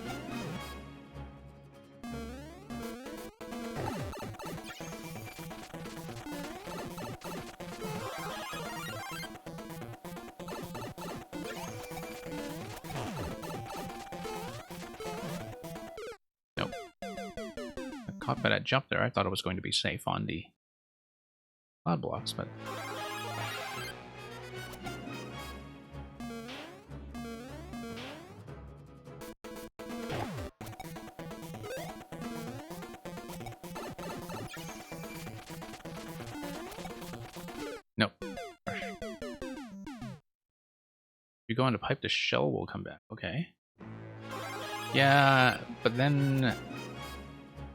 Nope. I caught by that jump there. I thought it was going to be safe on the cloud blocks, but nope. You go on to pipe, the shell will come back. Okay. Yeah, but then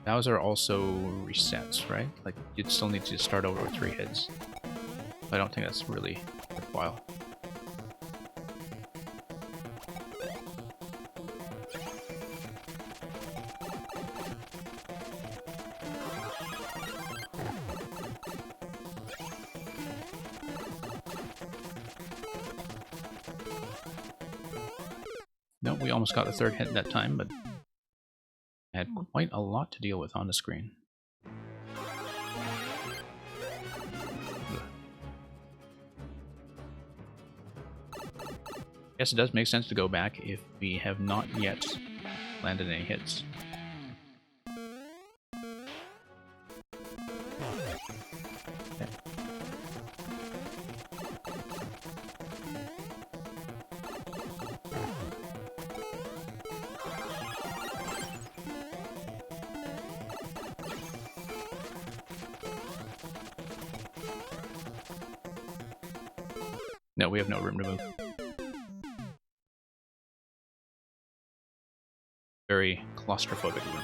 Bowser also resets, right? Like, you'd still need to start over with 3 hits. I don't think that's really worthwhile. Nope, we almost got the 3rd hit that time, but I had quite a lot to deal with on the screen. Guess it does make sense to go back if we have not yet landed any hits. Okay. No, we have no room to move. Very claustrophobic room.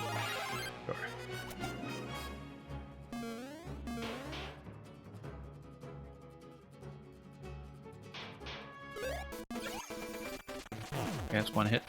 Sure. Okay, that's 1 hit.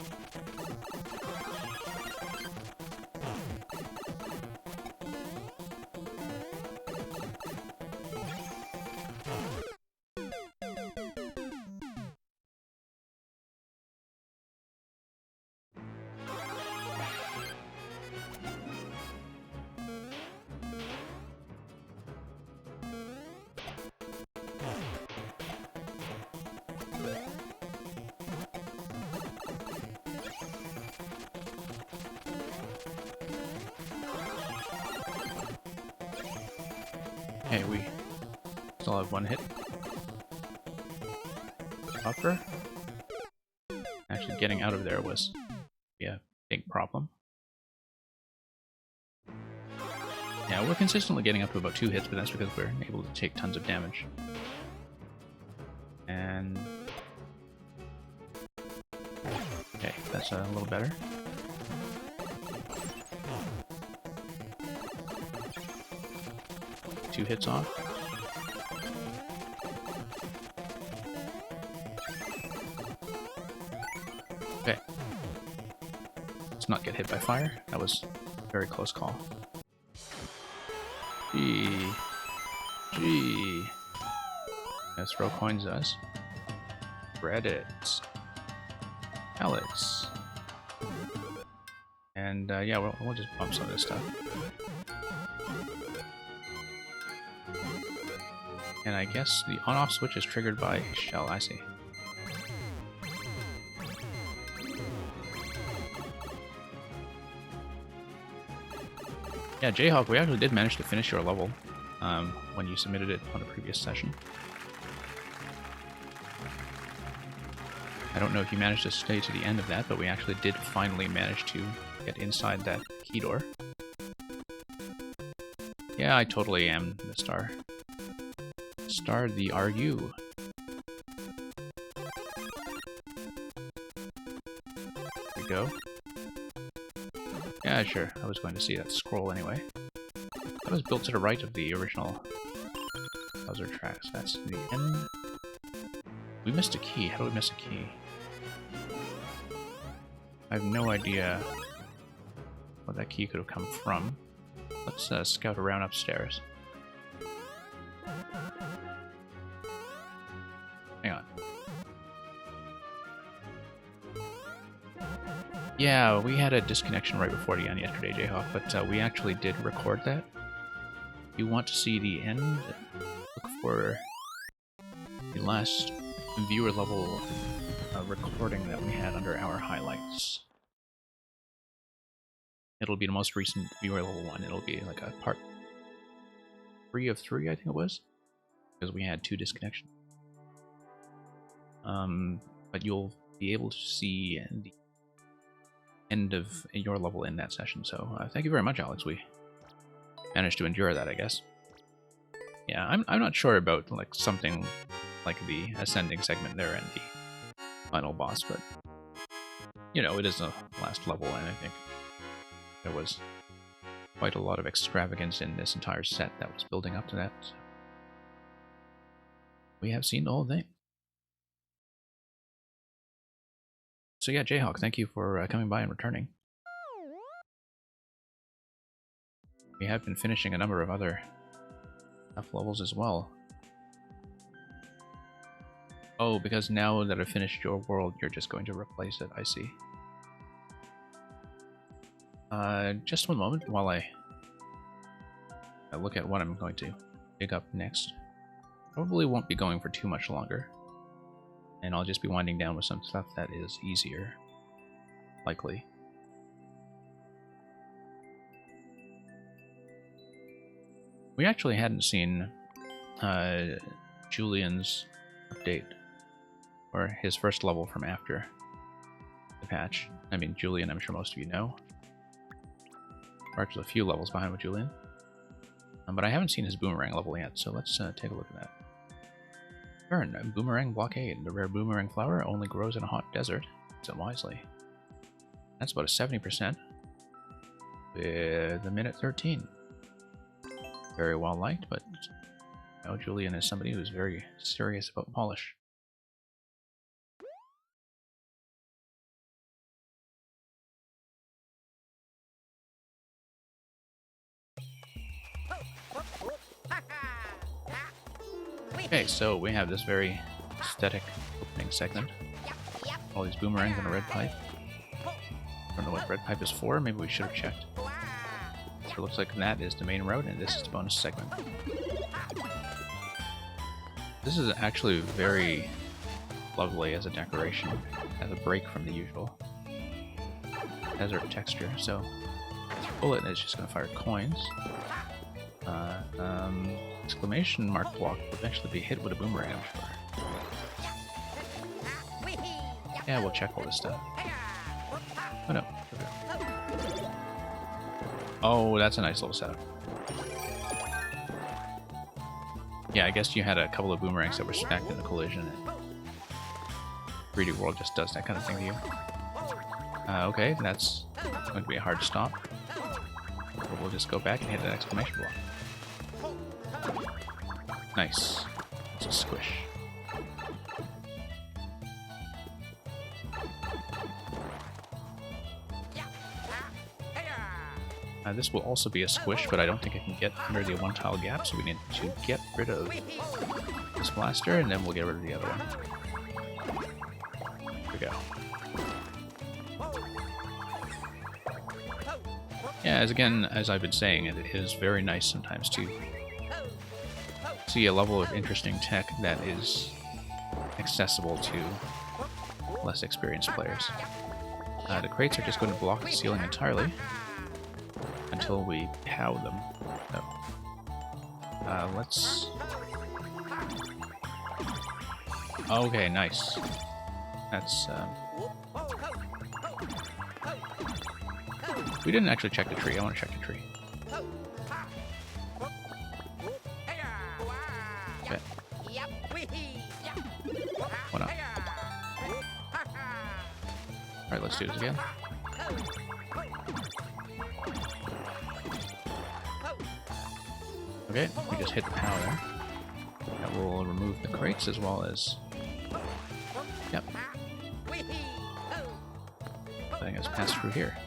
Okay, we still have 1 hit. Buffer. Actually, getting out of there was a big problem. Yeah, we're consistently getting up to about 2 hits, but that's because we're able to take tons of damage. And okay, that's a little better. Two hits off. Okay. Let's not get hit by fire. That was a very close call. Gee. Let's throw coins at us. Credits. Alex. And yeah, we'll just bump some of this stuff. And I guess the on-off switch is triggered by shell, I see. Yeah, Jayhawk, we actually did manage to finish your level when you submitted it on a previous session. I don't know if you managed to stay to the end of that, but we actually did finally manage to get inside that key door. Yeah, I totally am the star. Star the RU. There we go. Yeah, sure. I was going to see that scroll anyway. That was built to the right of the original Bowser tracks. That's the end. We missed a key. How do we miss a key? I have no idea what that key could have come from. Let's scout around upstairs. Hang on. Yeah, we had a disconnection right before the end yesterday, Jayhawk, but we actually did record that. If you want to see the end, look for the last viewer level recording that we had under our highlights. It'll be the most recent viewer level one. It'll be like a part 3 of 3, I think it was, because we had 2 disconnections. But you'll be able to see the end of your level in that session. So thank you very much, Alex. We managed to endure that, I guess. Yeah, I'm not sure about like something like the ascending segment there and the final boss, but you know, it is the last level, and I think there was quite a lot of extravagance in this entire set that was building up to that. We have seen the whole thing. So yeah, Jayhawk, thank you for coming by and returning. We have been finishing a number of other tough levels as well. Oh, because now that I've finished your world, you're just going to replace it, I see. Just one moment while I look at what I'm going to pick up next. Probably won't be going for too much longer. And I'll just be winding down with some stuff that is easier. Likely. We actually hadn't seen Julian's update, or his first level from after the patch. I mean, Julian, I'm sure most of you know. We're actually a few levels behind with Julian. But I haven't seen his boomerang level yet, so let's take a look at that. Turn, boomerang blockade. The rare boomerang flower only grows in a hot desert. Use it wisely. That's about a 70%. With a minute 13. Very well liked, but you know, Julian is somebody who's very serious about polish. Okay, so we have this very aesthetic opening segment. All these boomerangs and a red pipe. I don't know what red pipe is for, maybe we should have checked. It looks like that is the main route, and this is the bonus segment. This is actually very lovely as a decoration, as a break from the usual desert texture. So, bullet is just going to fire coins. Exclamation mark block will eventually be hit with a boomerang, I'm sure. Yeah, we'll check all this stuff. Oh no. Okay. Oh, that's a nice little setup. Yeah, I guess you had a couple of boomerangs that were stacked in a collision, and 3D World just does that kind of thing to you. Okay, that's going to be a hard stop. But we'll just go back and hit that exclamation block. Nice. It's a squish. This will also be a squish, but I don't think I can get under the one tile gap, so we need to get rid of this blaster, and then we'll get rid of the other one. There we go. Yeah, as I've been saying, it is very nice sometimes to see a level of interesting tech that is accessible to less experienced players. The crates are just going to block the ceiling entirely until we POW them. So, let's... Okay, nice. That's, we didn't actually check the tree. I want to check the tree. Okay. Why not? Alright, let's do this again. Okay, we just hit the power there. That will remove the crates as well as... Yep. Letting us pass through here.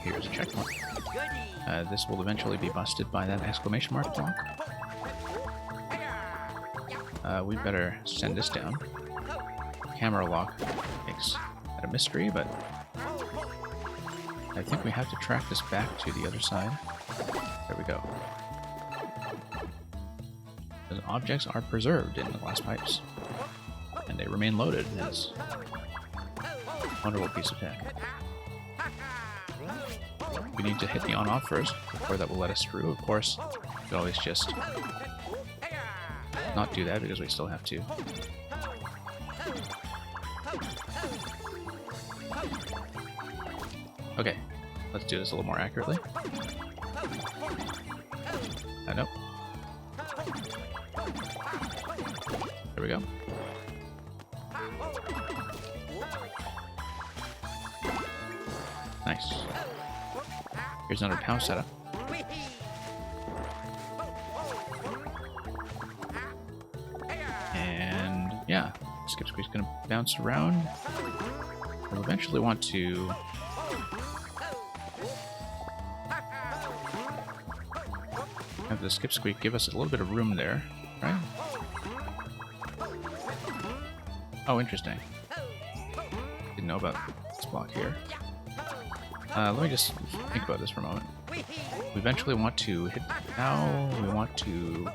Here's a checkpoint. This will eventually be busted by that exclamation mark block. We better send this down. Camera lock makes that a mystery, but I think we have to track this back to the other side. There we go. The objects are preserved in the glass pipes, and they remain loaded. It's a wonderful piece of tech. We need to hit the on-off first, before that will let us through. Of course, we could always just not do that because we still have to. Okay, let's do this a little more accurately. Nope. There we go. Nice. Here's another pound setup. And yeah, Skip Squeak's gonna bounce around. We'll eventually want to have the Skip Squeak give us a little bit of room there, right? Oh, interesting. Didn't know about this block here. Let me just think about this for a moment. We eventually want to hit... Now we want to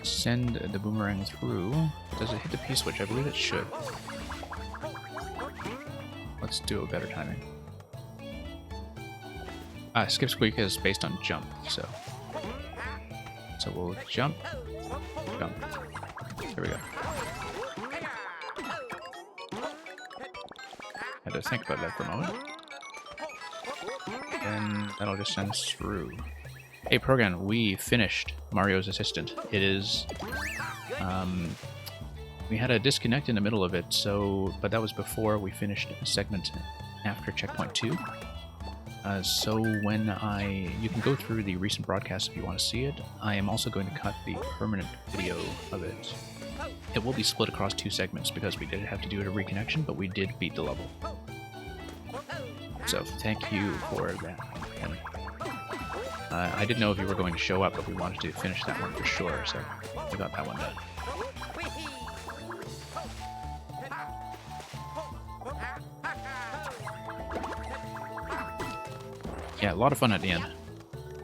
send the boomerang through. Does it hit the P-switch? I believe it should. Let's do a better timing. Skip Squeak is based on jump, so we'll jump, jump. There we go. Had to think about that for a moment. And that'll just send us through. Hey, Progan, we finished Mario's Assistant. It is... we had a disconnect in the middle of it, but that was before we finished a segment after Checkpoint 2. So when you can go through the recent broadcast if you want to see it. I am also going to cut the permanent video of it. It will be split across 2 segments because we did have to do a reconnection, but we did beat the level. So thank you for that. And I didn't know if you were going to show up, but we wanted to finish that one for sure, so we got that one done. Yeah, a lot of fun at the end.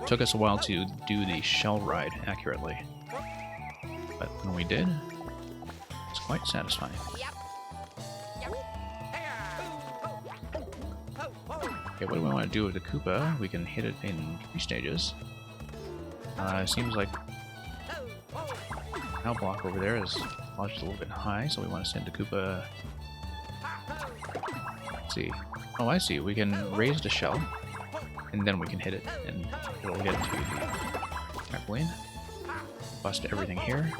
Took us a while to do the shell ride accurately, but when we did, it's quite satisfying. Okay, what do we want to do with the Koopa? We can hit it in 3 stages. Seems like our block over there is lodged a little bit high, so we want to send the Koopa... Let's see. Oh, I see. We can raise the shell, and then we can hit it, and it'll get to the trampoline. Bust everything here.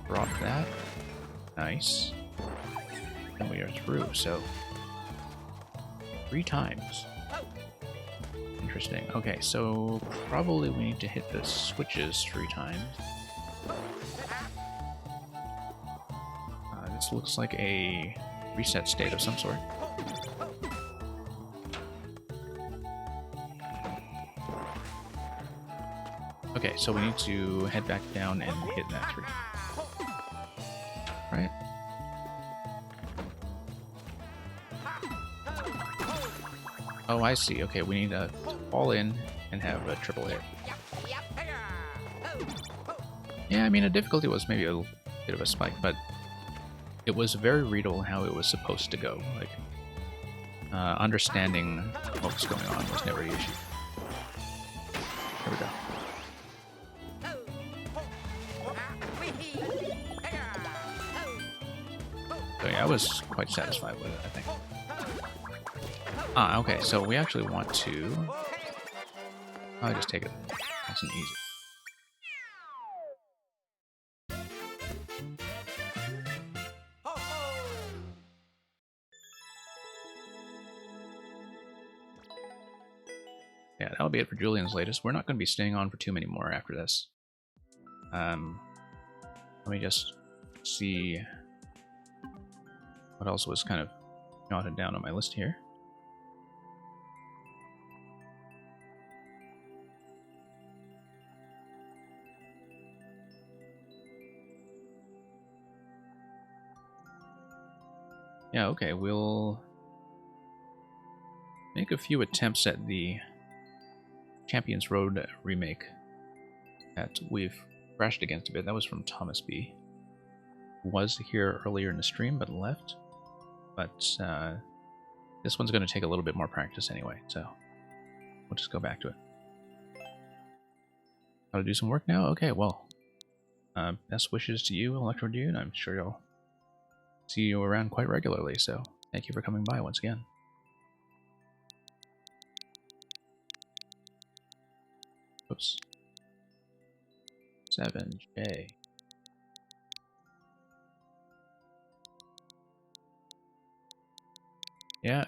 Drop that. Nice. And we are through, so... 3 times. Interesting. Okay, so probably we need to hit the switches 3 times. This looks like a reset state of some sort. Okay, so we need to head back down and hit that 3. Right? Oh, I see. Okay, we need to fall in and have a triple hit. Yeah, I mean, the difficulty was maybe a bit of a spike, but it was very readable how it was supposed to go. Like, understanding what was going on was never the issue. There we go. So yeah, I was quite satisfied with it, I think. Ah, okay, so we actually want to... I'll just take it nice and easy. Yeah, that'll be it for Julian's latest. We're not going to be staying on for too many more after this. Let me just see what else was kind of jotted down on my list here. Yeah, okay, we'll make a few attempts at the Champions Road remake that we've crashed against a bit. That was from Thomas B, who was here earlier in the stream but left. But this one's going to take a little bit more practice anyway, so we'll just go back to it. Gotta do some work now? Okay, well, best wishes to you, Electro Dude. I'm sure you'll see you around quite regularly, so thank you for coming by once again. Oops. 7J. Yeah,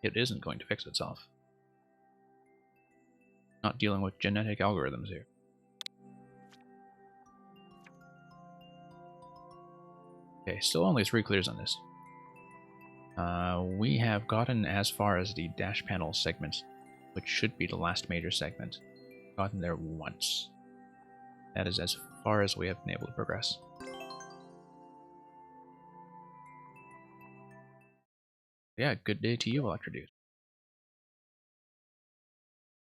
it isn't going to fix itself. Not dealing with genetic algorithms here. Okay, still only 3 clears on this. We have gotten as far as the dash panel segment, which should be the last major segment. Gotten there once. That is as far as we have been able to progress. Yeah, good day to you, Electro Dude.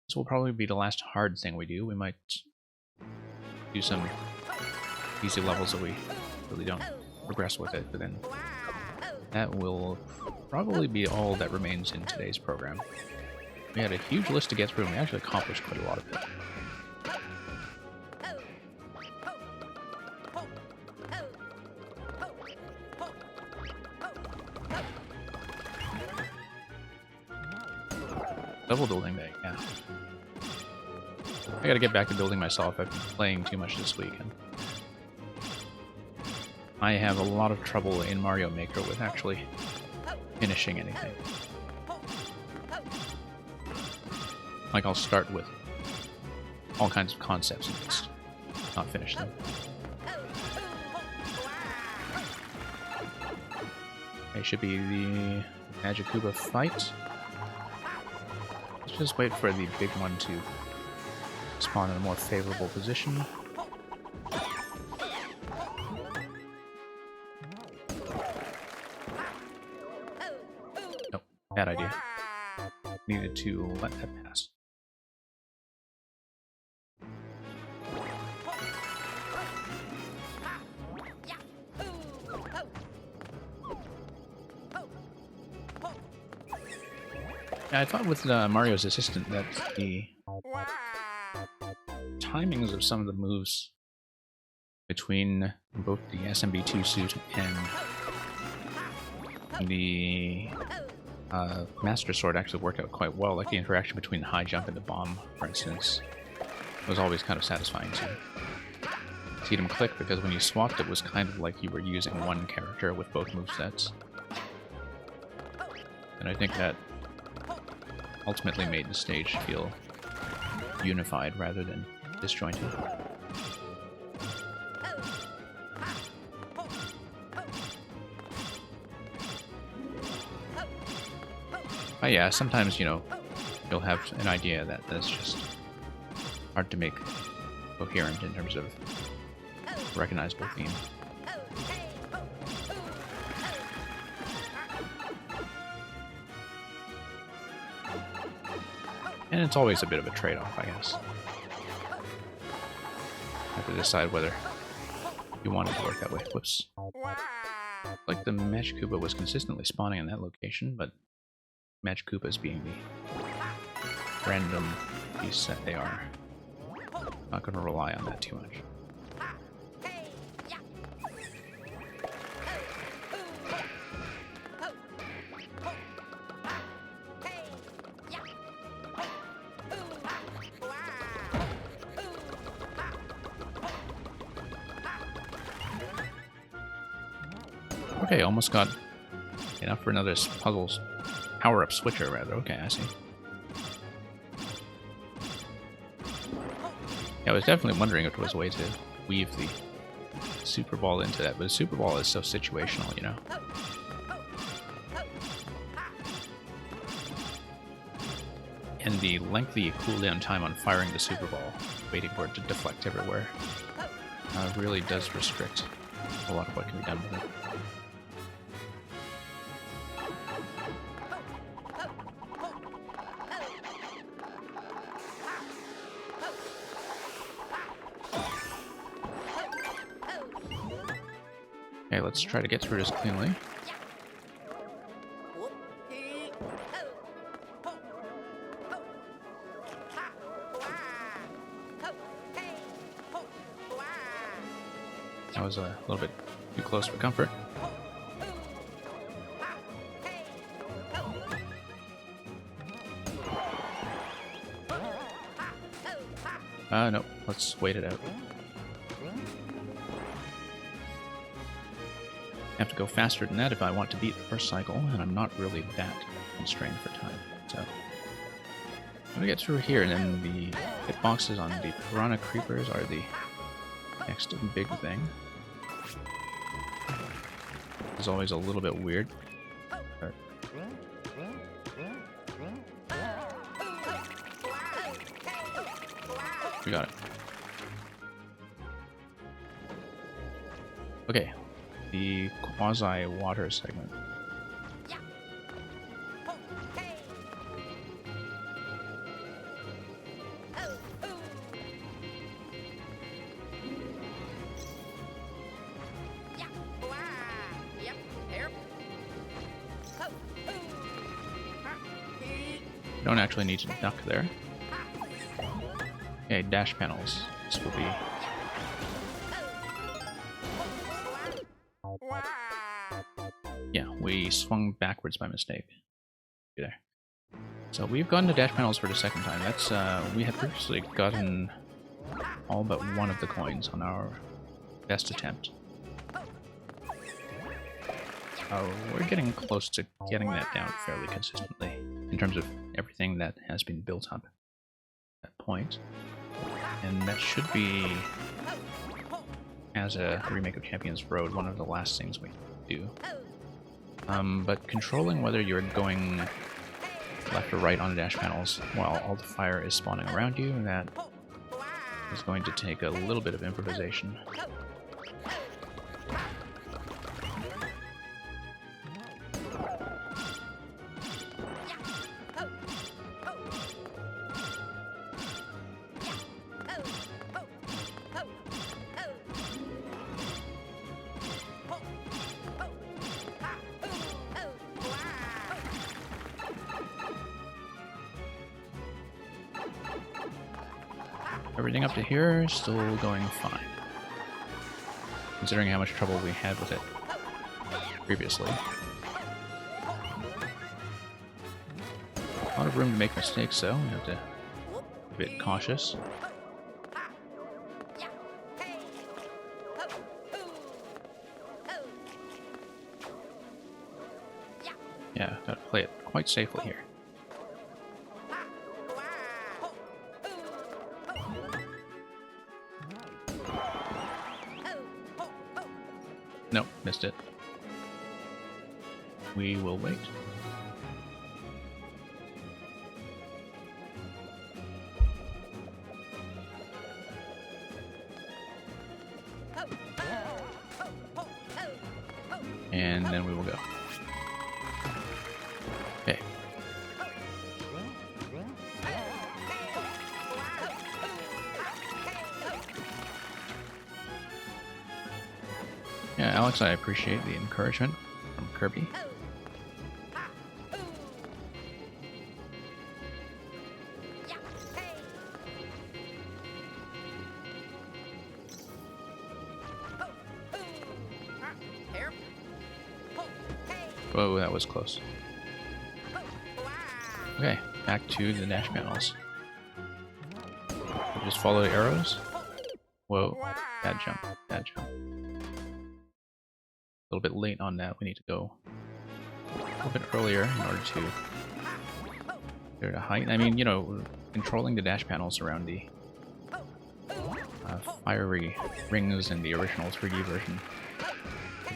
This will probably be the last hard thing we do. We might do some easy levels that we really don't progress with it, but then that will probably be all that remains in today's program. We had a huge list to get through, and we actually accomplished quite a lot of it. Double building day, yeah. I gotta get back to building myself. I've been playing too much this week, and I have a lot of trouble in Mario Maker with actually finishing anything. Like, I'll start with all kinds of concepts and just not finish them. It should be the Magic Koopa fight. Let's just wait for the big one to spawn in a more favorable position. Nope, bad idea. Needed to let that pass. Yeah, I thought with Mario's assistant that the timings of some of the moves between both the SMB2 suit and the Master Sword actually worked out quite well. Like the interaction between the high jump and the bomb, for instance, was always kind of satisfying to see them click, because when you swapped it was kind of like you were using one character with both movesets. And I think that ultimately made the stage feel unified rather than disjointed. But yeah, sometimes, you know, you'll have an idea that's just hard to make coherent in terms of recognizable theme. And it's always a bit of a trade-off, I guess. You have to decide whether you want it to work that way. Whoops. Like the Magic Koopa was consistently spawning in that location, but Magic Koopas being the random beasts that they are, not going to rely on that too much. Okay, almost got enough for another puzzles power-up switcher, rather. Okay, I see. Yeah, I was definitely wondering if there was a way to weave the Super Ball into that, but the Super Ball is so situational, you know? And the lengthy cooldown time on firing the Super Ball, waiting for it to deflect everywhere, really does restrict a lot of what can be done with it. Okay, let's try to get through this cleanly. That was a little bit too close for comfort. No, let's wait it out. I have to go faster than that if I want to beat the first cycle, and I'm not really that constrained for time. So I'm gonna get through here, and then the hitboxes on the piranha creepers are the next big thing. It's always a little bit weird. But we got it. Okay, the quasi-water segment. You don't actually need to duck there. Okay, dash panels. This will be... Yeah, we swung backwards by mistake. There. So we've gotten the dash panels for the second time. That's, we had previously gotten all but one of the coins on our best attempt. We're getting close to getting that down fairly consistently in terms of everything that has been built up at that point. And that should be, as a remake of Champions Road, one of the last things we do. But controlling whether you're going left or right on the dash panels while all the fire is spawning around you, that is going to take a little bit of improvisation. Everything up to here is still going fine, considering how much trouble we had with it previously. A lot of room to make mistakes, though. We have to be a bit cautious. Yeah, gotta play it quite safely here. Nope, missed it. We will wait. And then we will go. Okay. Yeah, Alex, I appreciate the encouragement from Kirby. Whoa, that was close. Okay, back to the dash panels. Just follow the arrows. Whoa, bad jump, bad jump. A little bit late on that. We need to go a little bit earlier in order to get to height. I mean, you know, controlling the dash panels around the fiery rings in the original 3D version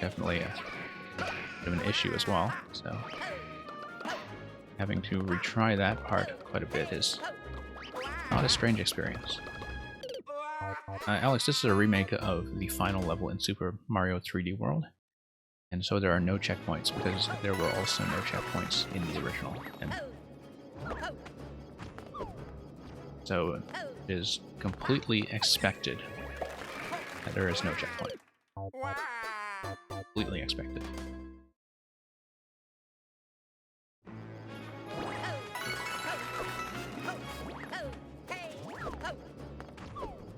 definitely a bit of an issue as well. So having to retry that part quite a bit is not a strange experience. Alex, this is a remake of the final level in Super Mario 3D World. And so there are no checkpoints, because there were also no checkpoints in the original. And so it is completely expected that there is no checkpoint. completely expected.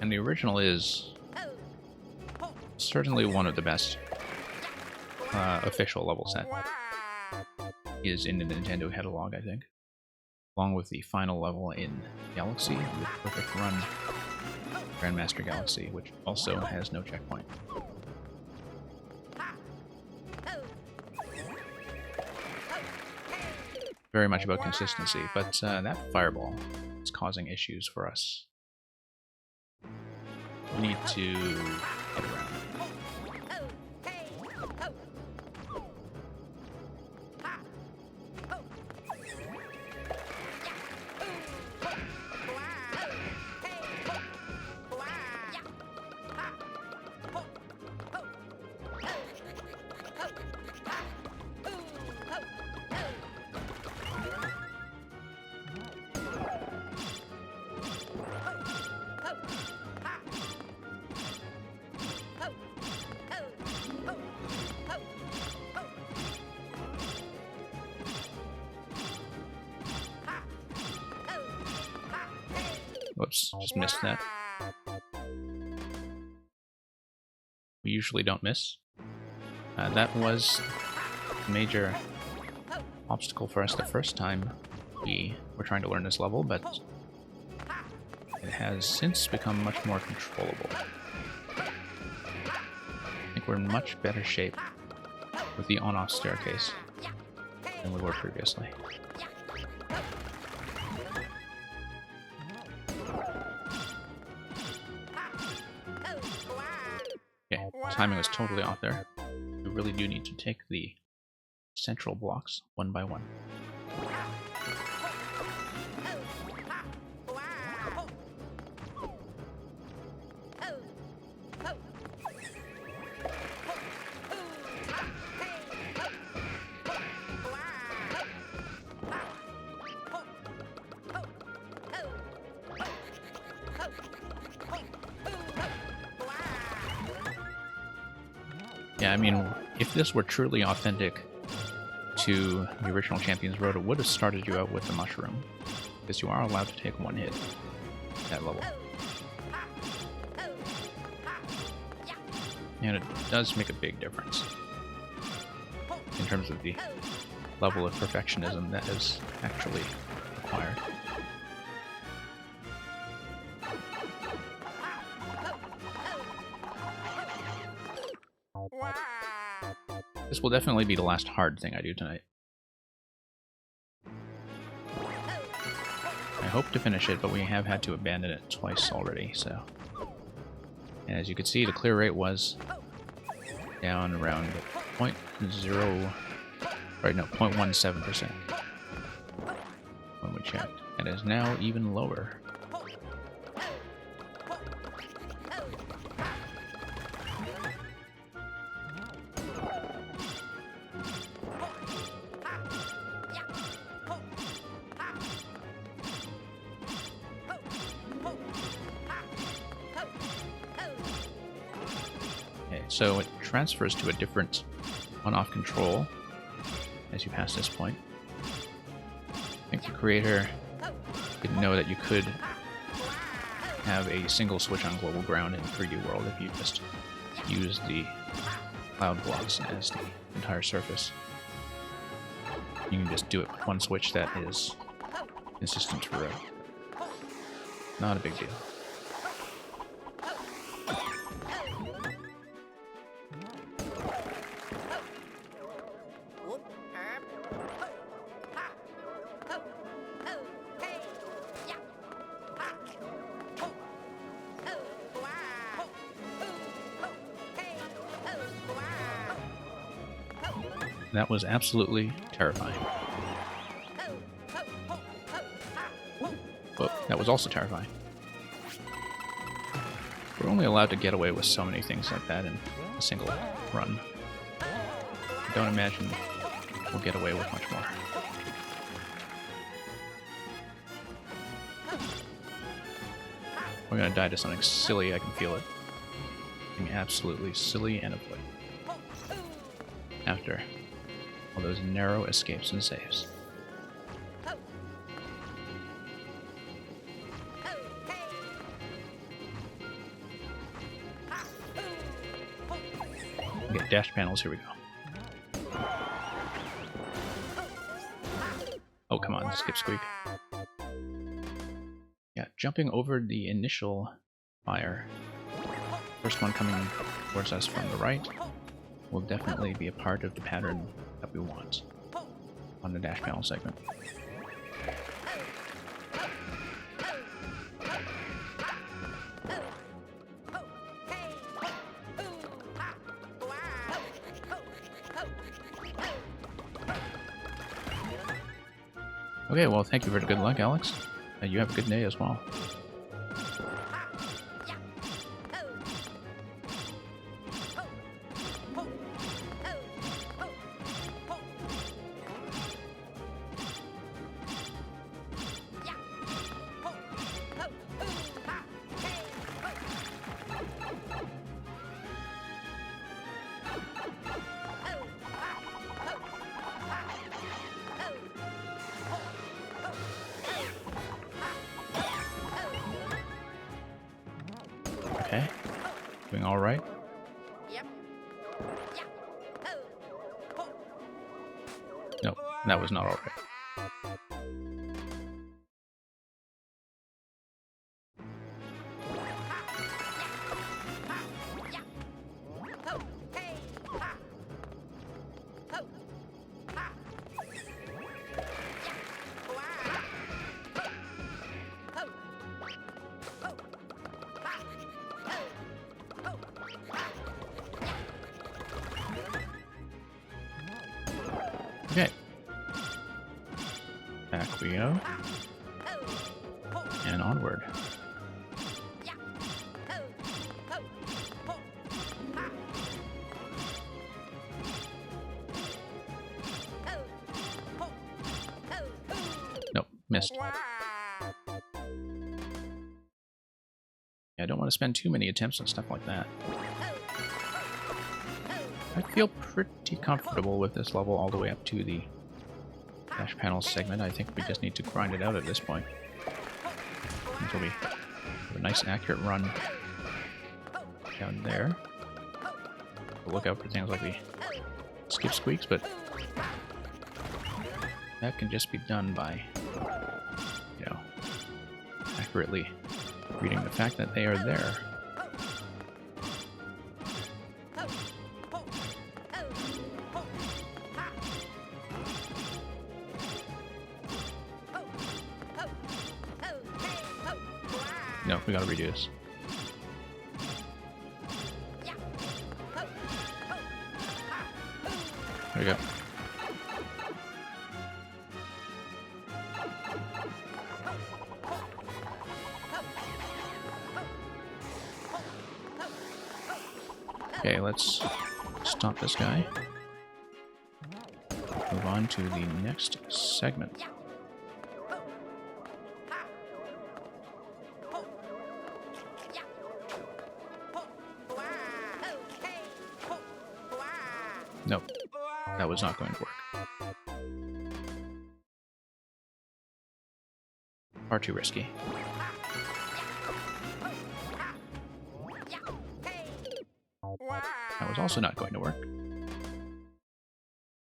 And the original is certainly one of the best official level set is in the Nintendo catalog, I think. Along with the final level in Galaxy, with Perfect Run Grandmaster Galaxy, which also has no checkpoint. Very much about consistency, but that fireball is causing issues for us. We need to get around. Whoops, just missed that. We usually don't miss. That was a major obstacle for us the first time we were trying to learn this level, but it has since become much more controllable. I think we're in much better shape with the on-off staircase than we were previously. Okay, timing was totally off there. We really do need to take the central blocks one by one. Yeah, I mean, if this were truly authentic to the original Champions Road, it would have started you out with the mushroom, because you are allowed to take one hit at that level. And it does make a big difference in terms of the level of perfectionism that is actually required. This will definitely be the last hard thing I do tonight. I hope to finish it, but we have had to abandon it twice already, so... And as you can see, the clear rate was down around 0.17% when we checked. And is now even lower. So it transfers to a different on-off control as you pass this point. I think the creator didn't know that you could have a single switch on global ground in 3D World if you just use the cloud blocks as the entire surface. You can just do it with one switch that is consistent throughout. Not a big deal. That was absolutely terrifying. Whoa, that was also terrifying. We're only allowed to get away with so many things like that in a single run. I don't imagine we'll get away with much more. We're gonna die to something silly, I can feel it. Something absolutely silly and avoid. after all those narrow escapes and saves. Okay, dash panels, here we go. Oh, come on, skip squeak. Yeah, jumping over the initial fire. First one coming towards us from the right will definitely be a part of the pattern that we want on the dash panel segment. Okay, well, thank you for the good luck, Alex. You have a good day as well. Okay, doing all right. No, that was not all right. Okay. Back we go. And onward. Nope, missed. Yeah, I don't want to spend too many attempts on stuff like that. I feel pretty comfortable with this level all the way up to the dash panel segment. I think we just need to grind it out at this point until we have a nice accurate run down there. We'll look out for things like the skip squeaks, but that can just be done by, you know, accurately reading the fact that they are there. No, we gotta redo this. There we go. Okay, let's stop this guy. Move on to the next segment. Nope, that was not going to work. Far too risky. That was also not going to work.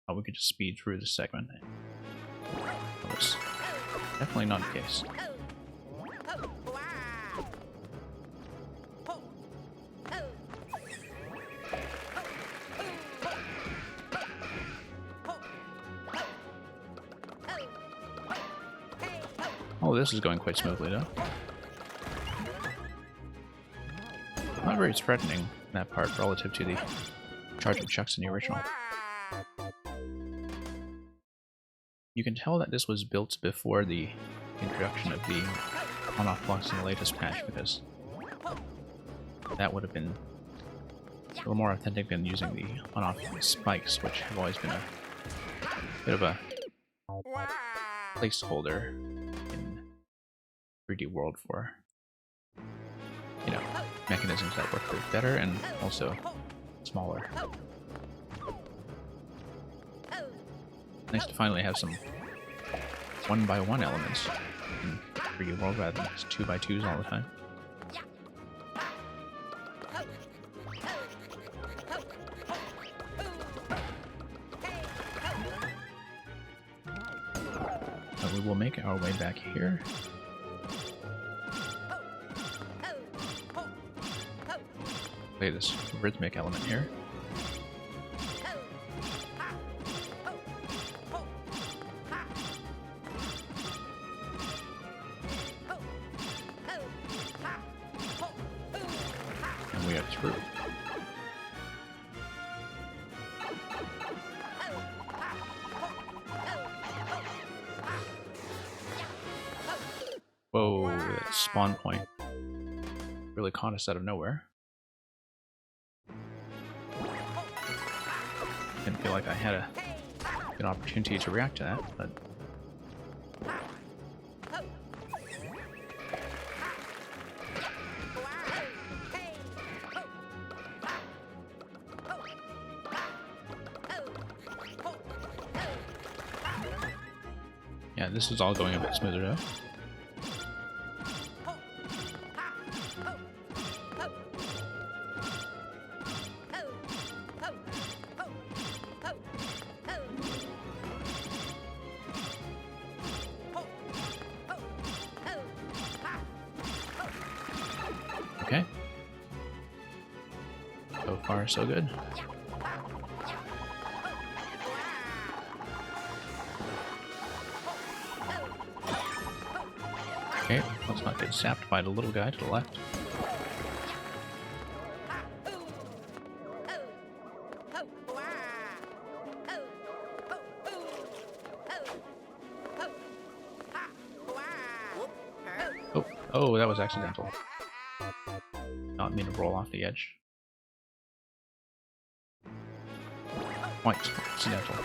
Oh, we could just speed through this segment. That was definitely not the case. Oh, this is going quite smoothly, though. Not very threatening, that part, relative to the charging chucks in the original. You can tell that this was built before the introduction of the on-off blocks in the latest patch, because that would have been a little more authentic than using the on-off spikes, which have always been a bit of a placeholder in 3D World for, you know, mechanisms that work a bit better and also smaller. Nice to finally have some 1x1 elements in 3D World rather than just 2x2s all the time. But we will make our way back here. Play this rhythmic element here. And we are through. Whoa, that spawn point really caught us out of nowhere. Didn't feel like I had a good opportunity to react to that, but yeah, this is all going a bit smoother though. Okay. So far, so good. Okay, let's not get zapped by the little guy to the left. Oh, that was accidental. Not mean to roll off the edge. Quite accidental.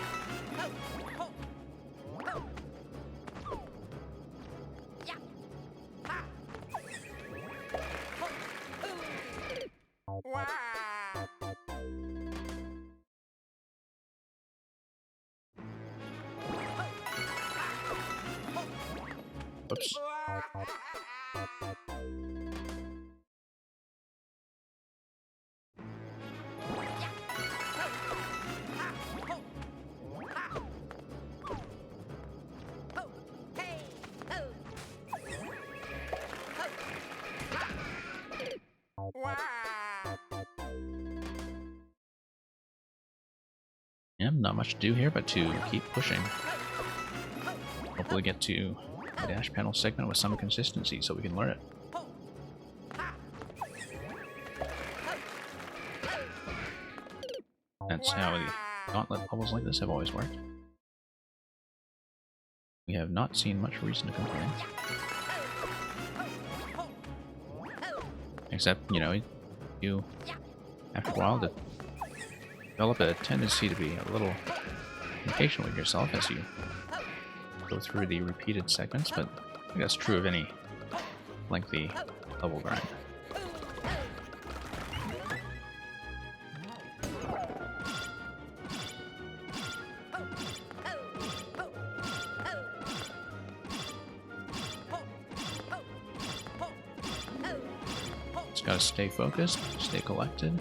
Oops. Yeah, not much to do here but to keep pushing. Hopefully get to the dash panel segment with some consistency so we can learn it. That's how the gauntlet bubbles like this have always worked. We have not seen much reason to complain. Except, you know, you, after a while, develop a tendency to be a little impatient with yourself as you go through the repeated segments, but I think that's true of any lengthy level grind. Just gotta stay focused, stay collected.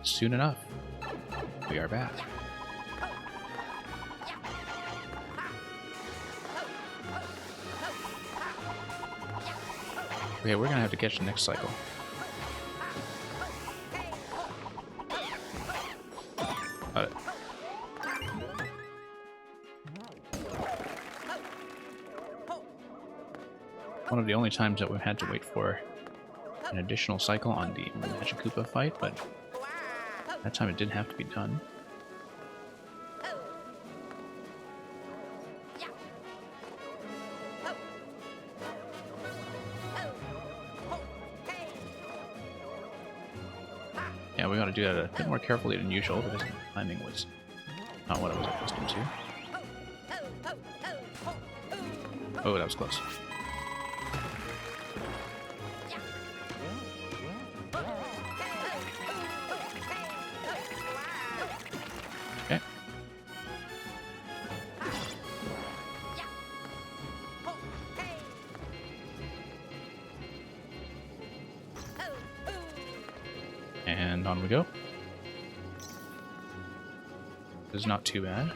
Soon enough, we are back. Okay, we're gonna have to catch the next cycle. Got it. One of the only times that we've had to wait for an additional cycle on the Magic Koopa fight, but that time it didn't have to be done. Yeah, we gotta do that a bit more carefully than usual because the timing was not what I was accustomed to. Oh, that was close. And on we go. This is not too bad,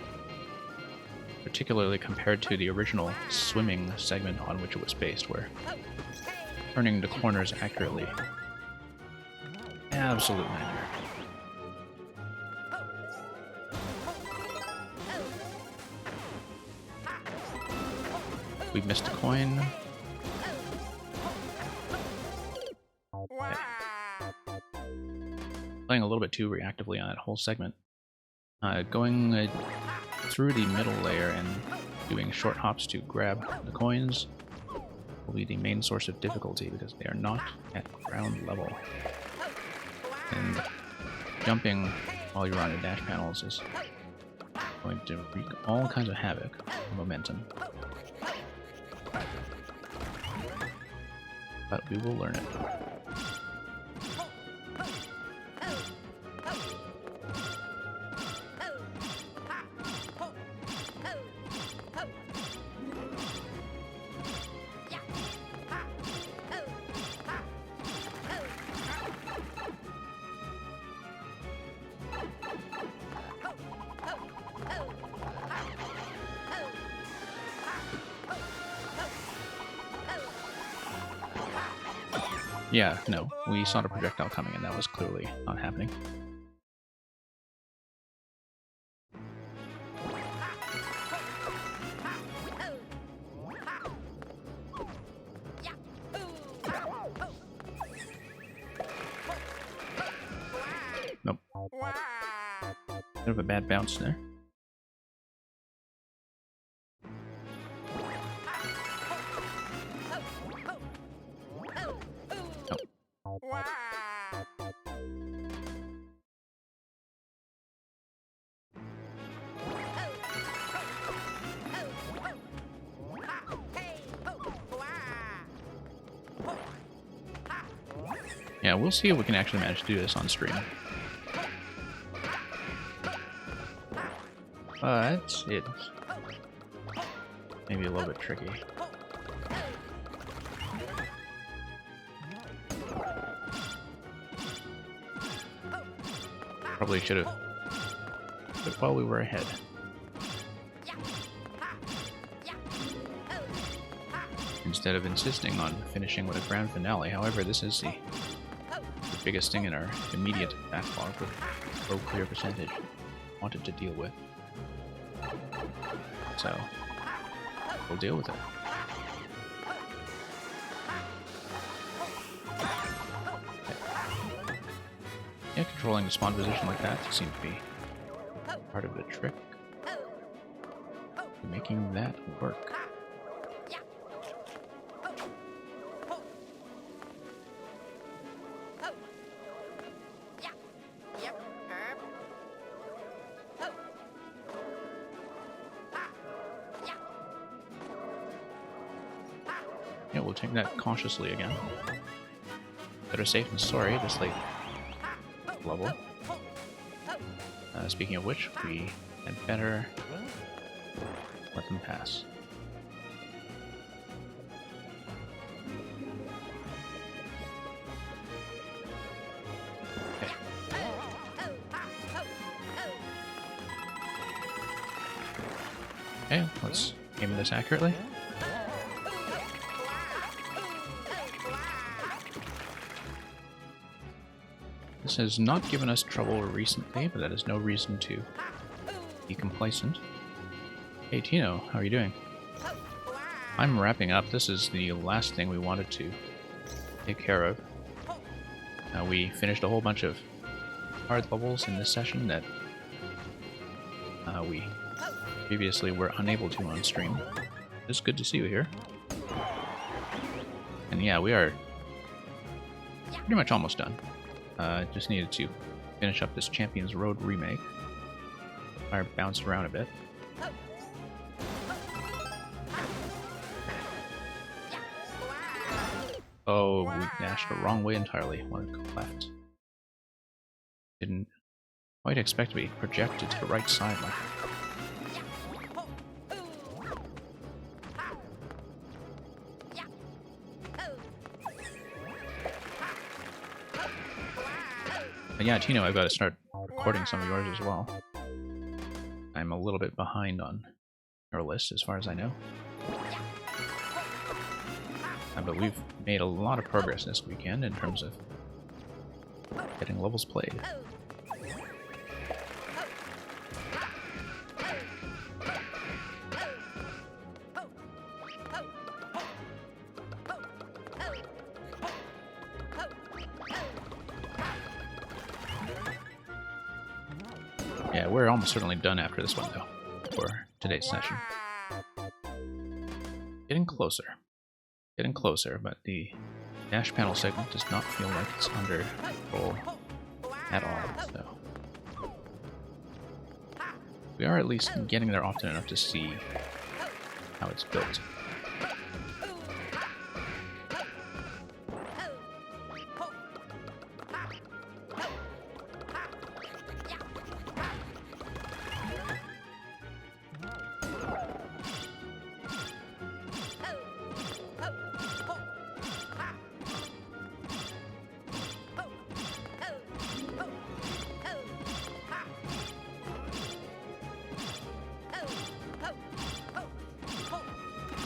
particularly compared to the original swimming segment on which it was based, where turning the corners accurately. Absolute nightmare. We missed a coin. Okay. Playing a little bit too reactively on that whole segment. Going through the middle layer and doing short hops to grab the coins will be the main source of difficulty because they are not at ground level. And jumping while you're on your dash panels is going to wreak all kinds of havoc on momentum. But we will learn it. Yeah, no, we saw the projectile coming and that was clearly not happening. Nope. Bit of a bad bounce there. Yeah, we'll see if we can actually manage to do this on stream. But it's maybe a little bit tricky. Probably should have put it while we were ahead. Instead of insisting on finishing with a grand finale. However, this is the biggest thing in our immediate backlog with low clear percentage wanted to deal with. So we'll deal with it. Okay. Yeah, controlling the spawn position like that seems to be part of the trick to making that work. Yeah, we'll take that cautiously again. Better safe than sorry at this late level. Speaking of which, we had better let them pass. Okay. Okay, let's aim this accurately. This has not given us trouble recently, but that is no reason to be complacent. Hey Tino, how are you doing? I'm wrapping up. This is the last thing we wanted to take care of. We finished a whole bunch of hard levels in this session that we previously were unable to on stream. It's good to see you here. And yeah, we are pretty much almost done. Just needed to finish up this Champions Road remake. Fire bounced around a bit. Oh, we dashed the wrong way entirely. Wanted to go left. Didn't quite expect to be projected to the right side like that. But yeah, Tino, I've got to start recording some of yours as well. I'm a little bit behind on your list as far as I know. But we've made a lot of progress this weekend in terms of getting levels played. Yeah, we're almost certainly done after this one, though, for today's session. Getting closer. Getting closer, but the dash panel segment does not feel like it's under control at all, so... we are at least getting there often enough to see how it's built.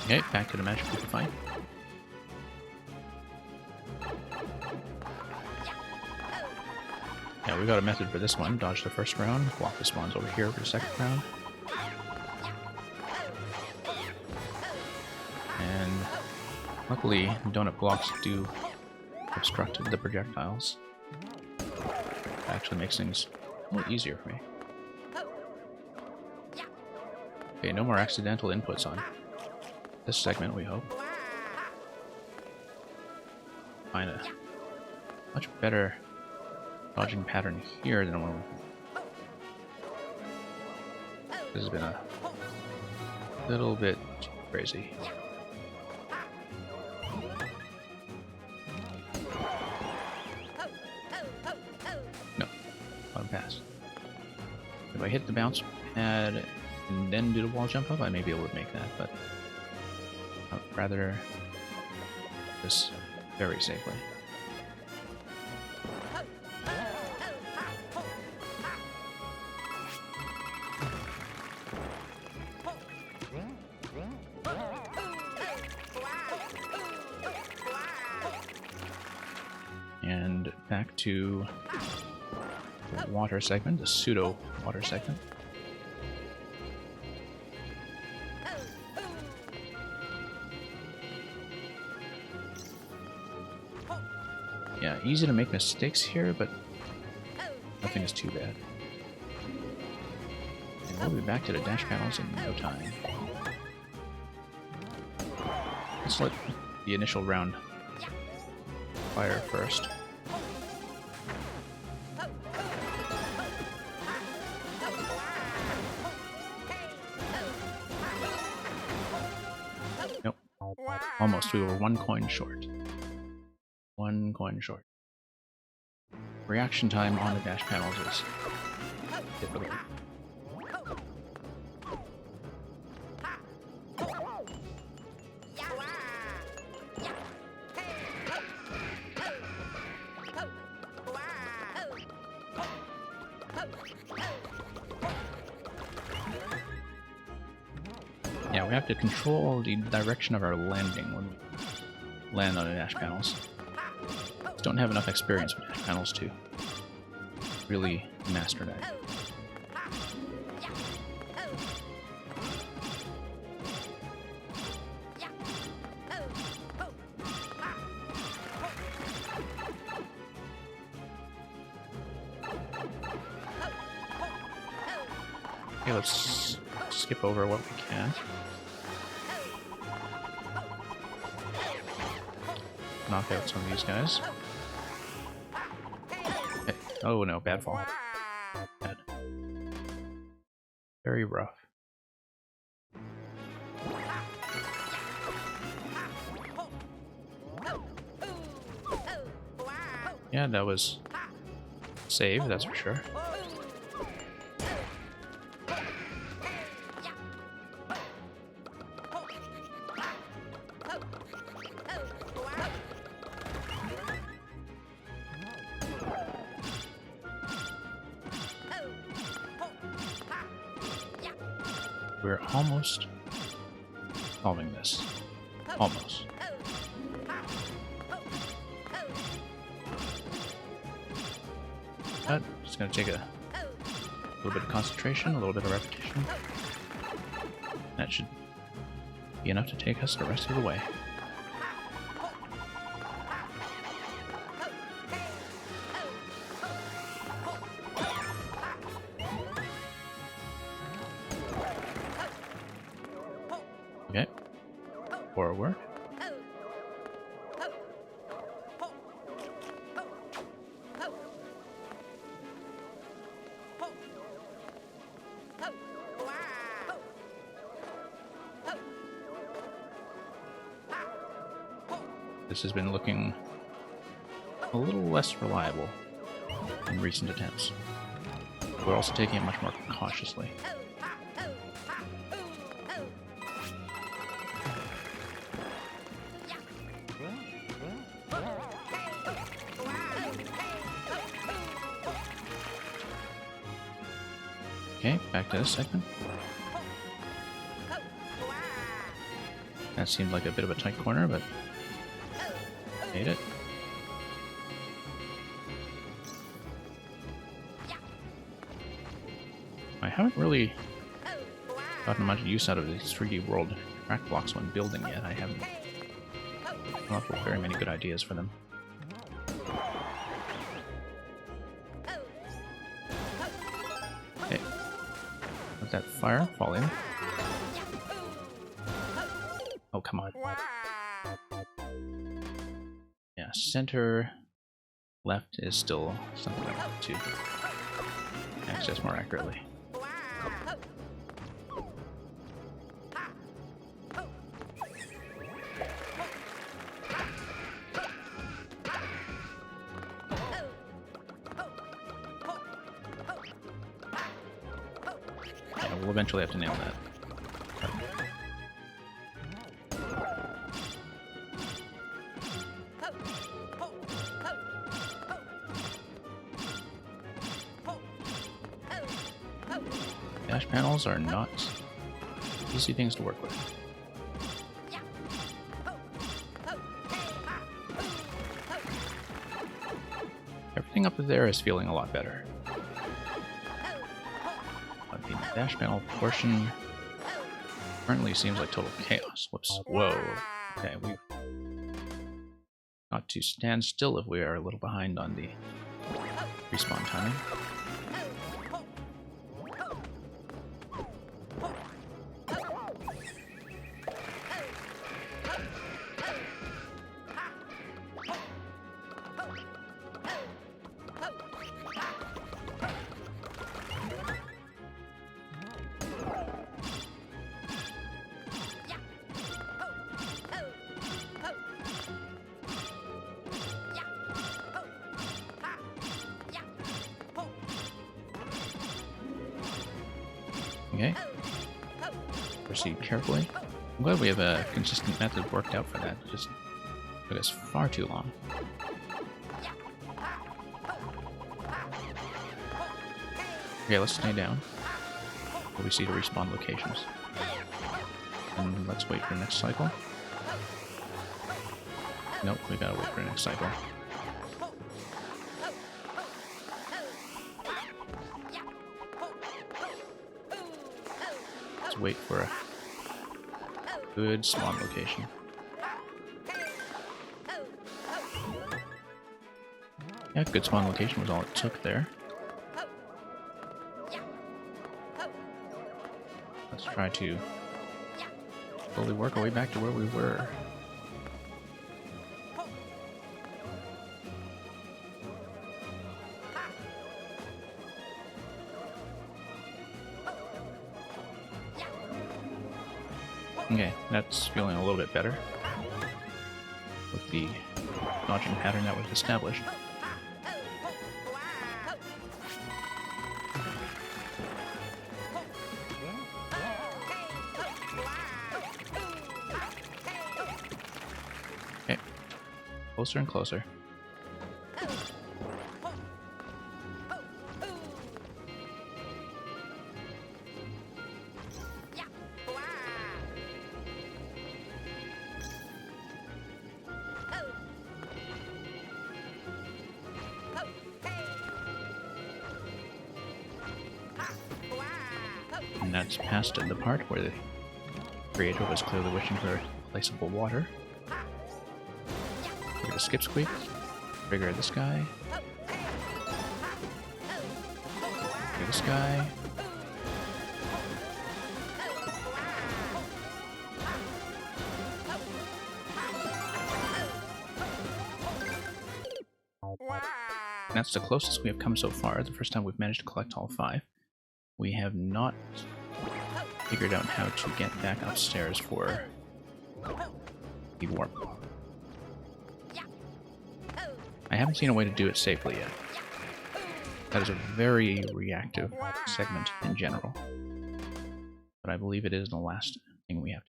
Okay, back to the magic we can find. Yeah, we got a method for this one. Dodge the first round, walk the spawns over here for the second round. And luckily, donut blocks do obstruct the projectiles. That actually makes things a little easier for me. Okay, no more accidental inputs on this segment, we hope. Find a much better dodging pattern here than one. This has been a little bit too crazy. No, let him pass. If I hit the bounce pad and then do the wall jump up, I may be able to make that, but I'd rather this very safely. And back to the water segment, the pseudo water segment. Yeah, easy to make mistakes here, but nothing is too bad. And we'll be back to the dash panels in no time. Let's let the initial round fire first. Nope. Almost. We were 1 coin short. 1 coin short. Reaction time on the dash panels is difficult. Yeah, we have to control the direction of our landing when we land on the dash panels. Don't have enough experience with dash panels to really master that. Okay, let's skip over what we can. Knock out some of these guys. Okay. Oh no, bad fall. Bad. Very rough. Yeah, that was save, that's for sure. We're almost solving this. Almost. But it's going to take a little bit of concentration, a little bit of repetition. That should be enough to take us the rest of the way. Okay. Forward. This has been looking a little less reliable in recent attempts. We're also taking it much more cautiously. Okay, back to this segment. That seemed like a bit of a tight corner, but made it. I haven't really gotten much use out of these 3D world track blocks when building yet. I haven't come up with very many good ideas for them. Okay. Let that fire fall in. Oh, come on. Yeah, center left is still something I want to access more accurately. Yeah, we'll eventually have to nail that. Dash panels are not easy things to work with. Everything up there is feeling a lot better. But the dash panel portion currently seems like total chaos. Whoops. Whoa. Okay, we've got to stand still if we are a little behind on the respawn timing. Okay. Proceed carefully. I'm glad we have a consistent method worked out for that. It just took us far too long. Okay, let's stay down until we see the respawn locations. And let's wait for the next cycle. Nope, we gotta wait for the next cycle. Let's wait for a good spawn location. Yeah, good spawn location was all it took there. Let's try to slowly work our way back to where we were. Okay, that's feeling a little bit better with the dodging pattern that was established. Okay, closer and closer. And that's past the part where the creator was clearly wishing for placeable water. Trigger the skip squeak. Trigger this guy. Trigger this guy. And that's the closest we have come so far. The first time we've managed to collect all 5. We have not figured out how to get back upstairs for the warp. I haven't seen a way to do it safely yet. That is a very reactive segment in general. But I believe it is the last thing we have to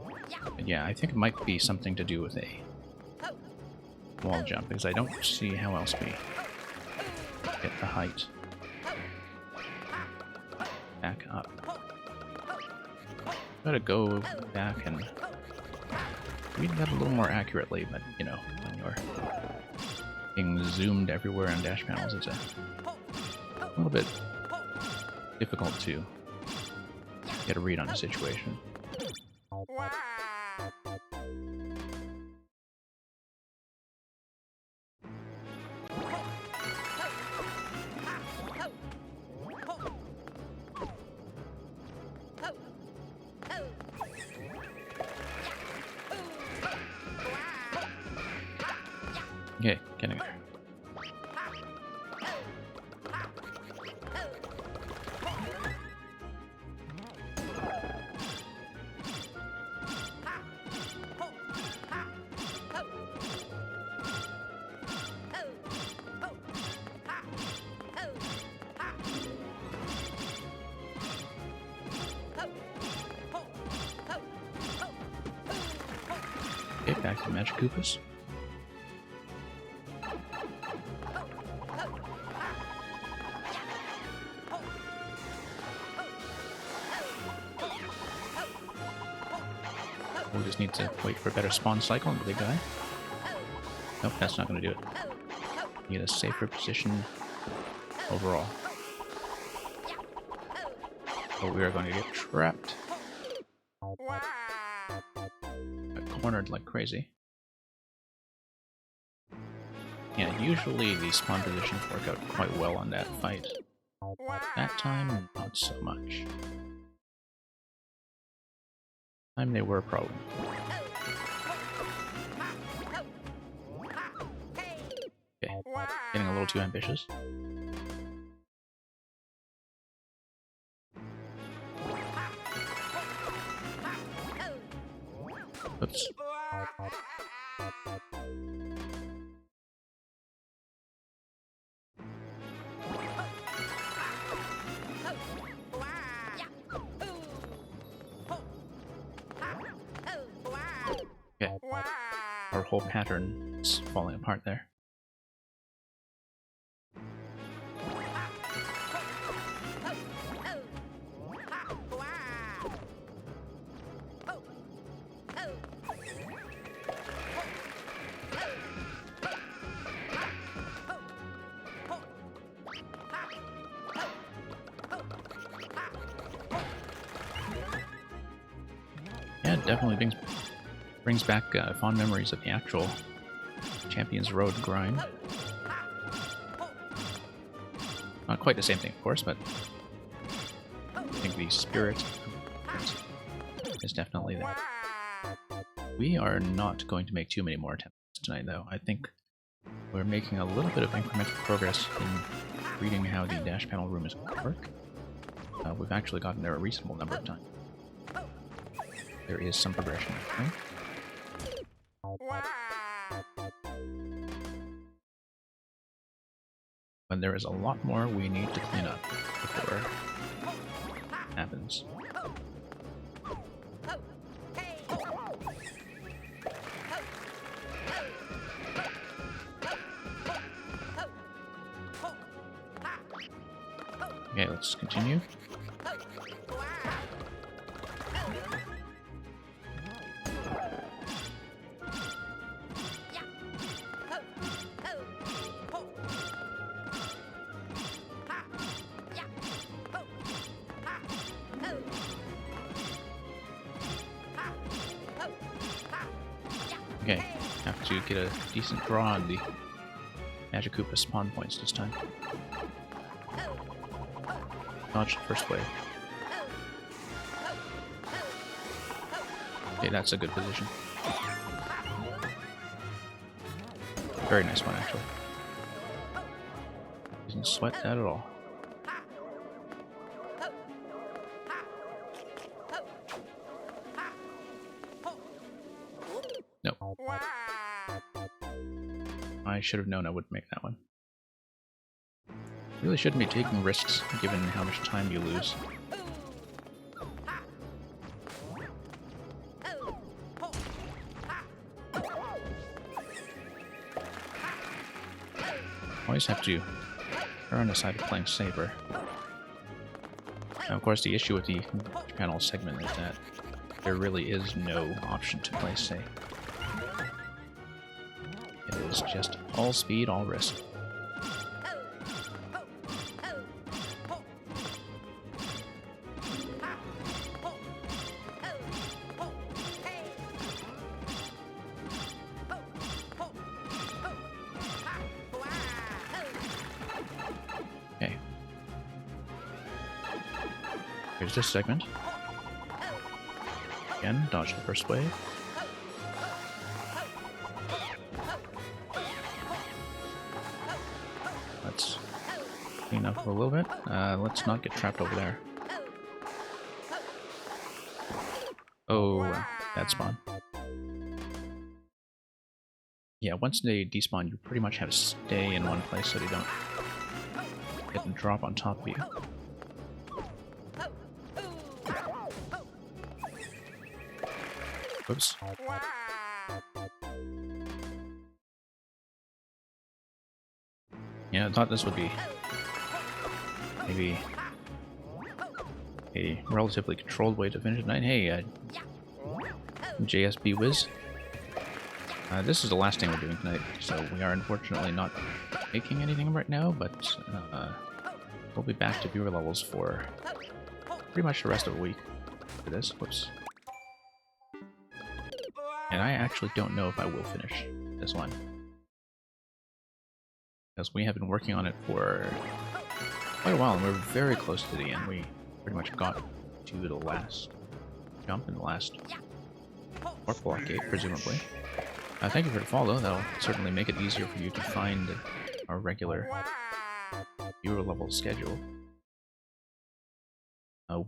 do. But yeah, I think it might be something to do with a wall jump, because I don't see how else we get the height back up. Gotta go back and read that a little more accurately, but you know, when you're being zoomed everywhere on dash panels, it's a little bit difficult to get a read on the situation. Okay, getting there. Okay, back to Magic Koopas. We just need to wait for a better spawn cycle on the big guy. Nope, that's not going to do it. Need a safer position overall. But we are going to get trapped. Got cornered like crazy. Yeah, usually the spawn positions work out quite well on that fight. That time, not so much. Time they were a problem. Okay, getting a little too ambitious. Oops. Okay. Our whole pattern is falling apart there. Yeah, it definitely brings back fond memories of the actual Champions Road grind. Not quite the same thing, of course, but I think the spirit is definitely there. We are not going to make too many more attempts tonight, though. I think we're making a little bit of incremental progress in reading how the dash panel room is going to work. We've actually gotten there a reasonable number of times. There is some progression, I think. But there is a lot more we need to clean up before it happens. Okay, let's continue. Okay, have to get a decent draw on the Magic Koopa spawn points this time. Dodge the first wave. Okay, that's a good position. Very nice one, actually. Doesn't sweat that at all. Nope. I should have known I wouldn't make that one. Really shouldn't be taking risks, given how much time you lose. Always have to err on the side of playing safer. Now, of course, the issue with the panel segment is that there really is no option to play safe. It is just all speed, all risk. Okay. Here's this segment. Again, dodge the first wave. Let's clean up a little bit. Let's not get trapped over there. Oh, bad spawn. Yeah, once they despawn, you pretty much have to stay in one place so they don't get them drop on top of you. Whoops. Yeah, I thought this would be maybe a relatively controlled way to finish the night. Hey, JSB Wiz. This is the last thing we're doing tonight, so we are unfortunately not making anything right now, but we'll be back to viewer levels for pretty much the rest of the week for this. Whoops. And I actually don't know if I will finish this one, because we have been working on it for quite a while, and we're very close to the end. We pretty much got to the last jump in the last warp block gate, presumably. Thank you for the follow. That'll certainly make it easier for you to find our regular viewer level schedule.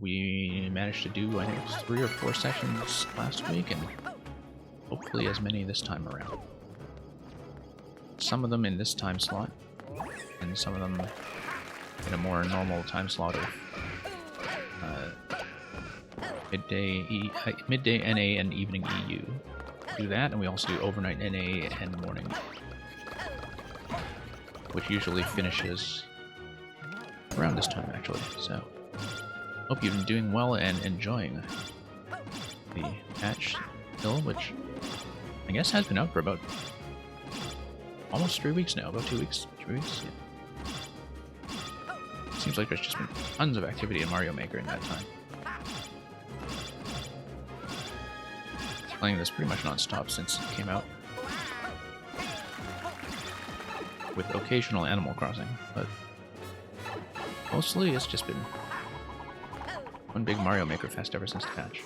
We managed to do, I think, 3 or 4 sessions last week, and hopefully as many this time around. Some of them in this time slot, and some of them in a more normal time slot of midday NA and evening EU. Do that, and we also do overnight NA and morning, which usually finishes around this time, actually. So, hope you've been doing well and enjoying the patch still, which I guess has been out for about almost 3 weeks now, about 2 weeks, 3 weeks. Yeah. Seems like there's just been tons of activity in Mario Maker in that time. Playing this pretty much non-stop since it came out, with occasional Animal Crossing, but mostly it's just been one big Mario Maker fest ever since the patch.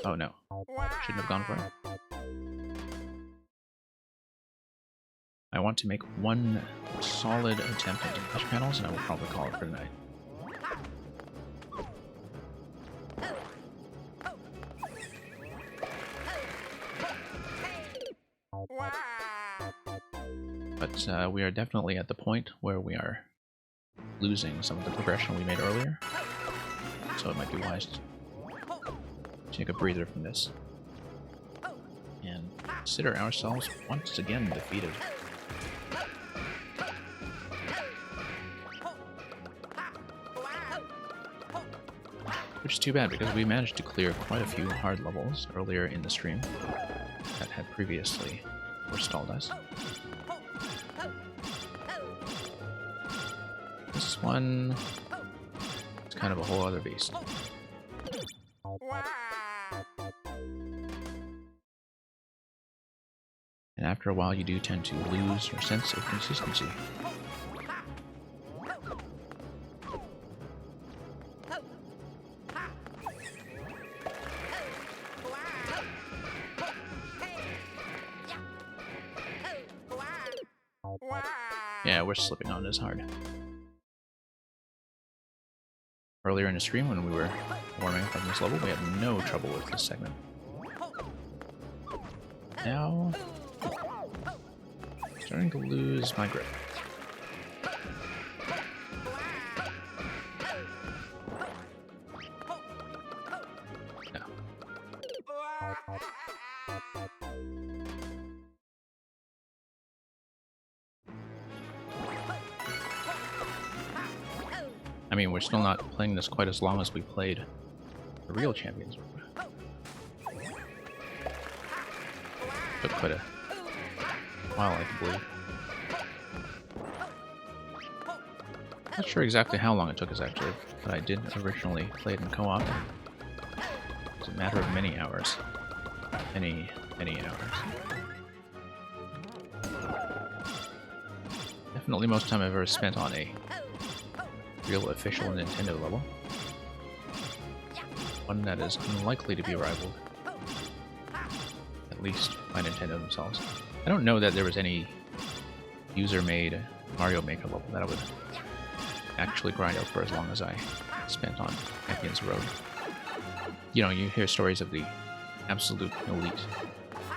Oh no, shouldn't have gone for it. I want to make one solid attempt at touch panels, and I will probably call it for the night. But we are definitely at the point where we are losing some of the progression we made earlier, so it might be wise to take a breather from this and consider ourselves once again defeated. Which is too bad, because we managed to clear quite a few hard levels earlier in the stream that had previously forestalled us. This one is kind of a whole other beast. And after a while, you do tend to lose your sense of consistency. Yeah, we're slipping on this hard. Earlier in the stream, when we were warming up on this level, we had no trouble with this segment. Now, starting to lose my grip. No. I mean, we're still not playing this quite as long as we played the real champions. Took quite a while, I believe. Not sure exactly how long it took us, actually, but I did originally play it in co-op. It was a matter of many hours. Many hours. Definitely most time I've ever spent on a real official Nintendo level. One that is unlikely to be rivaled. At least by Nintendo themselves. I don't know that there was any user-made Mario Maker level that I would actually grind out for as long as I spent on Champions Road. You know, you hear stories of the absolute elite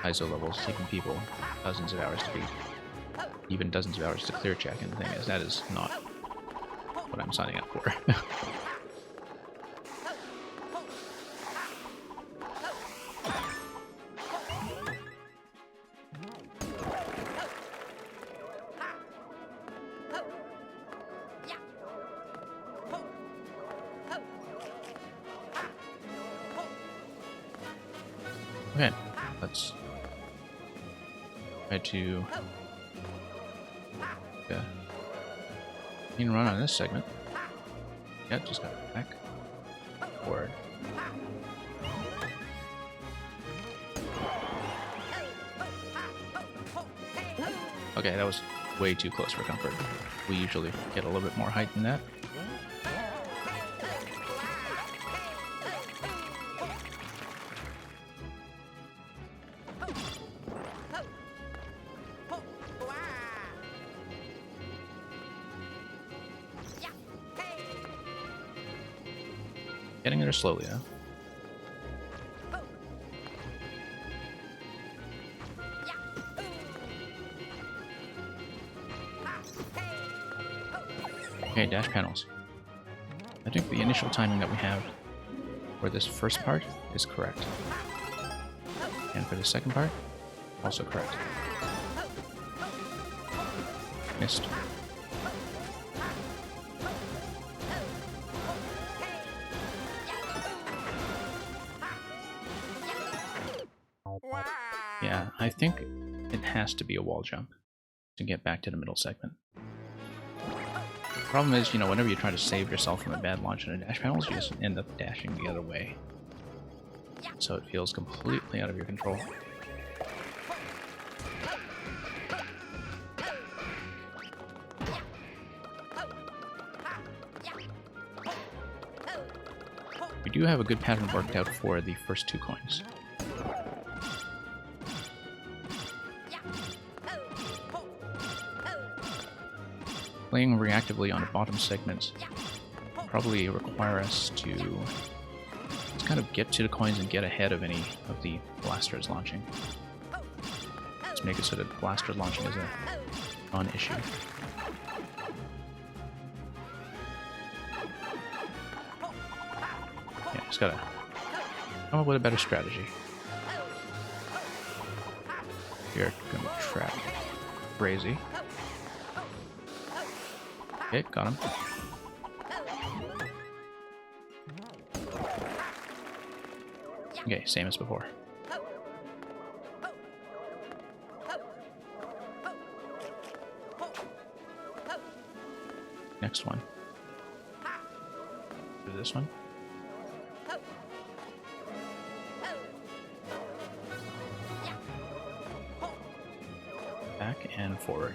ISO levels taking people dozens of hours to beat. Even dozens of hours to clear check, and the thing is, that is not what I'm signing up for. Okay, let's try to main run on this segment. Yeah, just got it back. Forward. Okay, that was way too close for comfort. We usually get a little bit more height than that. Getting there slowly, though. Okay, dash panels. I think the initial timing that we have for this first part is correct. And for the second part, also correct. Missed. Yeah, I think it has to be a wall jump to get back to the middle segment. The problem is, you know, whenever you try to save yourself from a bad launch in the dash panels, you just end up dashing the other way. So it feels completely out of your control. We do have a good pattern worked out for the first two coins. Playing reactively on a bottom segment probably require us to just kind of get to the coins and get ahead of any of the blasters launching. Let's make it so that blasters launching is a non-issue. Yeah, just gotta come up with a better strategy. You're gonna trap crazy. Okay, got him. Okay, same as before. Next one. Do this one. and forward.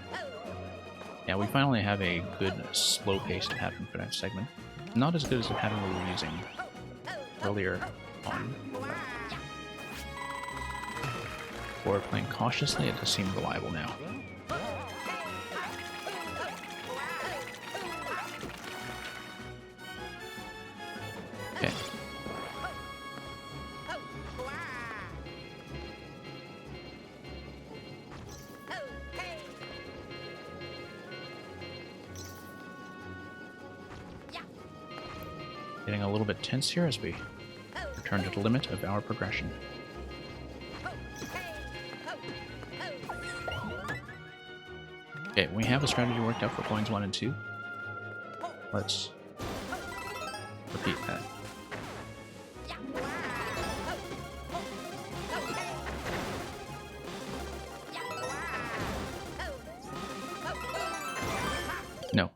Yeah, we finally have a good slow-paced pattern for that segment. Not as good as the pattern we were using earlier on. For playing cautiously, it does seem reliable now. Okay. Getting a little bit tense here as we return to the limit of our progression. Okay, we have a strategy worked out for coins 1 and 2. Let's repeat that. No.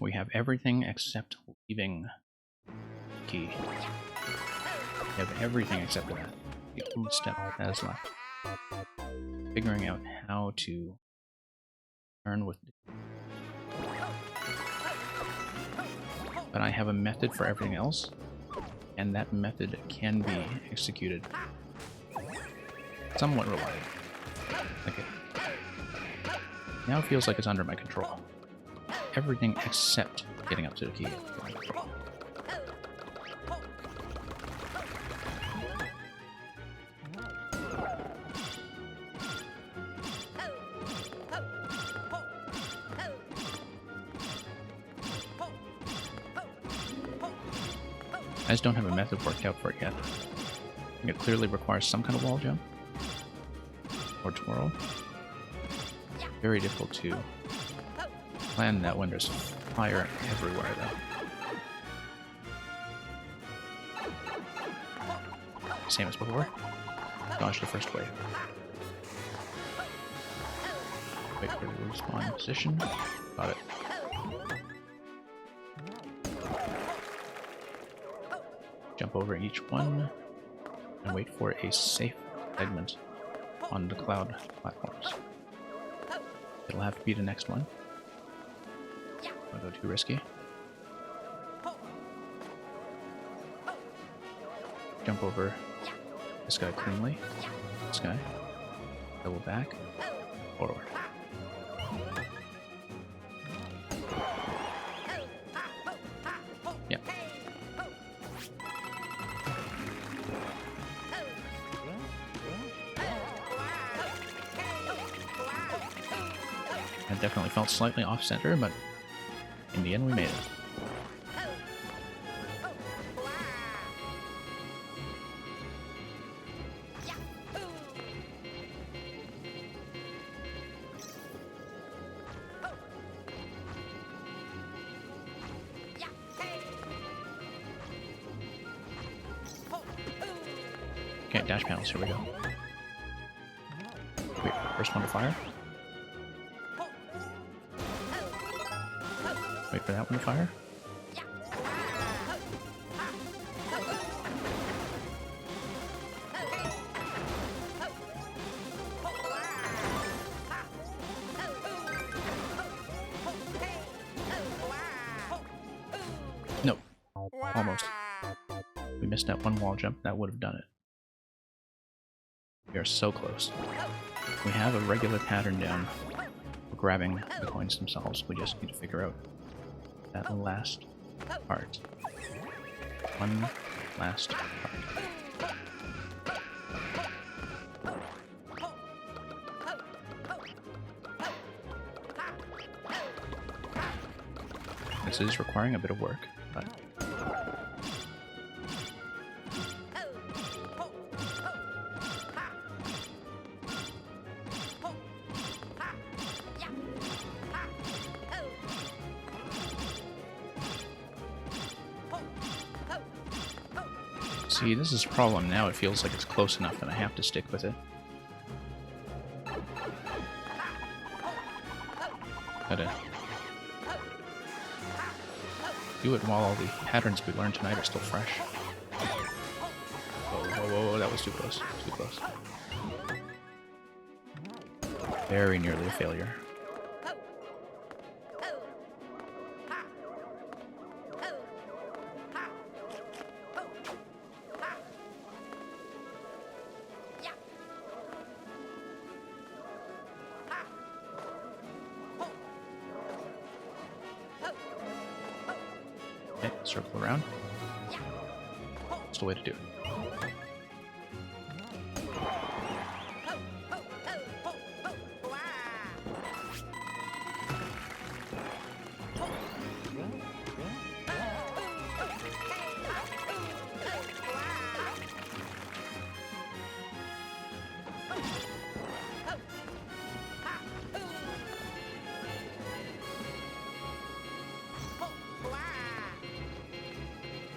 We have everything except leaving key. We have everything except for that. The only step that is left. Figuring out how to turn with... But I have a method for everything else, and that method can be executed somewhat reliably. Okay. Now it feels like it's under my control. Everything except getting up to the key is under my control. I just don't have a method worked out for it yet. It clearly requires some kind of wall jump or twirl. Very difficult to plan that when there's fire everywhere, though. Same as before. Dodge the first wave. Wait for the respawn position. Got it. Jump over each one and wait for a safe segment on the cloud platforms. It'll have to be the next one. Don't go too risky. Jump over this guy cleanly. This guy. Double back. Forward. Yep. It definitely felt slightly off-center, but in the end we made it. Okay, dash panels, here we go. Wait for the first one to fire. Wait for that one to fire. No. Almost. We missed that one wall jump. That would have done it. We are so close. We have a regular pattern down for grabbing the coins themselves. We just need to figure out that last part. One last part. This is requiring a bit of work, but see, this is a problem now. It feels like it's close enough that I have to stick with it. Gotta do it while all the patterns we learned tonight are still fresh. Whoa, whoa, whoa, that was too close. Too close. Very nearly a failure. Okay, circle around. That's the way to do it.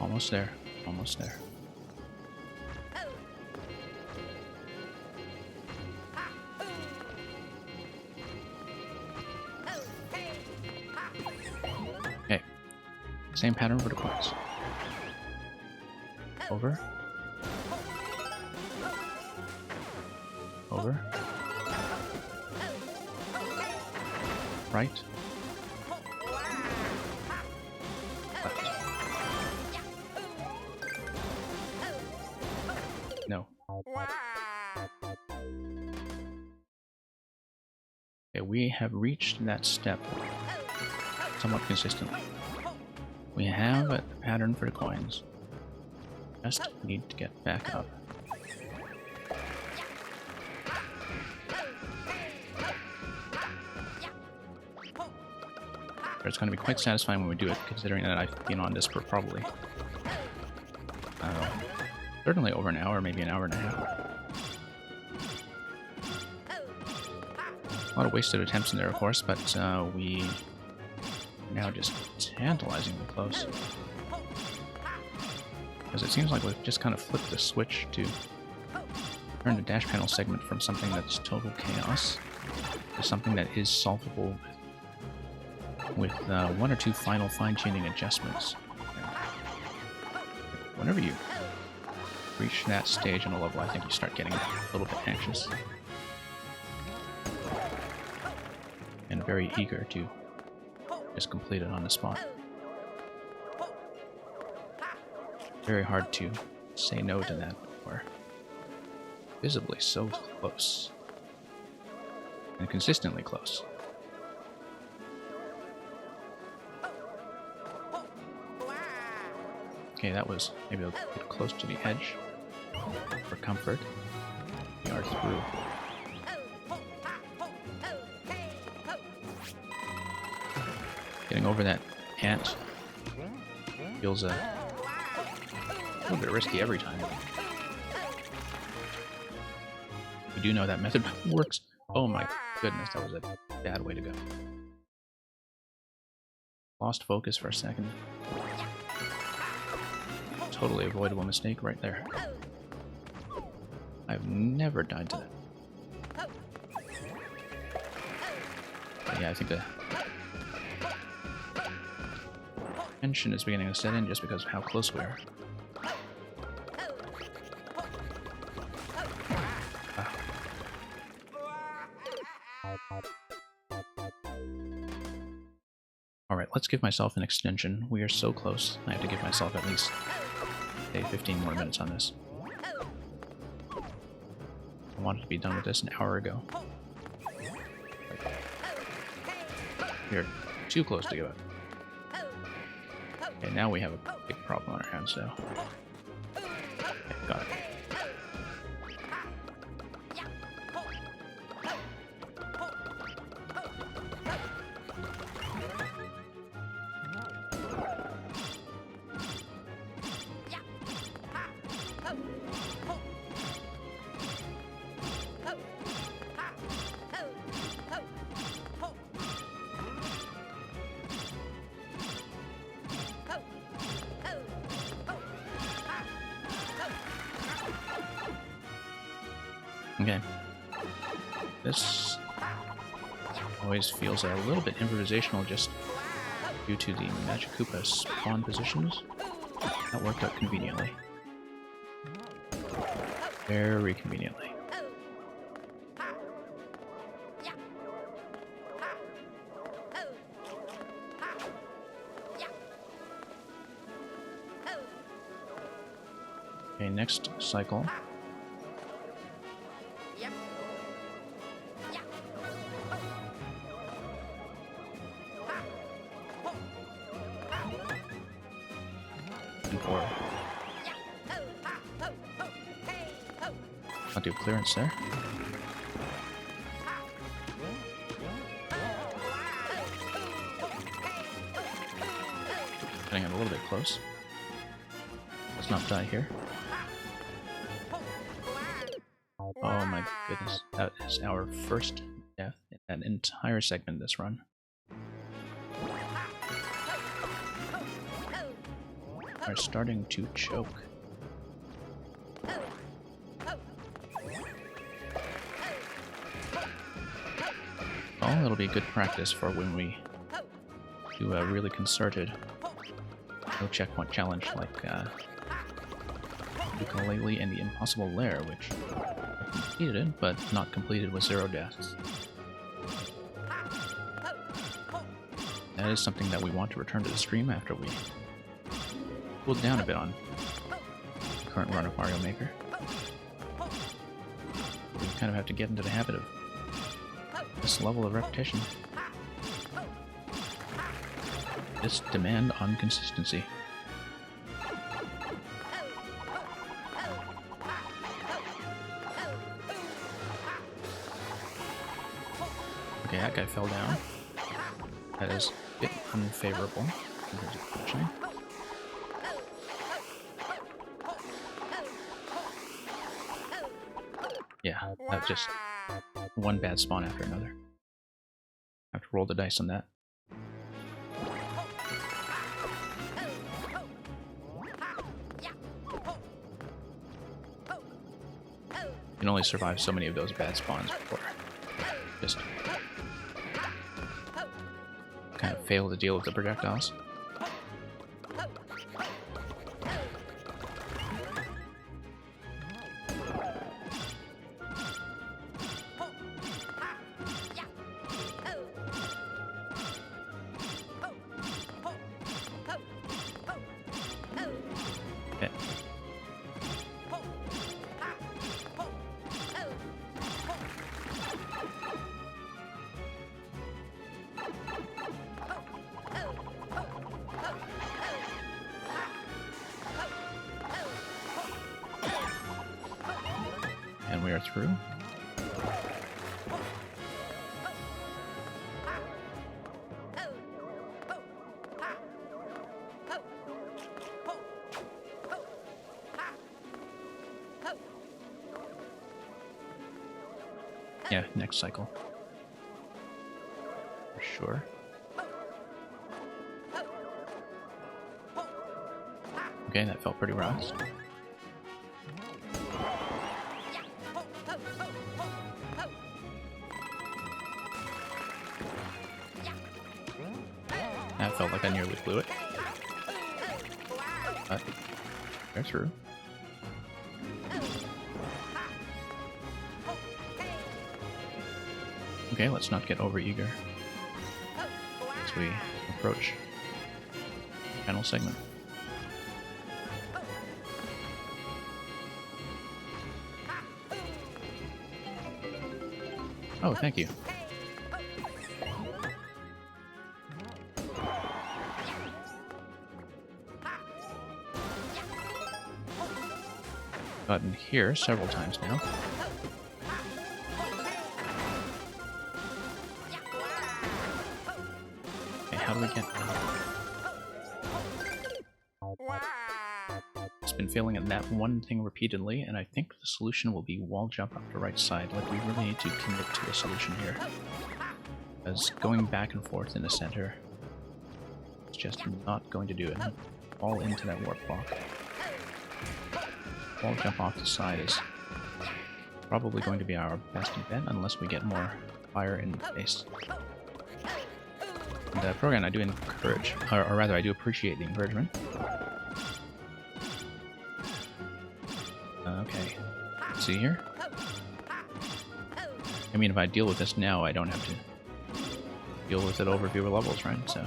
Almost there. Almost there. Okay. Same pattern for the coins. Over. Over. Right. Left. No. Okay, we have reached that step somewhat consistently. We have a pattern for the coins. Just need to get back up. It's going to be quite satisfying when we do it, considering that I've been on this for probably, certainly over an hour, maybe an hour and a half. A lot of wasted attempts in there, of course, but we are now just tantalizingly close. Because it seems like we've just kind of flipped the switch to turn the dash panel segment from something that's total chaos to something that is solvable with one or two final fine-tuning adjustments. Whenever you reach that stage on a level, I think you start getting a little bit anxious. And very eager to just complete it on the spot. Very hard to say no to that. We're visibly so close. And consistently close. Okay, that was maybe a bit close to the edge. For comfort, we are through. Getting over that ant feels a little bit risky every time. We do know that method works. Oh my goodness, that was a bad way to go. Lost focus for a second. Totally avoidable mistake right there. I've never died to that. But yeah, I think the tension is beginning to set in just because of how close we are. Alright, let's give myself an extension. We are so close. I have to give myself at least, say, 15 more minutes on this. I wanted to be done with this an hour ago. We're too close to give up. Okay, now we have a big problem on our hands, so... Okay, got it. Okay. This always feels a little bit improvisational just due to the Magic Koopa spawn positions. That worked out conveniently. Okay, next cycle. And forward. I'll do clearance there. Getting it a little bit close. Let's not die here. Oh my goodness. That is our first death in that entire segment this run. We're starting to choke. Well, it'll be good practice for when we do a really concerted no checkpoint challenge like Ukulele and the Impossible Lair, which I completed, but not completed with 0 deaths. That is something that we want to return to the stream after we cooled down a bit on the current run of Mario Maker. We kind of have to get into the habit of this level of repetition. This demand on consistency. Okay, that guy fell down. That is a bit unfavorable in terms of positioning. Yeah, that's just one bad spawn after another. Have to roll the dice on that. You can only survive so many of those bad spawns before just kind of fail to deal with the projectiles. Okay. And we are through. Yeah, next cycle. For sure. Okay, that felt pretty rough. That felt like I nearly blew it. But they're through. Okay, let's not get overeager as we approach the final segment. Oh, thank you. Gotten here several times now. Okay, how do we get It's been failing at that one thing repeatedly, and I think the solution will be wall jump up the right side. Like, we really need to commit to a solution here. Because going back and forth in the center is just not going to do it. Fall into that warp block. Wall jump off the side is probably going to be our best bet unless we get more fire in the face. And Program, I do encourage, or rather I do appreciate the encouragement. Okay, see here? I mean, if I deal with this now, I don't have to deal with it over fewer levels, right? So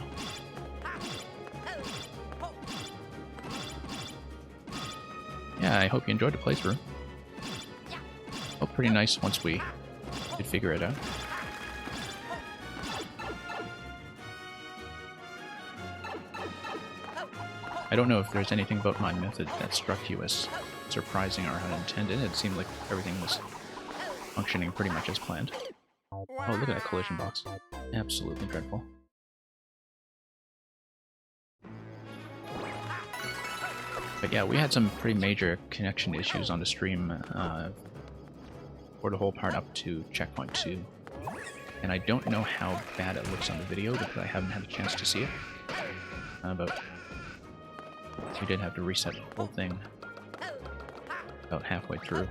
yeah, yeah, I hope you enjoyed the playthrough. Felt pretty nice once we could figure it out. I don't know if there's anything about my method that struck you as surprising or unintended. It seemed like everything was functioning pretty much as planned. Oh, look at that collision box. Absolutely dreadful. But yeah, we had some pretty major connection issues on the stream for the whole part up to checkpoint 2. And I don't know how bad it looks on the video because I haven't had a chance to see it. But we did have to reset the whole thing about halfway through,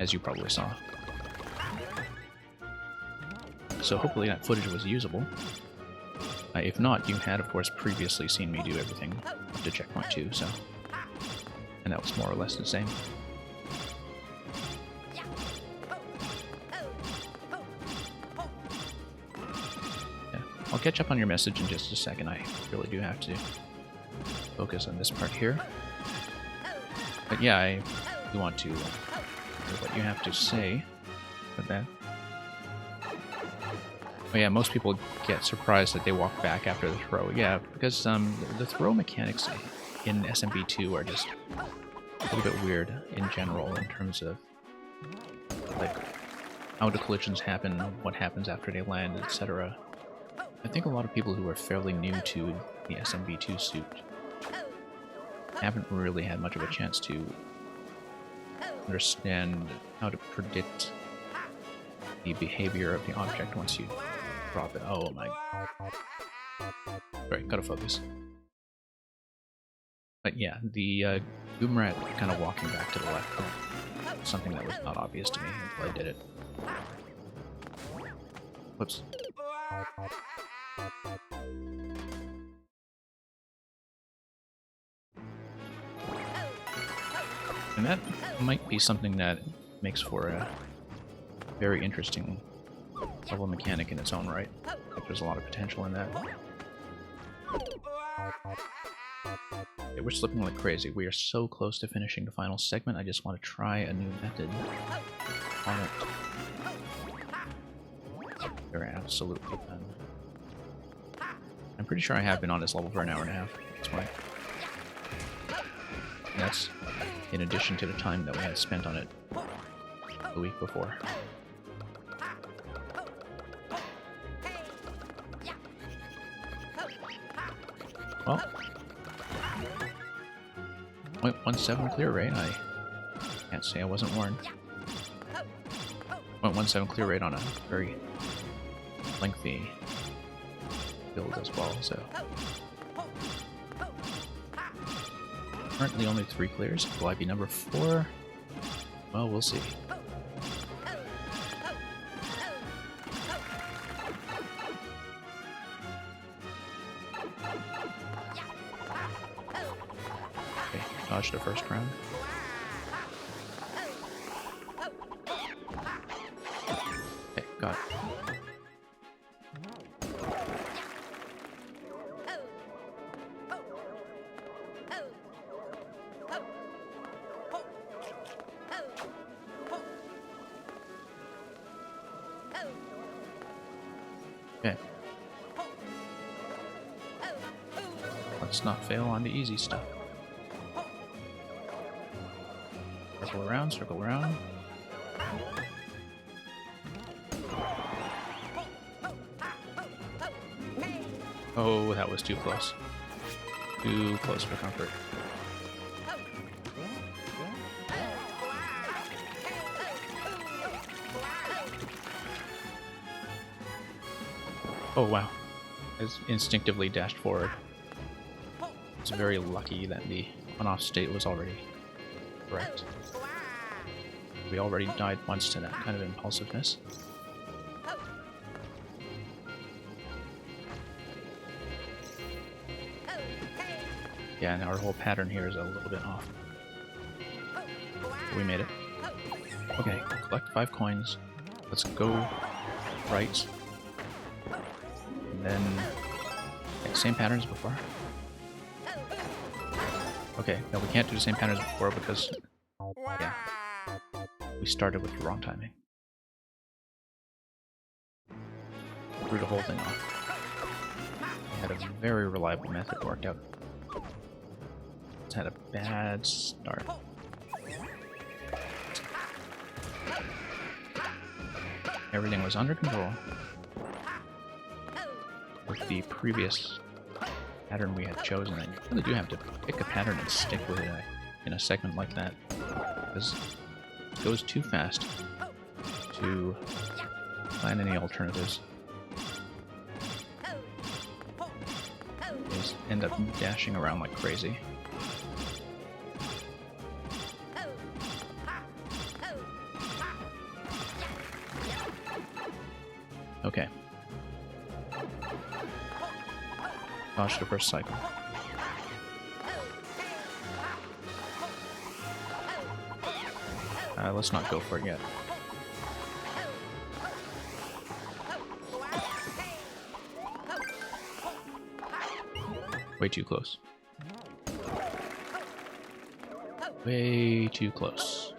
as you probably saw. So hopefully that footage was usable. If not, you had of course previously seen me do everything up to checkpoint 2, so... and that was more or less the same. Yeah, I'll catch up on your message in just a second. I really do have to focus on this part here. But yeah, I do want to hear what you have to say about that. Oh yeah, most people get surprised that they walk back after the throw. Yeah, because the throw mechanics in SMB2 are just a little bit weird in general in terms of like how the collisions happen, what happens after they land, etc. I think a lot of people who are fairly new to the SMB2 suit haven't really had much of a chance to understand how to predict the behavior of the object once you drop it. Oh my... Right, gotta focus. But yeah, the Goomrat kind of walking back to the left, something that was not obvious to me until I did it. Whoops. And that might be something that makes for a very interesting level mechanic in its own right. Like there's a lot of potential in that. Okay, we're slipping like crazy. We are so close to finishing the final segment. I just want to try a new method on it. They're absolutely done. I'm pretty sure I have been on this level for an hour and a half. That's why. And that's in addition to the time that we had spent on it the week before. Well, 0.17 clear rate. I can't say I wasn't warned. 0.17 clear rate on a very lengthy build as well, so... Currently only 3 clears. Will I be number 4? Well, we'll see. Okay, dodge the first round. Okay, got it. Okay. Let's not fail on the easy stuff. Circle around, circle around. Oh, that was too close. Too close for comfort. Oh wow, I instinctively dashed forward. It's very lucky that the on-off state was already correct. We already died once to that kind of impulsiveness. Yeah, and our whole pattern here is a little bit off. We made it. Okay, collect 5 coins. Let's go right. And then, okay, same pattern as before. Okay, no, we can't do the same pattern as before because, yeah, we started with the wrong timing. Threw the whole thing off. We had a very reliable method worked out. It's had a bad start. Everything was under control with the previous pattern we had chosen, and you really do have to pick a pattern and stick with it in a segment like that, because it goes too fast to plan any alternatives. You just end up dashing around like crazy. Okay. Dodge the first cycle. Let's not go for it yet. Way too close. Way too close.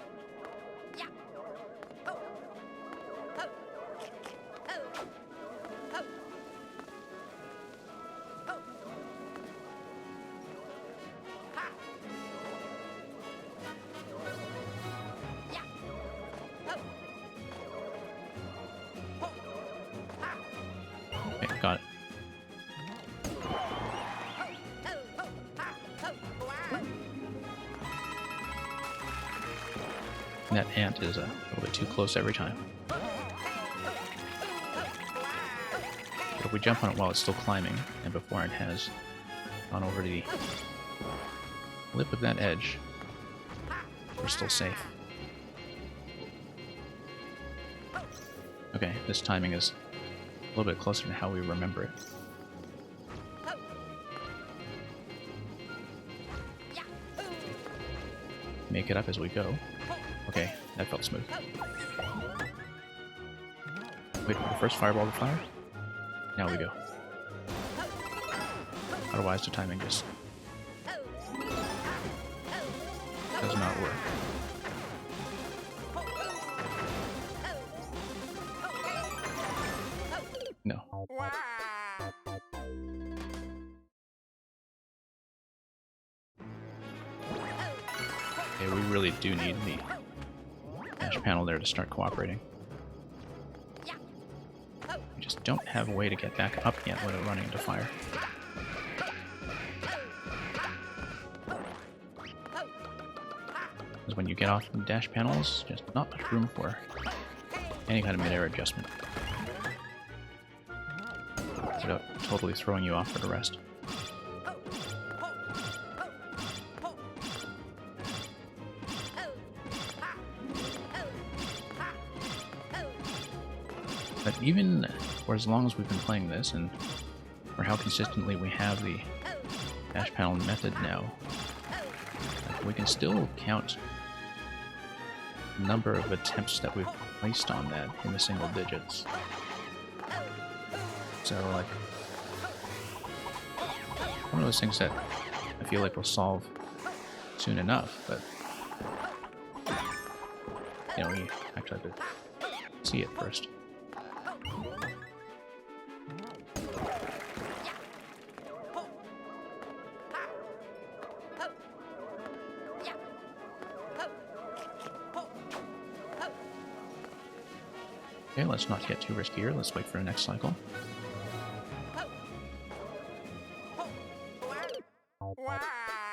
Okay, got it. And that ant is a little bit too close every time. But if we jump on it while it's still climbing, and before it has gone over the lip of that edge, we're still safe. Okay, this timing is a little bit closer to how we remember it. Make it up as we go. Okay, that felt smooth. Wait for the first fireball to fire. Now we go. Otherwise the timing just does not work. No. Okay, we really do need the dash panel there to start cooperating. We just don't have a way to get back up yet without running into fire. Because when you get off the dash panels, just not much room for any kind of mid-air adjustment. Without totally throwing you off for the rest. But even for as long as we've been playing this, and for how consistently we have the dash panel method now, we can still count the number of attempts that we've placed on that in the single digits. So, like, one of those things that I feel like we'll solve soon enough, but, you know, we actually have to see it first. Okay, let's not get too risky here. Let's wait for the next cycle.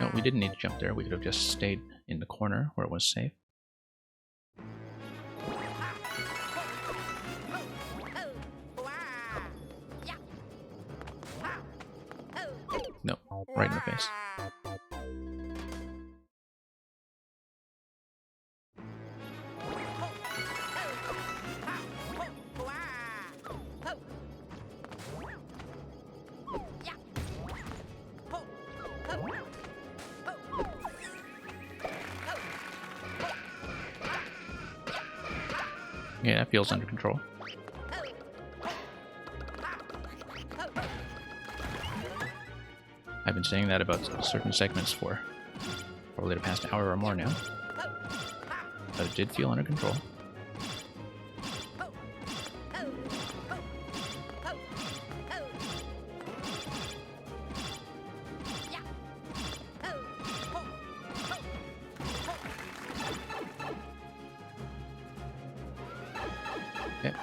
No, we didn't need to jump there. We could have just stayed in the corner where it was safe. No, right in the face. Yeah, that feels under control. I've been saying that about certain segments for Probably the past hour or more now. But it did feel under control. Okay.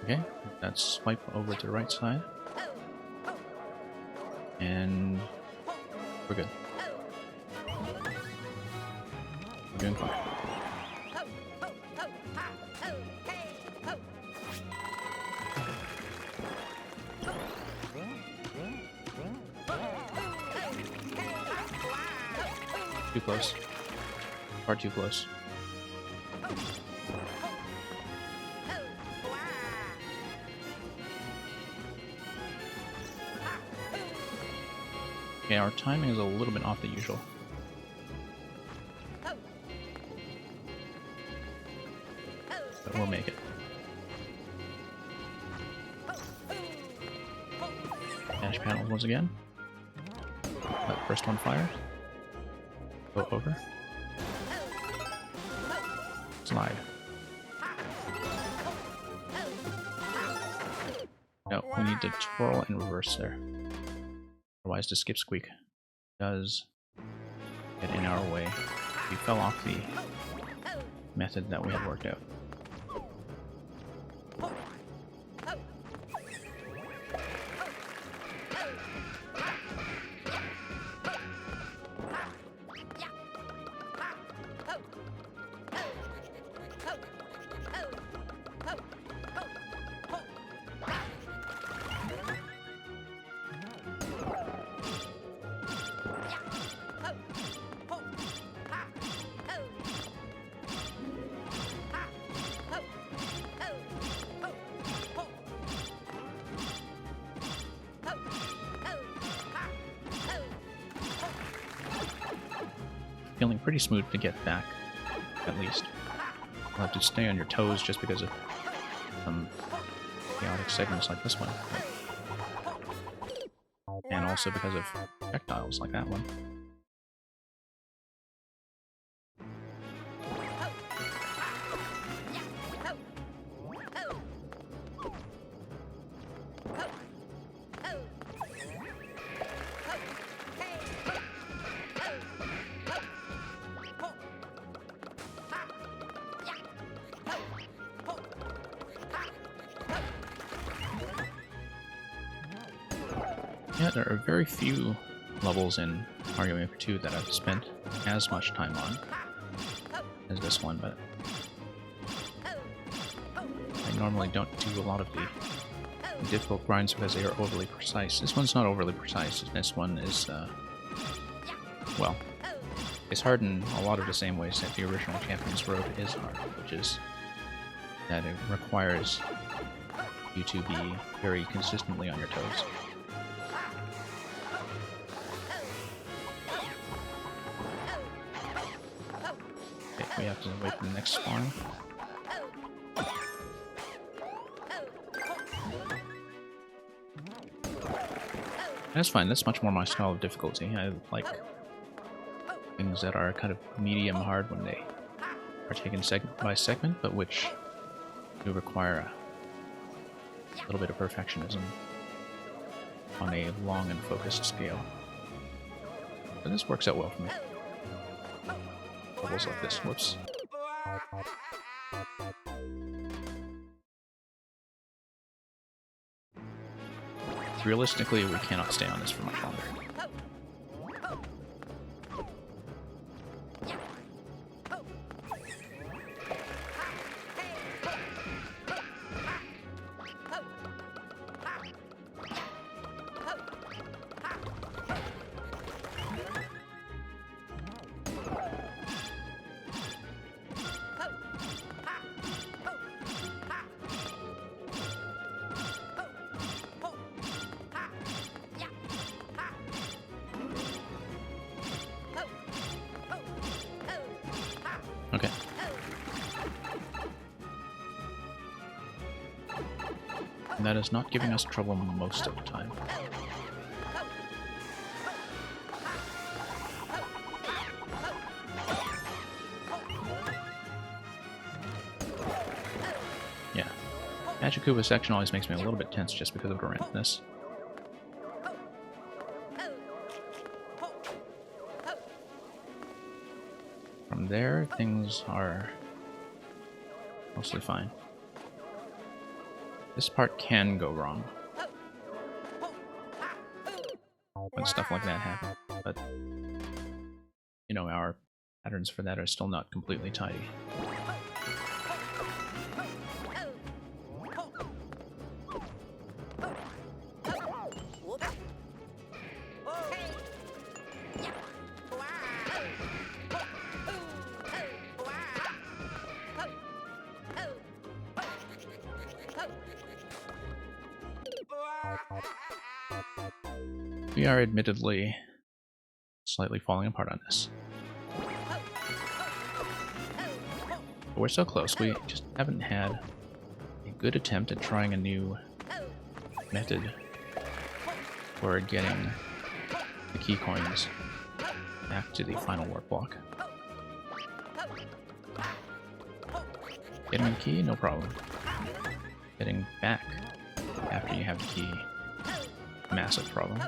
Okay, let's swipe over to the right side. And we're good. We're doing fine. Too close. Far too close. Okay, our timing is a little bit off the usual. But we'll make it. Dash panels once again. Let first one fire. Go over. Slide. No, we need to twirl and reverse there. Otherwise, the skip squeak does get in our way. We fell off the method that we had worked out. Feeling pretty smooth to get back, at least. You'll have to stay on your toes just because of some chaotic segments like this one. And also because of projectiles like that one. Yeah, there are very few levels in Mario Maker 2 that I've spent as much time on as this one, but I normally don't do a lot of the difficult grinds because they are overly precise. This one's not overly precise. This one is, well, it's hard in a lot of the same ways that the original Champion's Road is hard, which is that it requires you to be very consistently on your toes. We have to wait for the next spawn. That's fine, that's much more my style of difficulty. I like things that are kind of medium hard when they are taken segment by segment, but which do require a little bit of perfectionism on a long and focused scale. But this works out well for me. Levels like this. Whoops. Realistically, we cannot stay on this for much longer. Okay. And that is not giving us trouble most of the time. Yeah. Magicuba section always makes me a little bit tense just because of the randomness. From there, things are mostly fine. This part can go wrong when stuff like that happens, but you know, our patterns for that are still not completely tidy. We are admittedly slightly falling apart on this. But we're so close, we just haven't had a good attempt at trying a new method for getting the key coins back to the final warp block. Getting a key, no problem. Getting back after you have the key, massive problem.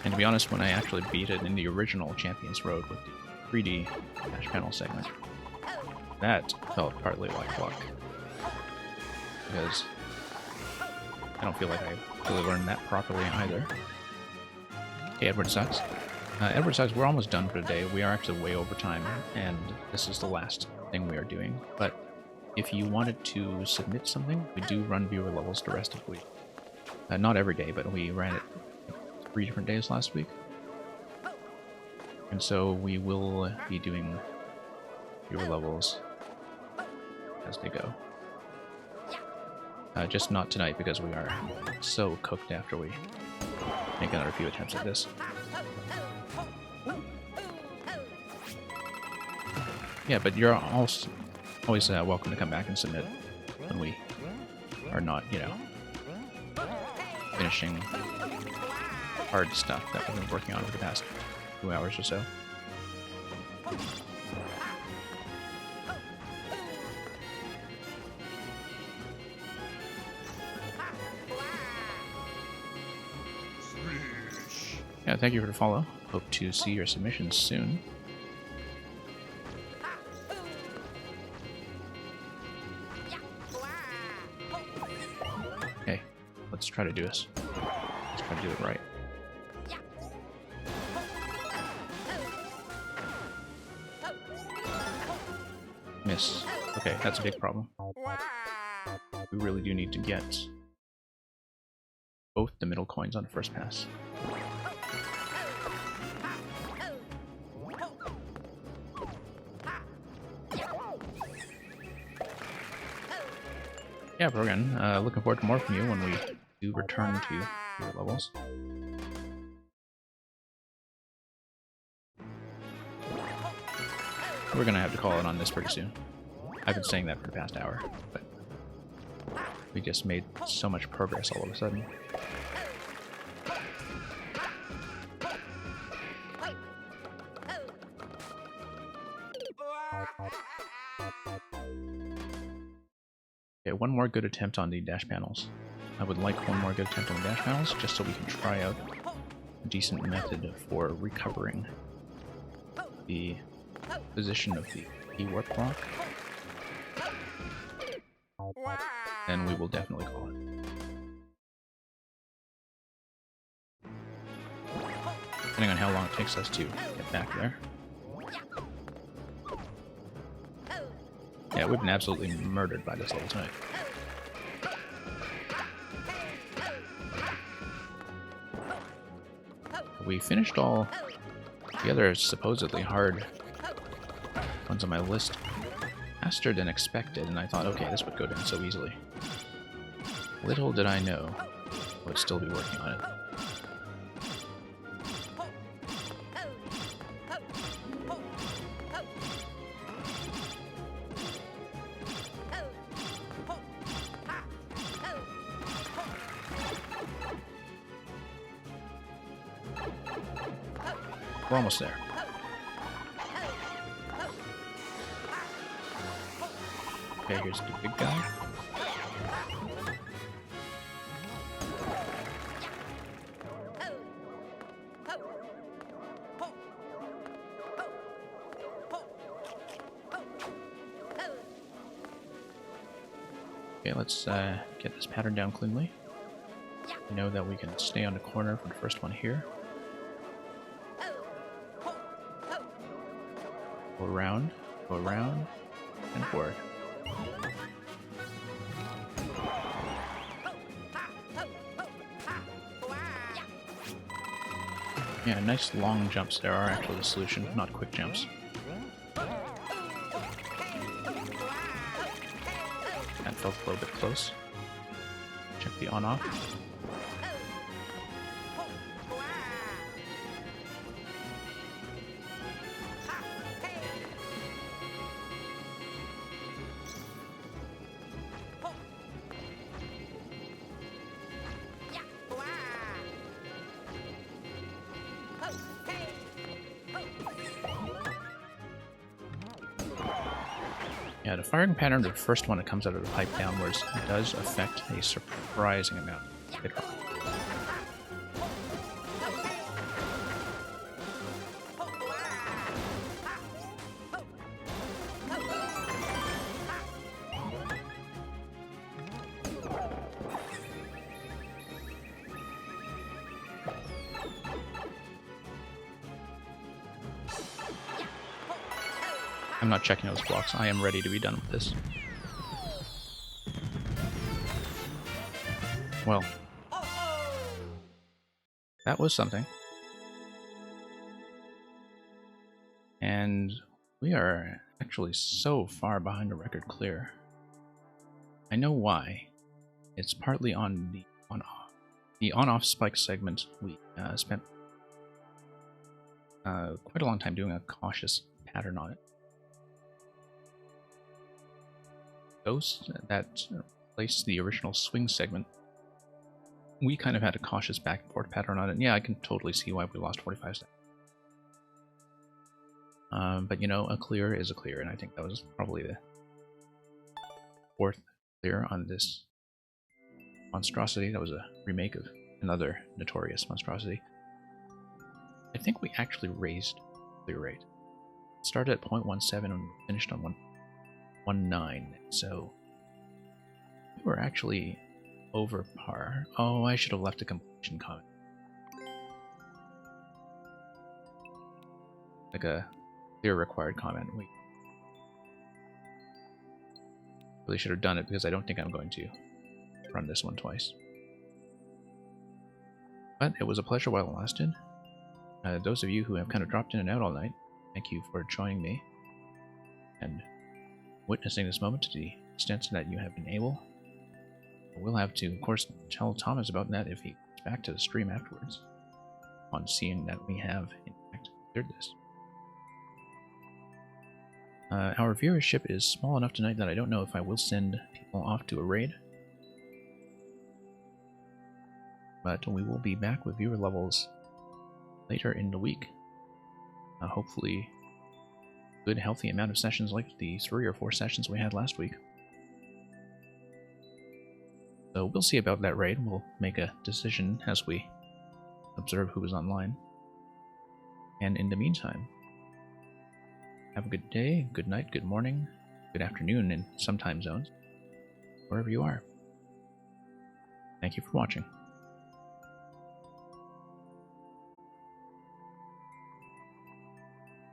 And to be honest, when I actually beat it in the original Champions Road with the 3D dash panel segment, that felt partly like luck. Because I don't feel like I really learned that properly either. Okay, Edward sucks. Edward sucks, we're almost done for today. We are actually way over time, and this is the last thing we are doing. But if you wanted to submit something, we do run viewer levels the rest of the week. Not every day, but we ran it 3 different days last week. And so we will be doing viewer levels as they go. Just not tonight because we are so cooked after we make another few attempts at this. Yeah, but you're always welcome to come back and submit when we are not, you know, finishing hard stuff that we've been working on for the past 2 hours or so. Yeah, thank you for the follow. Hope to see your submissions soon. Okay, let's try to do this. Let's try to do it right. Miss. Okay, that's a big problem. We really do need to get both the middle coins on the first pass. Yeah, Brogan, looking forward to more from you when we do return to your levels. We're gonna have to call it on this pretty soon. I've been saying that for the past hour, but we just made so much progress all of a sudden. Okay, one more good attempt on the dash panels. I would like one more good attempt on the dash panels, just so we can try out a decent method for recovering the position of the key warp block. Then we will definitely call it. Depending on how long it takes us to get back there. Yeah, we've been absolutely murdered by this level tonight. We finished all the other supposedly hard ones on my list faster than expected, and I thought, okay, this would go down so easily. Little did I know I would still be working on it. We're almost there. Okay, here's the big guy. Okay, let's get this pattern down cleanly. We know that we can stay on the corner for the first one here. Go around, and forward. Yeah, nice long jumps there are actually the solution, not quick jumps. That felt a little bit close. Check the on-off. Yeah, the firing pattern, the first one that comes out of the pipe downwards, does affect a surprising amount of hit roll. I'm not checking those blocks. I am ready to be done with this. Well, that was something. And we are actually so far behind the record clear. I know why. It's partly on the on-off. The on-off spike segment, we spent quite a long time doing a cautious pattern on it. Those that replaced the original swing segment, we kind of had a cautious back and forth pattern on it. And yeah, I can totally see why we lost 45 seconds. But you know, a clear is a clear, and I think that was probably the fourth clear on this monstrosity. That was a remake of another notorious monstrosity. I think we actually raised clear rate. It started at 0.17 and finished on 1.19, so we were actually over par. Oh, I should have left a completion comment. Like a clear required comment. We really should have done it because I don't think I'm going to run this one twice. But it was a pleasure while it lasted. Those of you who have kind of dropped in and out all night, thank you for joining me and witnessing this moment to the extent that you have been able. We'll have to, of course, tell Thomas about that if he gets back to the stream afterwards, on seeing that we have, in fact, cleared this. Our viewership is small enough tonight that I don't know if I will send people off to a raid. But we will be back with viewer levels later in the week. Hopefully good healthy amount of sessions like the 3 or 4 sessions we had last week. So we'll see about that raid. We'll make a decision as we observe who is online. And in the meantime, have a good day, good night, good morning, good afternoon in some time zones, wherever you are. Thank you for watching.